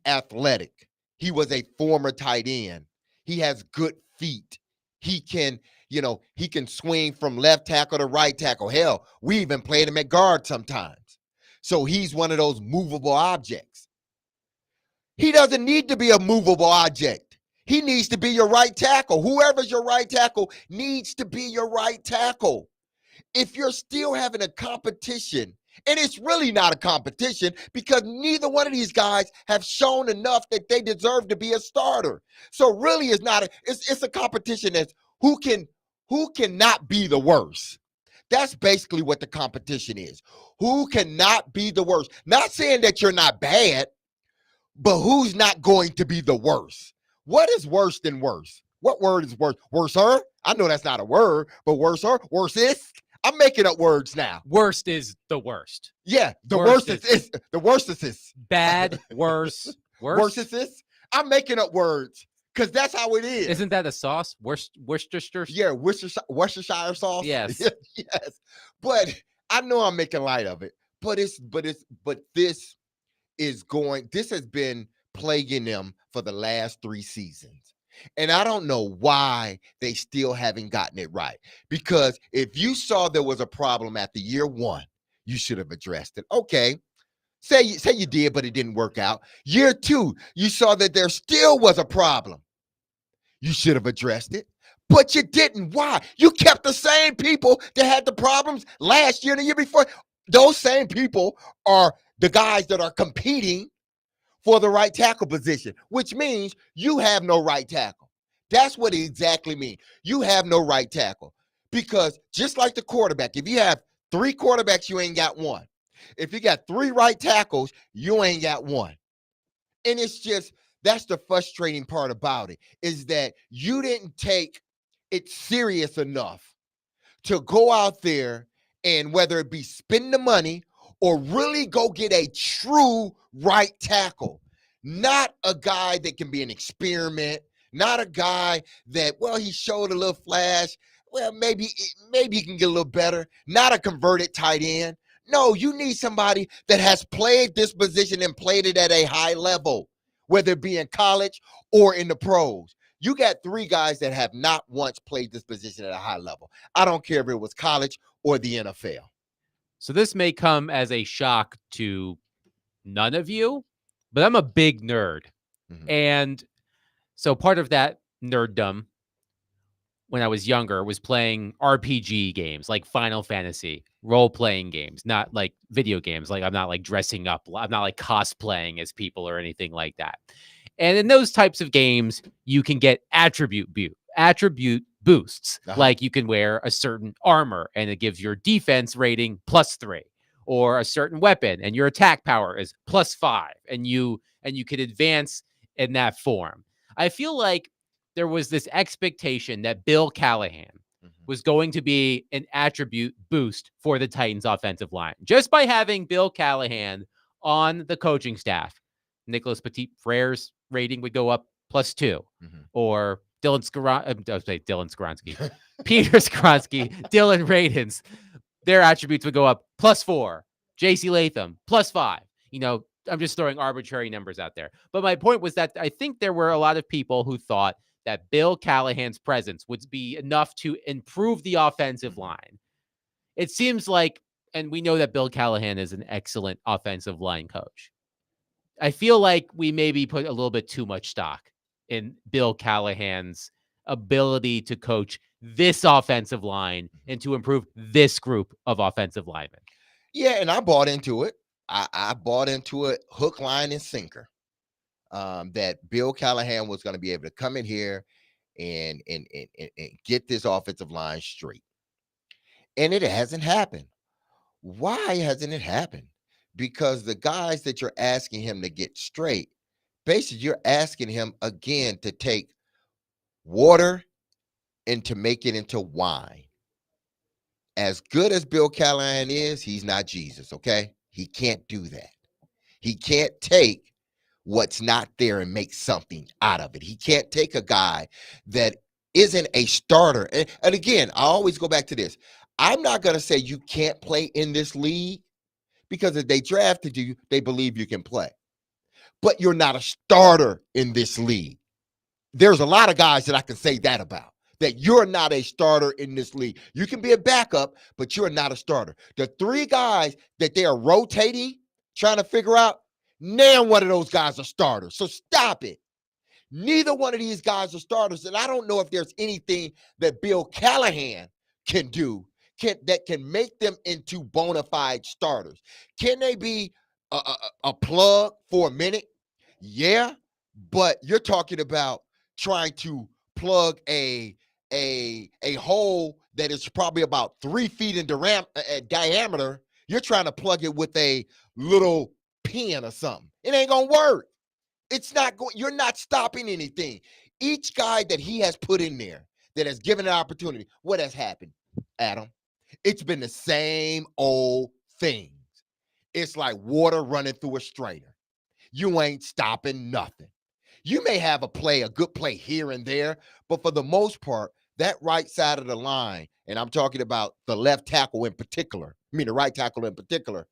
athletic. He was a former tight end. He has good feet. He can, he can swing from left tackle to right tackle. Hell, we even played him at guard sometimes. So he's one of those movable objects. He doesn't need to be a movable object. He needs to be your right tackle. Whoever's your right tackle needs to be your right tackle. If you're still having a competition, and it's really not a competition because neither one of these guys have shown enough that they deserve to be a starter. So really it's not it's a competition that's who cannot be the worst. That's basically what the competition is. Who cannot be the worst? Not saying that you're not bad, but who's not going to be the worst? What is worse than worse? What word is worse? Worser? I know that's not a word, but worser? Worsest? I'm making up words now. Worst is the worst. Yeah, the worst is the worst is bad, worse. Worstest is? I'm making up words because that's how it is. Isn't that a sauce? Worcestershire? Yeah, Worcestershire sauce. Yes. Yes. But I know I'm making light of it. But this has been plaguing them for the last 3 seasons. And I don't know why they still haven't gotten it right. Because if you saw there was a problem after year 1, you should have addressed it. Okay. Say you did, but it didn't work out. Year 2, you saw that there still was a problem. You should have addressed it, but you didn't. Why? You kept the same people that had the problems last year and the year before. Those same people are the guys that are competing for the right tackle position, which means you have no right tackle. That's what it exactly means. You have no right tackle because just like the quarterback, if you have 3 quarterbacks, you ain't got 1. If you got 3 right tackles, you ain't got 1. And it's just, that's the frustrating part about it, is that you didn't take it serious enough to go out there and whether it be spend the money or really go get a true right tackle. Not a guy that can be an experiment, not a guy that, well, he showed a little flash. Well, maybe he can get a little better. Not a converted tight end. No, you need somebody that has played this position and played it at a high level, whether it be in college or in the pros. You got 3 guys that have not once played this position at a high level. I don't care if it was college or the NFL. So this may come as a shock to none of you, but I'm a big nerd. And so part of that nerddom when I was younger was playing RPG games like Final Fantasy, role-playing games, not like video games. Like I'm not like dressing up. I'm not like cosplaying as people or anything like that. And in those types of games, you can get attribute boosts. Like you can wear a certain armor and it gives your defense rating +3, or a certain weapon and your attack power is +5, and you can advance in that form. I feel like there was this expectation that Bill Callahan was going to be an attribute boost for the Titans offensive line. Just by having Bill Callahan on the coaching staff, Nicholas Petit-Frere's rating would go up +2, or Peter Skoronsky, Dylan Radins, their attributes would go up +4. JC Latham +5. You know, I'm just throwing arbitrary numbers out there. But my point was that I think there were a lot of people who thought that Bill Callahan's presence would be enough to improve the offensive line. It seems like, and we know that Bill Callahan is an excellent offensive line coach. I feel like we maybe put a little bit too much stock in Bill Callahan's ability to coach this offensive line and to improve this group of offensive linemen. Yeah, and I bought into it. I bought into it hook, line, and sinker. That Bill Callahan was going to be able to come in here and get this offensive line straight. And it hasn't happened. Why hasn't it happened? Because the guys that you're asking him to get straight, basically you're asking him again to take water and to make it into wine. As good as Bill Callahan is, he's not Jesus, okay? He can't do that. He can't take what's not there and make something out of it. He can't take a guy that isn't a starter. And again, I always go back to this. I'm not going to say you can't play in this league, because if they drafted you, they believe you can play. But you're not a starter in this league. There's a lot of guys that I can say that about, that you're not a starter in this league. You can be a backup, but you're not a starter. The 3 guys that they are rotating, trying to figure out, now one of those guys are starters. So stop it. Neither one of these guys are starters. And I don't know if there's anything that Bill Callahan can do that can make them into bona fide starters. Can they be a plug for a minute? Yeah, but you're talking about trying to plug a hole that is probably about 3 feet in diameter. You're trying to plug it with a little pin or something. It ain't gonna work. It's not going. You're not stopping anything. Each guy that he has put in there that has given an opportunity, what has happened, Adam? It's been the same old things. It's like water running through a strainer. You ain't stopping nothing. You may have a good play here and there, but for the most part, that right side of the line, and I'm talking about the left tackle in particular, the right tackle in particular,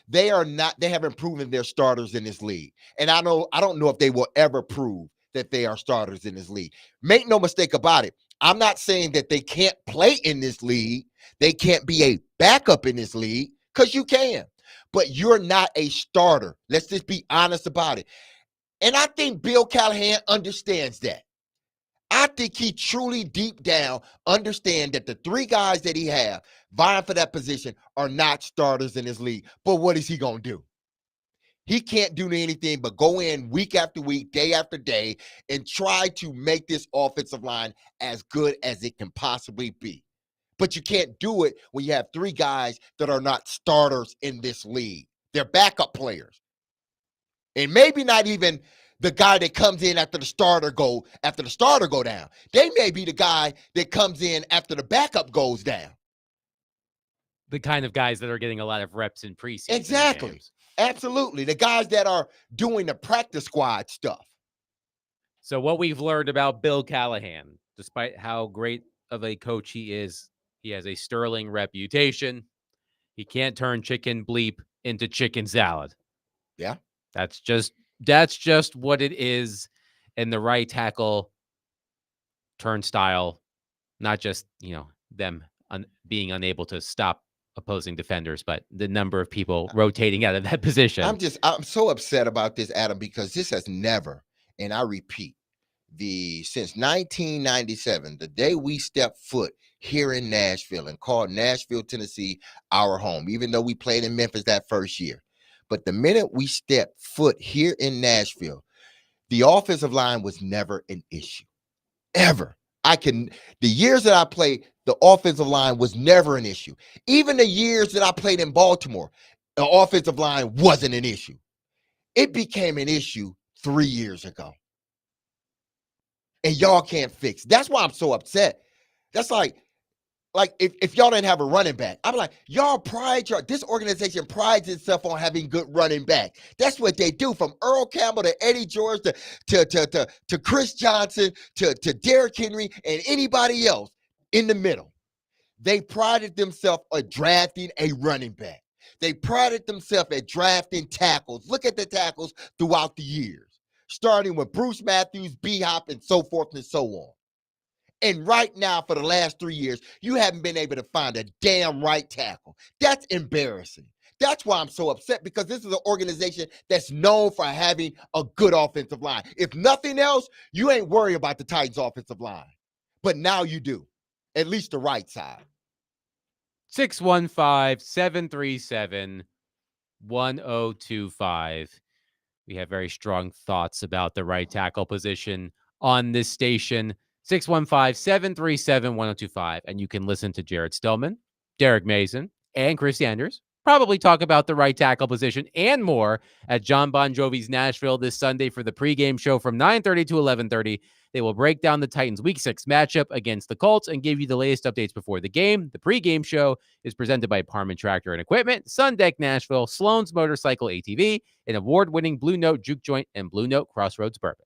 they haven't proven they're starters in this league. And I don't know if they will ever prove that they are starters in this league. Make no mistake about it. I'm not saying that they can't play in this league. They can't be a backup in this league, because you can. But you're not a starter. Let's just be honest about it. And I think Bill Callahan understands that. I think he truly deep down understands that the 3 guys that he have vying for that position are not starters in this league. But what is he going to do? He can't do anything but go in week after week, day after day, and try to make this offensive line as good as it can possibly be. But you can't do it when you have 3 guys that are not starters in this league. They're backup players. And maybe not even the guy that comes in after the starter go down. They may be the guy that comes in after the backup goes down. the kind of guys that are getting a lot of reps in preseason. Exactly. games. Absolutely. The guys that are doing the practice squad stuff. So what we've learned about Bill Callahan, despite how great of a coach he is, he has a sterling reputation. He can't turn chicken bleep into chicken salad. Yeah. That's just what it is. And the right tackle turnstile, not just, them being unable to stop opposing defenders, but the number of people rotating out of that position. I'm so upset about this, Adam, because this has never, and I repeat, since 1997, the day we stepped foot here in Nashville and called Nashville, Tennessee our home, even though we played in Memphis that first year. But the minute we stepped foot here in Nashville, the offensive line was never an issue. Ever. The years that I played, the offensive line was never an issue. Even the years that I played in Baltimore, the offensive line wasn't an issue. It became an issue 3 years ago. And y'all can't fix. That's why I'm so upset. That's like if y'all didn't have a running back, I'm like, this organization prides itself on having good running back. That's what they do, from Earl Campbell to Eddie George to Chris Johnson to Derrick Henry and anybody else in the middle. They prided themselves on drafting a running back. They prided themselves at drafting tackles. Look at the tackles throughout the years, starting with Bruce Matthews, B-Hop, and so forth and so on. And right now, for the last 3 years, you haven't been able to find a damn right tackle. That's embarrassing. That's why I'm so upset, because this is an organization that's known for having a good offensive line. If nothing else, you ain't worried about the Titans' offensive line. But now you do, at least the right side. 615-737-1025. We have very strong thoughts about the right tackle position on this station. 615-737-1025. And you can listen to Jared Stillman, Derek Mason, and Chris Sanders probably talk about the right tackle position and more at John Bon Jovi's Nashville this Sunday for the pregame show from 9:30 to 11:30. They will break down the Titans' Week 6 matchup against the Colts and give you the latest updates before the game. The pregame show is presented by Parman Tractor and Equipment, Sun Deck Nashville, Sloan's Motorcycle ATV, an award-winning Blue Note Juke Joint, and Blue Note Crossroads Bourbon.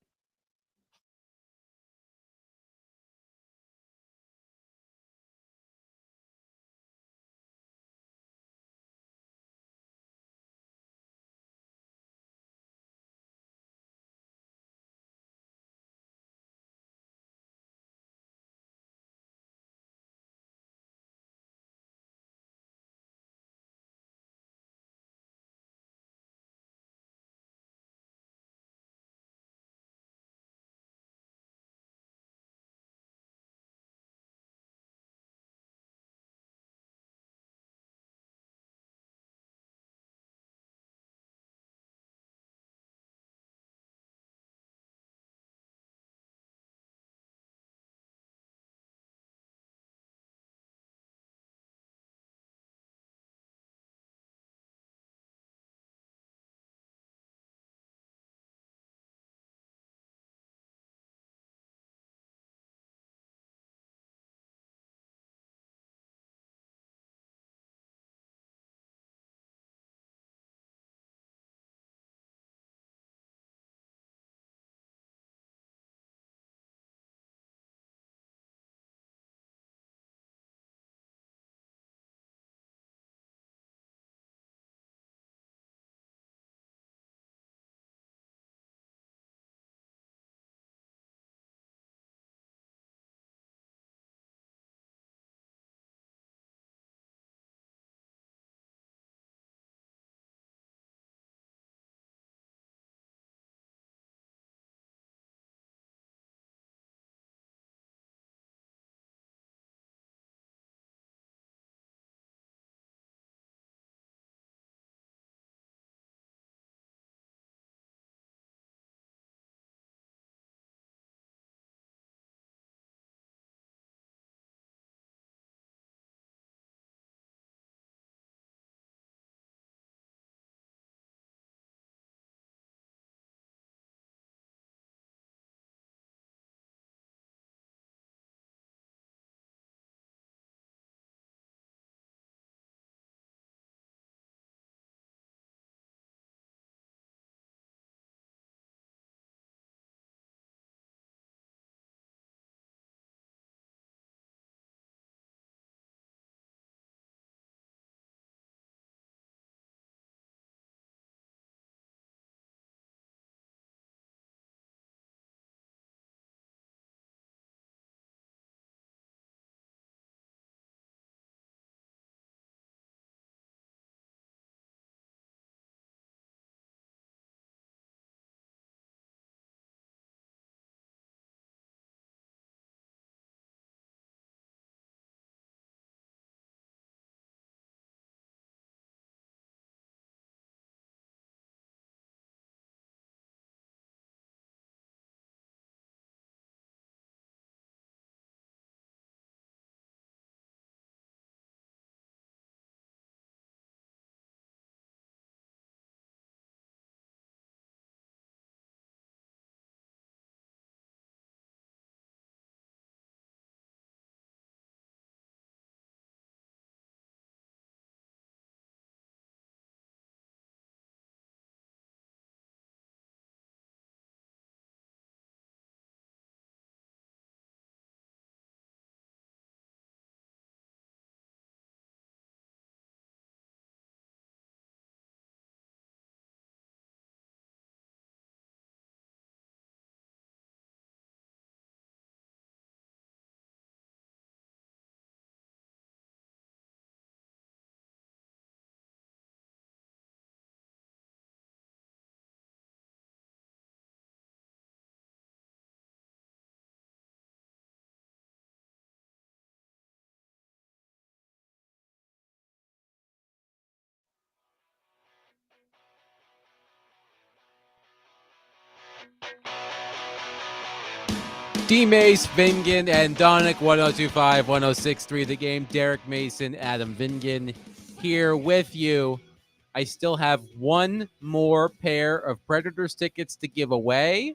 D-Mace, Vingan, and Donick, 102.5, 106.3 The Game. Derek Mason, Adam Vingan here with you. I still have one more pair of Predators tickets to give away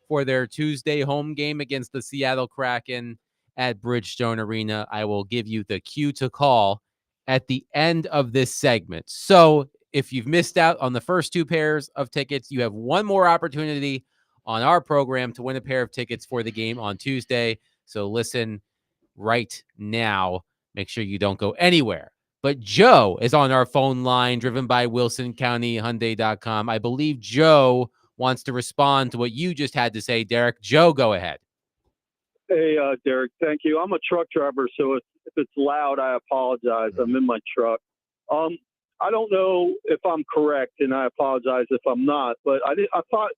for their Tuesday home game against the Seattle Kraken at Bridgestone Arena. I will give you the cue to call at the end of this segment. So if you've missed out on the first two pairs of tickets, you have one more opportunity on our program to win a pair of tickets for the game on Tuesday. So listen right now. Make sure you don't go anywhere. But Joe is on our phone line, driven by WilsonCountyHyundai.com. I believe Joe wants to respond to what you just had to say, Derek. Joe, go ahead. Hey, Derek, thank you. I'm a truck driver, so if it's loud, I apologize. I'm in my truck. I don't know if I'm correct, and I apologize if I'm not, but I thought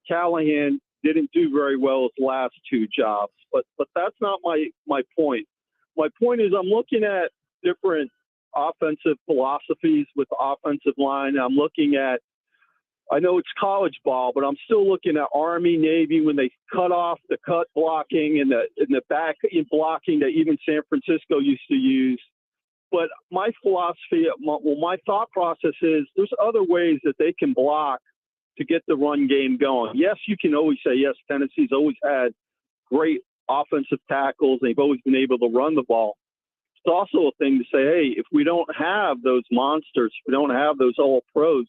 Callahan didn't do very well his last two jobs, but that's not my point. My point is I'm looking at different offensive philosophies with the offensive line. I'm looking at, I know it's college ball, but I'm still looking at Army, Navy when they cut off the cut blocking and the back blocking that even San Francisco used to use. But my philosophy, my thought process is there's other ways that they can block to get the run game going. Yes, you can always say, yes, Tennessee's always had great offensive tackles. They've always been able to run the ball. It's also a thing to say, hey, if we don't have those monsters, if we don't have those all pros,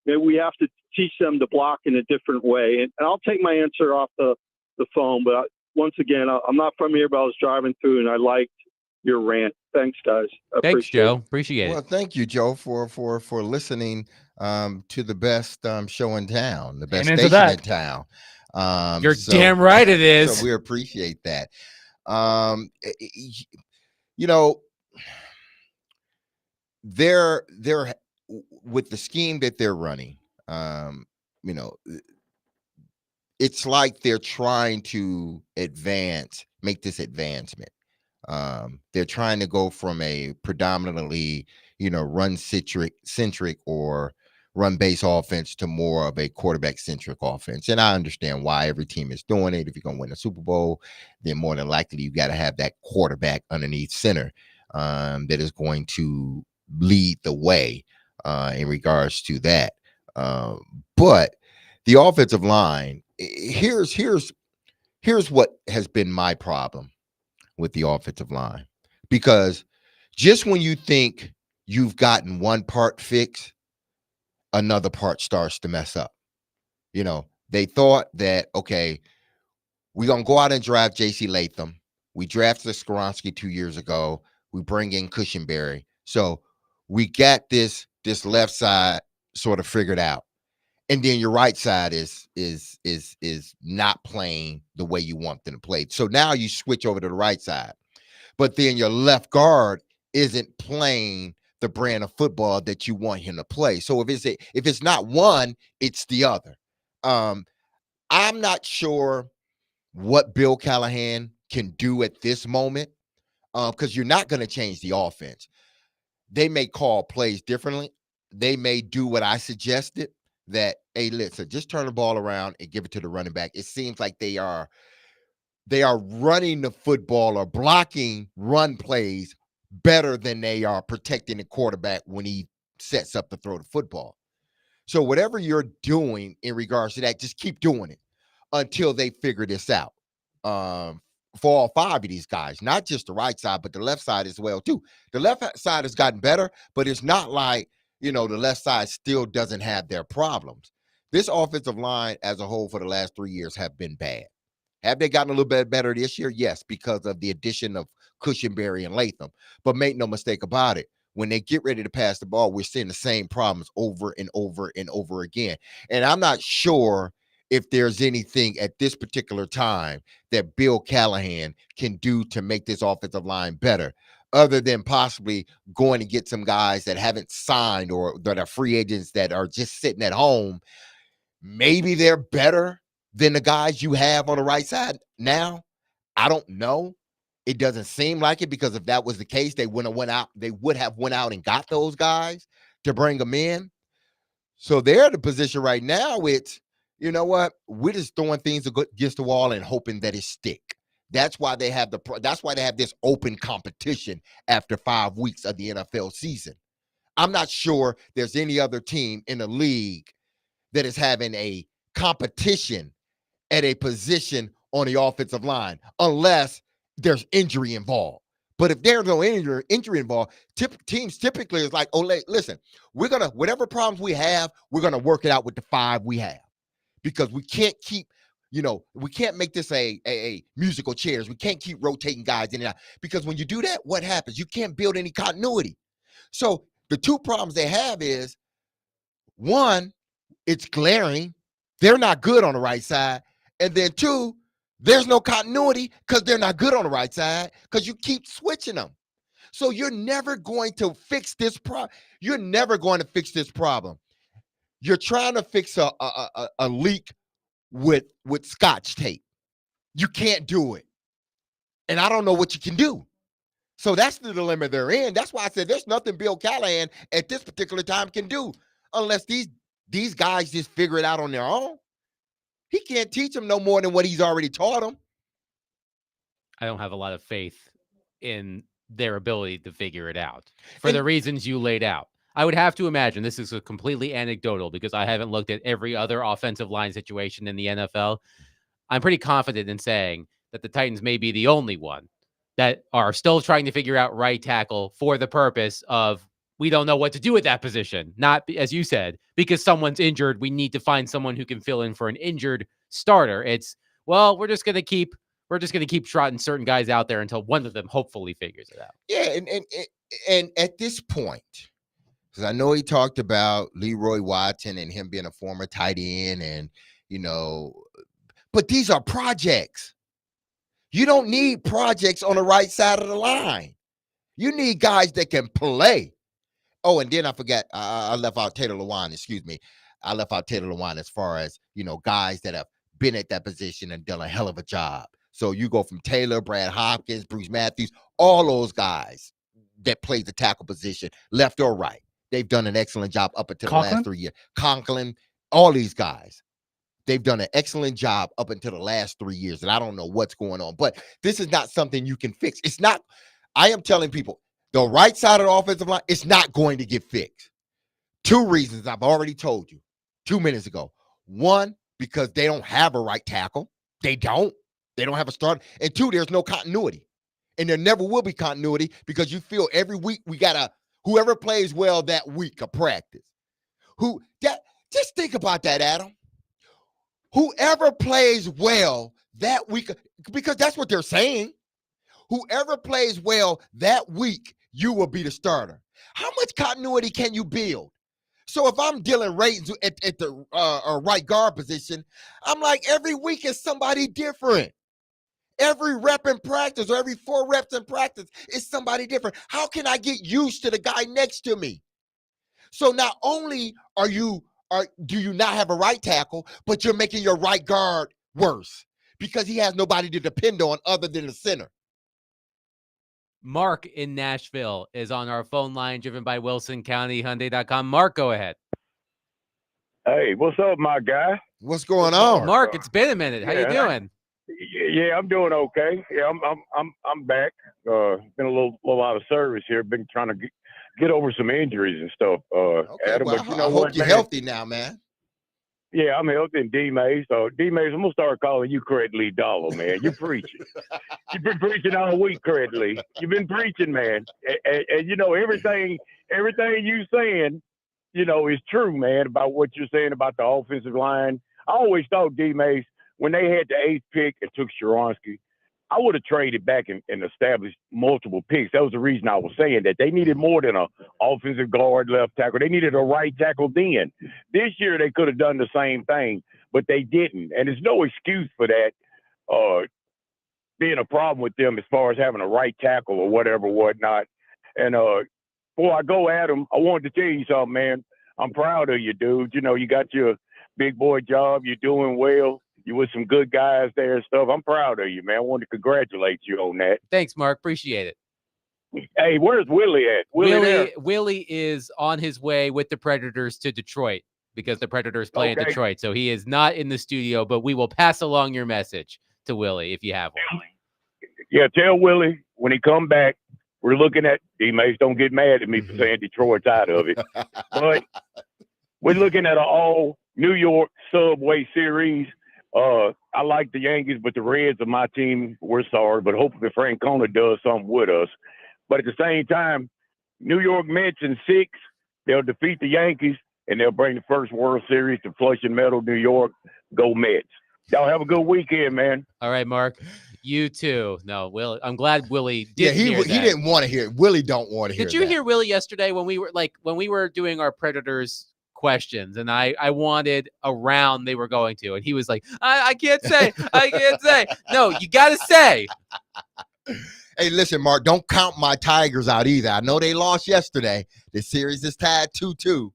maybe we have to teach them to block in a different way. And I'll take my answer off the phone. But once again, I'm not from here, but I was driving through and I liked your rant. Thanks, guys. Thanks, Joe. Appreciate it. Well, thank you, Joe, for listening to the best show in town, the best station in town. You're damn right it is. So we appreciate that. You know, they're with the scheme that they're running. You know, it's like they're trying to make this advancement. They're trying to go from a predominantly, run centric or run base offense to more of a quarterback centric offense. And I understand why every team is doing it. If you're going to win a Super Bowl, then more than likely you got to have that quarterback underneath center that is going to lead the way in regards to that. But the offensive line, here's what has been my problem with the offensive line, because just when you think you've gotten one part fixed, another part starts to mess up. They thought that, okay, we're going to go out and draft J.C. Latham. We drafted Skoronski 2 years ago. We bring in Cushenberry. So we got this left side sort of figured out. And then your right side is not playing the way you want them to play. So now you switch over to the right side. But then your left guard isn't playing the brand of football that you want him to play. So if it's not one, it's the other. I'm not sure what Bill Callahan can do at this moment, because you're not going to change the offense. They may call plays differently. They may do what I suggested, that, hey, listen, just turn the ball around and give it to the running back. It seems like they are running the football or blocking run plays better than they are protecting the quarterback when he sets up to throw the football. So whatever you're doing in regards to that, just keep doing it until they figure this out. For all five of these guys, not just the right side, but the left side as well, too. The left side has gotten better, but it's not like, the left side still doesn't have their problems. This offensive line as a whole for the last 3 years have been bad. Have they gotten a little bit better this year? Yes, because of the addition of Cushenberry and Latham. But make no mistake about it, when they get ready to pass the ball, we're seeing the same problems over and over and over again. And I'm not sure if there's anything at this particular time that Bill Callahan can do to make this offensive line better, other than possibly going to get some guys that haven't signed or that are free agents that are just sitting at home. Maybe they're better than the guys you have on the right side now. I don't know. It doesn't seem like it, because if that was the case, they would have went out and got those guys to bring them in. So they're in the position right now. It's, you know what? We're just throwing things against the wall and hoping that it stick. That's why they have this open competition after 5 weeks of the NFL season. I'm not sure there's any other team in the league that is having a competition at a position on the offensive line, unless there's injury involved. But if there's no injury involved, teams typically is like, oh, listen, we're going to, whatever problems we have, we're going to work it out with the 5 we have, because we can't keep, we can't make this a musical chairs. We can't keep rotating guys in and out, because when you do that, what happens? You can't build any continuity. So the 2 problems they have is, one, it's glaring. They're not good on the right side. And then 2, there's no continuity because they're not good on the right side because you keep switching them. So you're never going to fix this problem. You're never going to fix this problem. You're trying to fix a leak with Scotch tape. You can't do it. And I don't know what you can do. So that's the dilemma they're in. That's why I said there's nothing Bill Callahan at this particular time can do unless these guys just figure it out on their own. He can't teach them no more than what he's already taught them. I don't have a lot of faith in their ability to figure it out for the reasons you laid out. I would have to imagine, this is a completely anecdotal because I haven't looked at every other offensive line situation in the NFL. I'm pretty confident in saying that the Titans may be the only one that are still trying to figure out right tackle for the purpose of, we don't know what to do with that position. Not, as you said, because someone's injured, we need to find someone who can fill in for an injured starter. It's, well, we're just going to keep trotting certain guys out there until one of them hopefully figures it out. Yeah, and at this point, because I know he talked about Leroy Watson and him being a former tight end, and but these are projects. You don't need projects on the right side of the line. You need guys that can play. Oh, and then I forgot, I left out Taylor Lewan. Excuse me. I left out Taylor Lewan as far as, guys that have been at that position and done a hell of a job. So you go from Taylor, Brad Hopkins, Bruce Matthews, all those guys that play the tackle position, left or right. They've done an excellent job up until the last 3 years. Conklin, all these guys. They've done an excellent job up until the last 3 years, and I don't know what's going on. But this is not something you can fix. It's not. I am telling people, the right side of the offensive line, it's not going to get fixed. 2 reasons I've already told you 2 minutes ago. 1, because they don't have a right tackle. They don't have a start. And 2, there's no continuity. And there never will be continuity because you feel every week we got whoever plays well that week of practice. Just think about that, Adam. Whoever plays well that week, because that's what they're saying. Whoever plays well that week, you will be the starter. How much continuity can you build? So if I'm dealing ratings at the right guard position, I'm like, every week is somebody different. Every rep in practice or every 4 reps in practice is somebody different. How can I get used to the guy next to me? So not only do you not have a right tackle, but you're making your right guard worse because he has nobody to depend on other than the center. Mark in Nashville is on our phone line, driven by WilsonCountyHyundai.com. Mark, go ahead. Hey, what's up, my guy? What's going on? Mark, it's been a minute. How you doing? Yeah, I'm doing okay. Yeah, I'm back. Been a little out of service here. Been trying to get over some injuries and stuff. Okay, Adam, well, but you know I what, hope you're man? healthy now, man. Yeah, I'm healthy. And D-Mays. So D-Mays, I'm gonna start calling you Craig Lee Dollar, man. You're preaching. You've been preaching all week, Craig Lee. You've been preaching, man. And everything you saying, is true, man, about what you're saying about the offensive line. I always thought D-Mays, when they had the 8th pick and took Sharonsky, I would have traded back and established multiple picks. That was the reason I was saying that they needed more than an offensive guard, left tackle. They needed a right tackle then. This year they could have done the same thing, but they didn't. And there's no excuse for that being a problem with them as far as having a right tackle or whatnot. And before I go at them, I wanted to tell you something, man. I'm proud of you, dude. You got your big boy job. You're doing well. You with some good guys there and stuff. I'm proud of you, man. I wanted to congratulate you on that. Thanks, Mark. Appreciate it. Hey, where's Willie at? Willie is on his way with the Predators to Detroit because the Predators play in Detroit. So he is not in the studio, but we will pass along your message to Willie if you have one. Yeah, tell Willie when he come back, we're looking at D-Mace. Don't get mad at me for saying Detroit's out of it. But we're looking at an all New York Subway Series. I like the Yankees, but the Reds are my team. We're sorry, but hopefully Francona does something with us. But at the same time, New York Mets in 6, they'll defeat the Yankees, and they'll bring the first World Series to Flushing Meadow, New York. Go Mets. Y'all have a good weekend, man. All right, Mark. You too. No, Will. I'm glad Willie did. He didn't want to hear it. Willie don't want to hear it. Did you hear Willie yesterday when we were doing our Predators questions, and I wanted a round they were going to, and he was like, I can't say. I can't say. No, you got to say. Hey, listen, Mark, don't count my Tigers out either. I know they lost yesterday. The series is tied 2-2.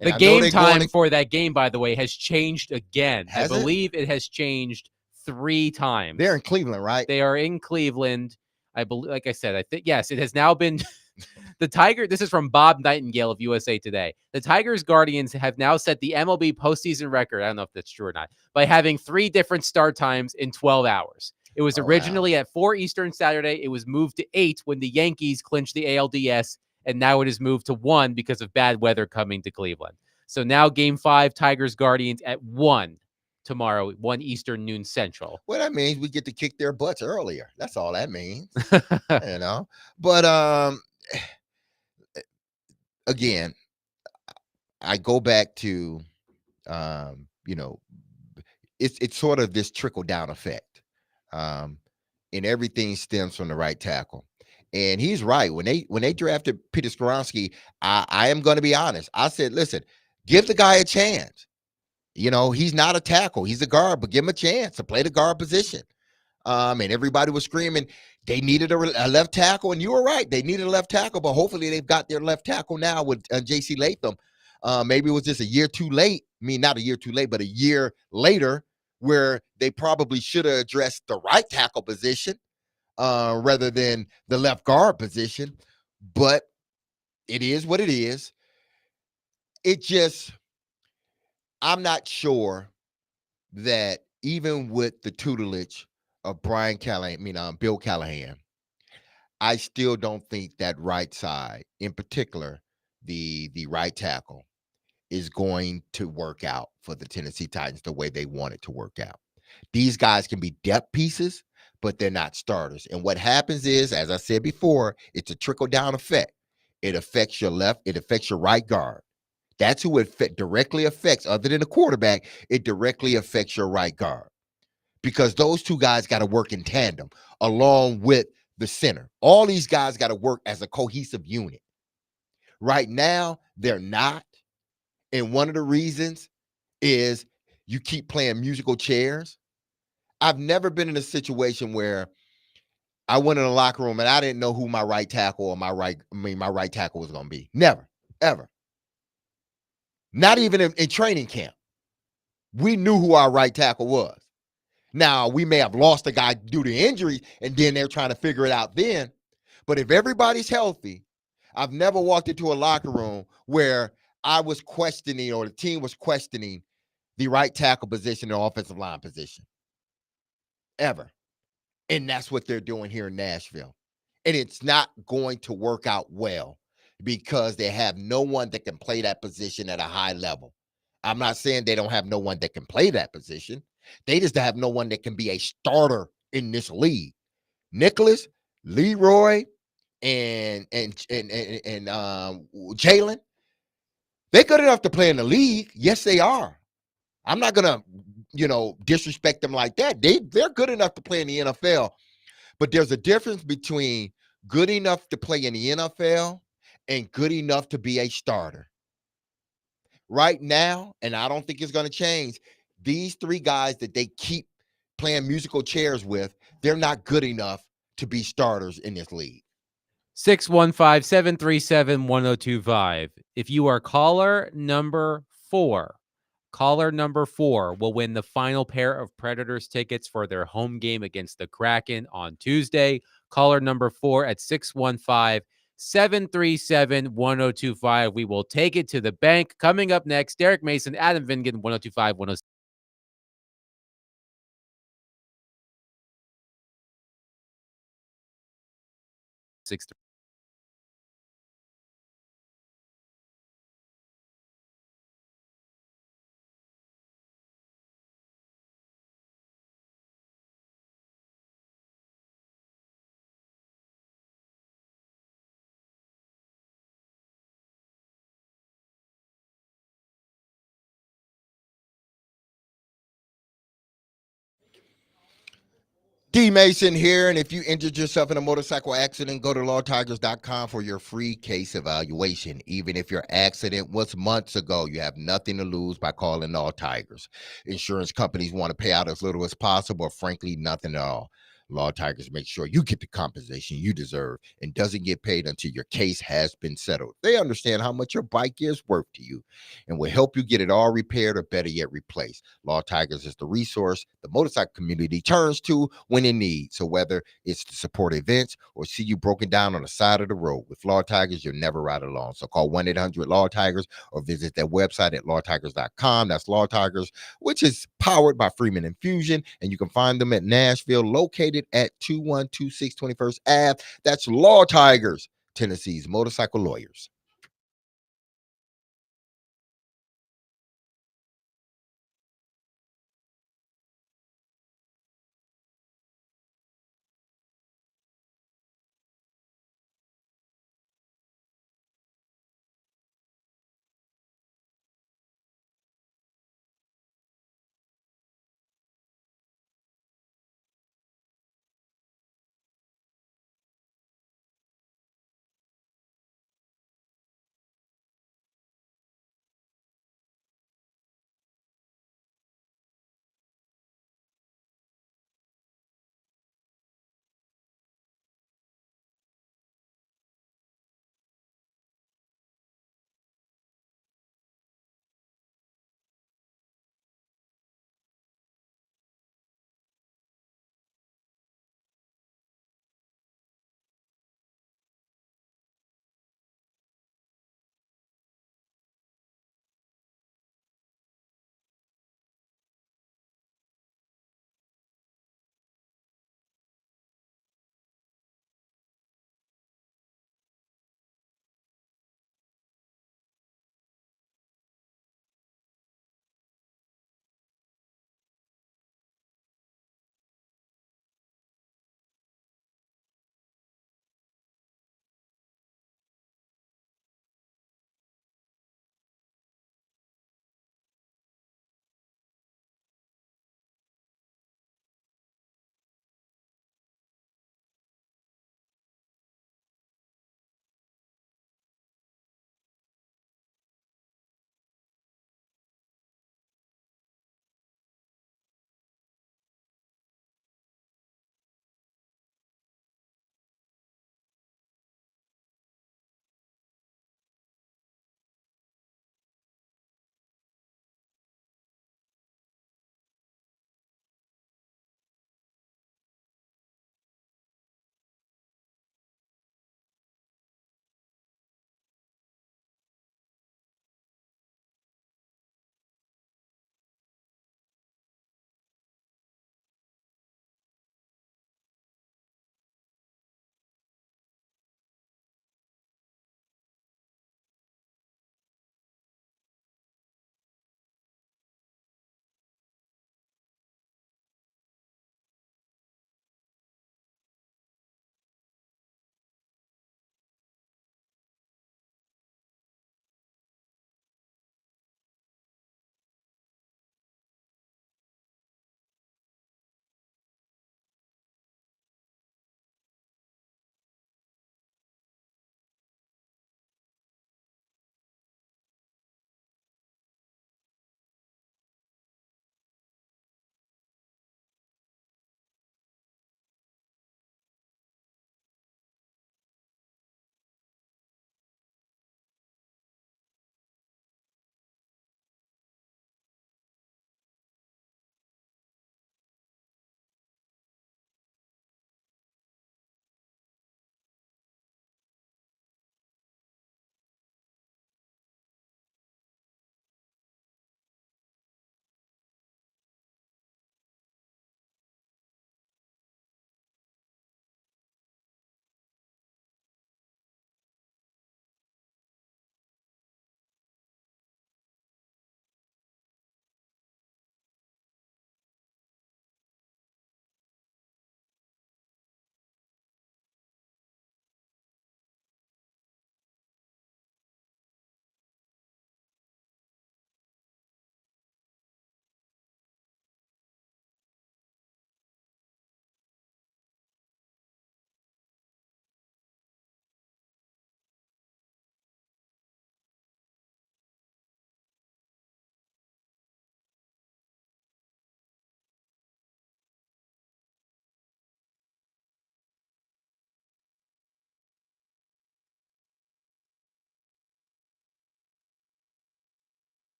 The game time for that game, by the way, has changed again. I Has it? believe it has changed 3 times. They're in Cleveland, right? They are in Cleveland. I believe, like I said, I think, yes, it has now been the Tiger. This is from Bob Nightingale of USA Today. The Tigers Guardians have now set the MLB postseason record. I don't know if that's true or not, by having 3 different start times in 12 hours. It was originally at 4 Eastern Saturday. It was moved to 8 when the Yankees clinched the ALDS, and now it is moved to 1 because of bad weather coming to Cleveland. So now Game 5, Tigers Guardians at 1 tomorrow, 1 Eastern, noon Central. Well, that means we get to kick their butts earlier. That's all that means. You know. But again, I go back to it's sort of this trickle down effect. And everything stems from the right tackle. And he's right. When they drafted Peter Skoronski, I am going to be honest. I said, listen, give the guy a chance. You know, he's not a tackle. He's a guard, but give him a chance to play the guard position. And everybody was screaming they needed a left tackle. And you were right. They needed a left tackle, but hopefully they've got their left tackle now with J.C. Latham. Maybe it was just a year too late. I mean, not a year too late, but a year later, where they probably should have addressed the right tackle position rather than the left guard position. But it is what it is. I'm not sure that even with the tutelage of Bill Callahan, I still don't think that right side, in particular, the right tackle, is going to work out for the Tennessee Titans the way they want it to work out. These guys can be depth pieces, but they're not starters. And what happens is, as I said before, it's a trickle-down effect. It affects your left, it affects your right guard. That's who it directly affects. Other than the quarterback, it directly affects your right guard. Because those two guys got to work in tandem along with the center. All these guys got to work as a cohesive unit. Right now, they're not. And one of the reasons is you keep playing musical chairs. I've never been in a situation where I went in a locker room and I didn't know who my right tackle or my right tackle was going to be. Never, ever. Not even in training camp. We knew who our right tackle was. Now, we may have lost a guy due to injury, and then they're trying to figure it out then. But if everybody's healthy, I've never walked into a locker room where I was questioning or the team was questioning the right tackle position or offensive line position. Ever. And that's what they're doing here in Nashville. And it's not going to work out well because they have no one that can play that position at a high level. I'm not saying they don't have no one that can play that position. They just have no one that can be a starter in this league. Nicholas, Leroy, and Jalen, they're good enough to play in the league. Yes, they are. I'm not gonna, disrespect them like that. They're good enough to play in the NFL. But there's a difference between good enough to play in the NFL and good enough to be a starter. Right now, and I don't think it's going to change, these 3 guys that they keep playing musical chairs with, they're not good enough to be starters in this league. 615-737-1025. If you are caller number 4 will win the final pair of Predators tickets for their home game against the Kraken on Tuesday. Caller number 4 at 615-737-1025. We will take it to the bank. Coming up next, Derek Mason, Adam Vingan, 1025-106. 6D Mason here, and if you injured yourself in a motorcycle accident, go to lawtigers.com for your free case evaluation. Even if your accident was months ago, you have nothing to lose by calling Law Tigers. Insurance companies want to pay out as little as possible, or frankly, nothing at all. Law Tigers make sure you get the compensation you deserve and doesn't get paid until your case has been settled. They understand how much your bike is worth to you and will help you get it all repaired or better yet replaced. Law Tigers is the resource the motorcycle community turns to when in need. So whether it's to support events or see you broken down on the side of the road, with Law Tigers, you'll never ride alone. So call 1-800-LAW-TIGERS or visit their website at lawtigers.com. That's Law Tigers, which is powered by Freeman Infusion, and you can find them at Nashville, located at 2126 21st Ave. That's Law Tigers, Tennessee's motorcycle lawyers.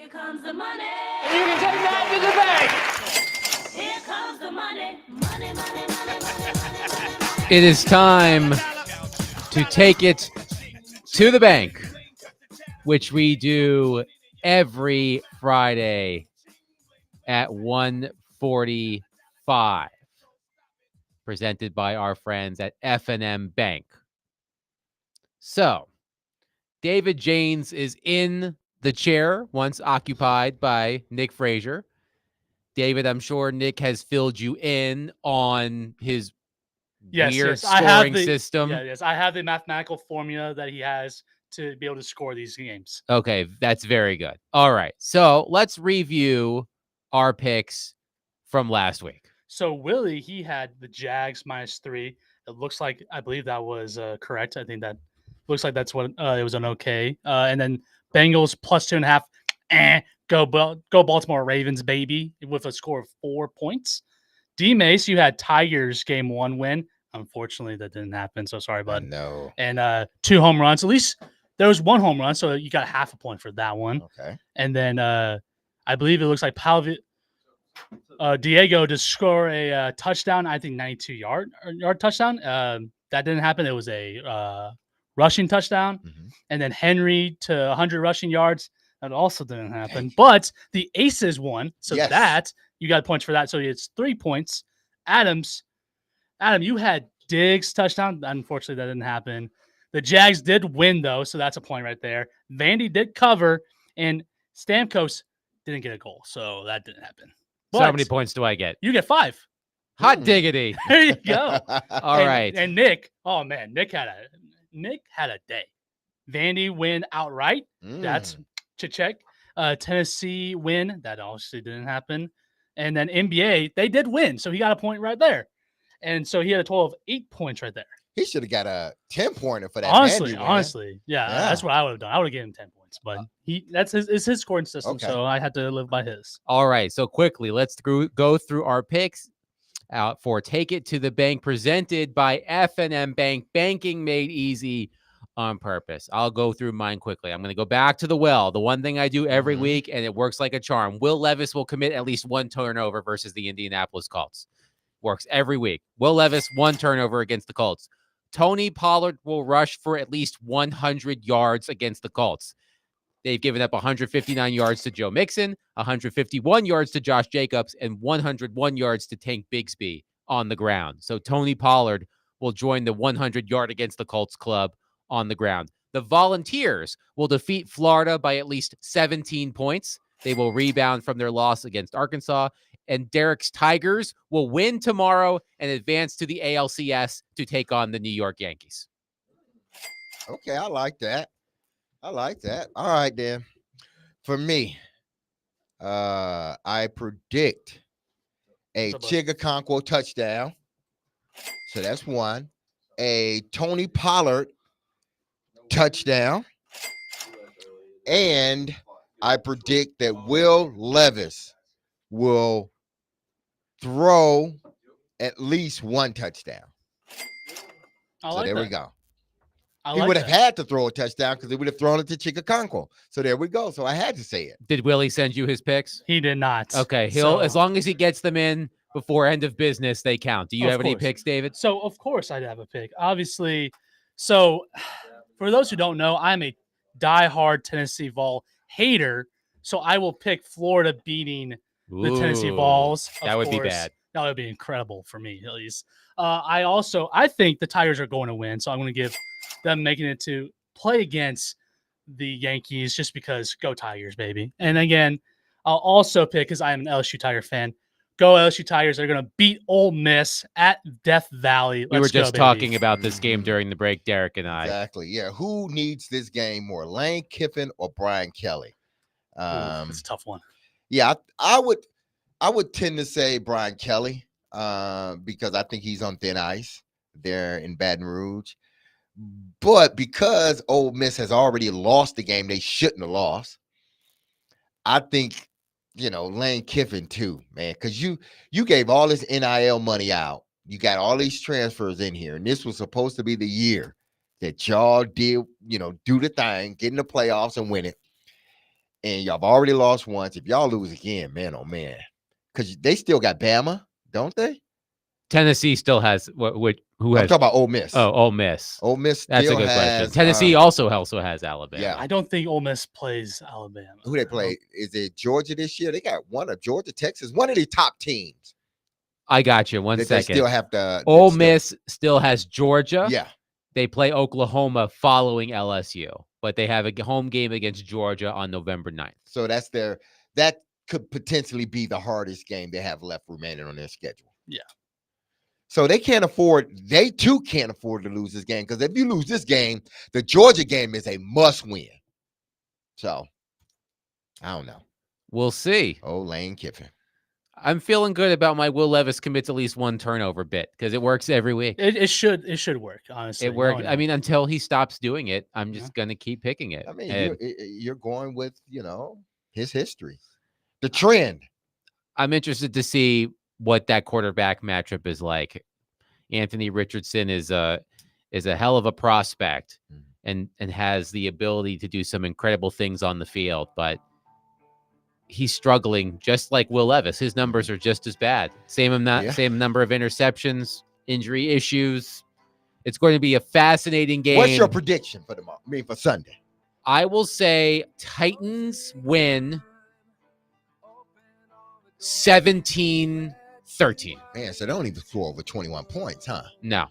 Here comes the money. And you can take that to the bank. Here comes the money. Money, money, money, money, money. It is time to take it to the bank, which we do every Friday at 1:45, presented by our friends at F&M Bank. So, David Janes is in the chair, once occupied by Nick Frazier. David, I'm sure Nick has filled you in on his weird scoring system. Yes, I have the mathematical formula that he has to be able to score these games. Okay, that's very good. All right, so let's review our picks from last week. So Willie, he had the Jags -3. It looks like, I believe that was correct. I think that looks like that's what it was an okay. And then Bengals +2.5. Go Baltimore Ravens, baby, with a score of 4 points. D-Mace, you had Tigers game 1 win. Unfortunately, that didn't happen. So sorry, bud. No. And 2 home runs. At least there was 1 home run, so you got half a point for that one. Okay. And then I believe it looks like Diego to score a touchdown. I think 92-yard touchdown. That didn't happen. It was a rushing touchdown. Mm-hmm. And then Henry to 100 rushing yards. That also didn't happen. But the Aces won, so Yes. that you got points for that. So it's 3 points. Adam, you had Diggs touchdown. Unfortunately, that didn't happen. The Jags did win, though, so that's a point right there. Vandy did cover, and Stamkos didn't get a goal, so that didn't happen. So how But many points do I get? you get 5. Hot diggity. There you go. All right. And Nick, oh man, Nick had a day. Vandy win outright. That's check. Tennessee win. That obviously didn't happen. And then NBA, they did win, so he got a point right there. And so he had a total of 8 points right there. He should have got a 10-pointer for that. Honestly, yeah, that's what I would have done. I would have given him 10 points, but that's his scoring system, Okay. so I had to live by his. All right. So quickly, let's go through our picks out for Take It to the Bank, presented by F&M Bank. Banking made easy on purpose. I'll go through mine quickly. I'm going to go back to the well. The one thing I do every week, and it works like a charm. Will Levis will commit at least 1 turnover versus the Indianapolis Colts. Works every week. Will Levis, 1 turnover against the Colts. Tony Pollard will rush for at least 100 yards against the Colts. They've given up 159 yards to Joe Mixon, 151 yards to Josh Jacobs, and 101 yards to Tank Bigsby on the ground. So Tony Pollard will join the 100-yard against the Colts club on the ground. The Volunteers will defeat Florida by at least 17 points. They will rebound from their loss against Arkansas. And Derek's Tigers will win tomorrow and advance to the ALCS to take on the New York Yankees. Okay, I like that. All right, then. For me, I predict a Chigakonkwo touchdown. So that's 1. A Tony Pollard touchdown. And I predict that Will Levis will throw at least 1 touchdown. So there we go. He would have had to throw a touchdown because he would have thrown it to Chigakonkwo. So there we go. So I had to say it. Did Willie send you his picks? He did not. Okay, as long as he gets them in before end of business, they count. Do you have any picks, David? So of course I'd have a pick. Obviously, so for those who don't know, I'm a diehard Tennessee Vol hater. So I will pick Florida beating the Tennessee Vols. That would be bad. That would be incredible for me, at least. I think the Tigers are going to win, so I'm going to give them making it to play against the Yankees just because go Tigers, baby. And again, I'll also pick, because I am an LSU Tiger fan, go LSU Tigers. They're going to beat Ole Miss at Death Valley. We were just talking about this game during the break, Derek and I. Exactly. Yeah. Who needs this game more, Lane Kiffin or Brian Kelly? It's a tough one. Yeah, I would tend to say Brian Kelly because I think he's on thin ice there in Baton Rouge. But because Ole Miss has already lost the game they shouldn't have lost, I think, Lane Kiffin too, man, because you gave all this NIL money out. You got all these transfers in here, and this was supposed to be the year that y'all did, do the thing, get in the playoffs and win it. and y'all have already lost once. If y'all lose again, man, oh man, because they still got Bama, don't they? Tennessee still has who I'm has talking about Ole Miss. Oh, Ole Miss. Ole Miss. That's a still good question. has, Tennessee also has Alabama. Yeah. I don't think Ole Miss plays Alabama. Who they play? Is it Georgia this year? They got one of Georgia, Texas, one of the top teams. I got you. One That second. They still have to. Ole Miss still has Georgia. Yeah. They play Oklahoma following LSU, but they have a home game against Georgia on November 9th. So that could potentially be the hardest game they have left remaining on their schedule. Yeah. So they too can't afford to lose this game, because if you lose this game, the Georgia game is a must win. So I don't know. We'll see. Oh, Lane Kiffin. I'm feeling good about my Will Levis commits at least one turnover bit because it works every week. It should work, honestly. It worked. I mean, until he stops doing it, I'm just going to keep picking it. I mean, And you're going with, his history, the trend. I'm interested to see what that quarterback matchup is like. Anthony Richardson is a hell of a prospect and has the ability to do some incredible things on the field, but he's struggling just like Will Levis. His numbers are just as bad. Same number of interceptions, injury issues. It's going to be a fascinating game. What's your prediction for for Sunday? I will say Titans win 17-13. Man, so they don't even score over 21 points, huh? No.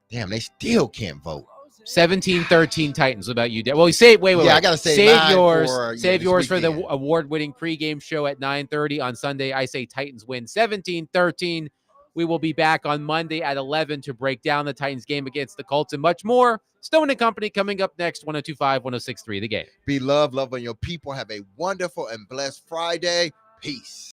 Damn, they still can't vote. 17-13 Titans. What about you, Dad? Well, wait. Yeah, I gotta save yours. for, Save this yours for the weekend. award-winning pregame show at 9:30 on Sunday. I say Titans win 17-13. We will be back on Monday at 11 to break down the Titans game against the Colts and much more. Stone and Company coming up next. 102.5, 106.3 The Game. Be love on your people. Have a wonderful and blessed Friday. Peace.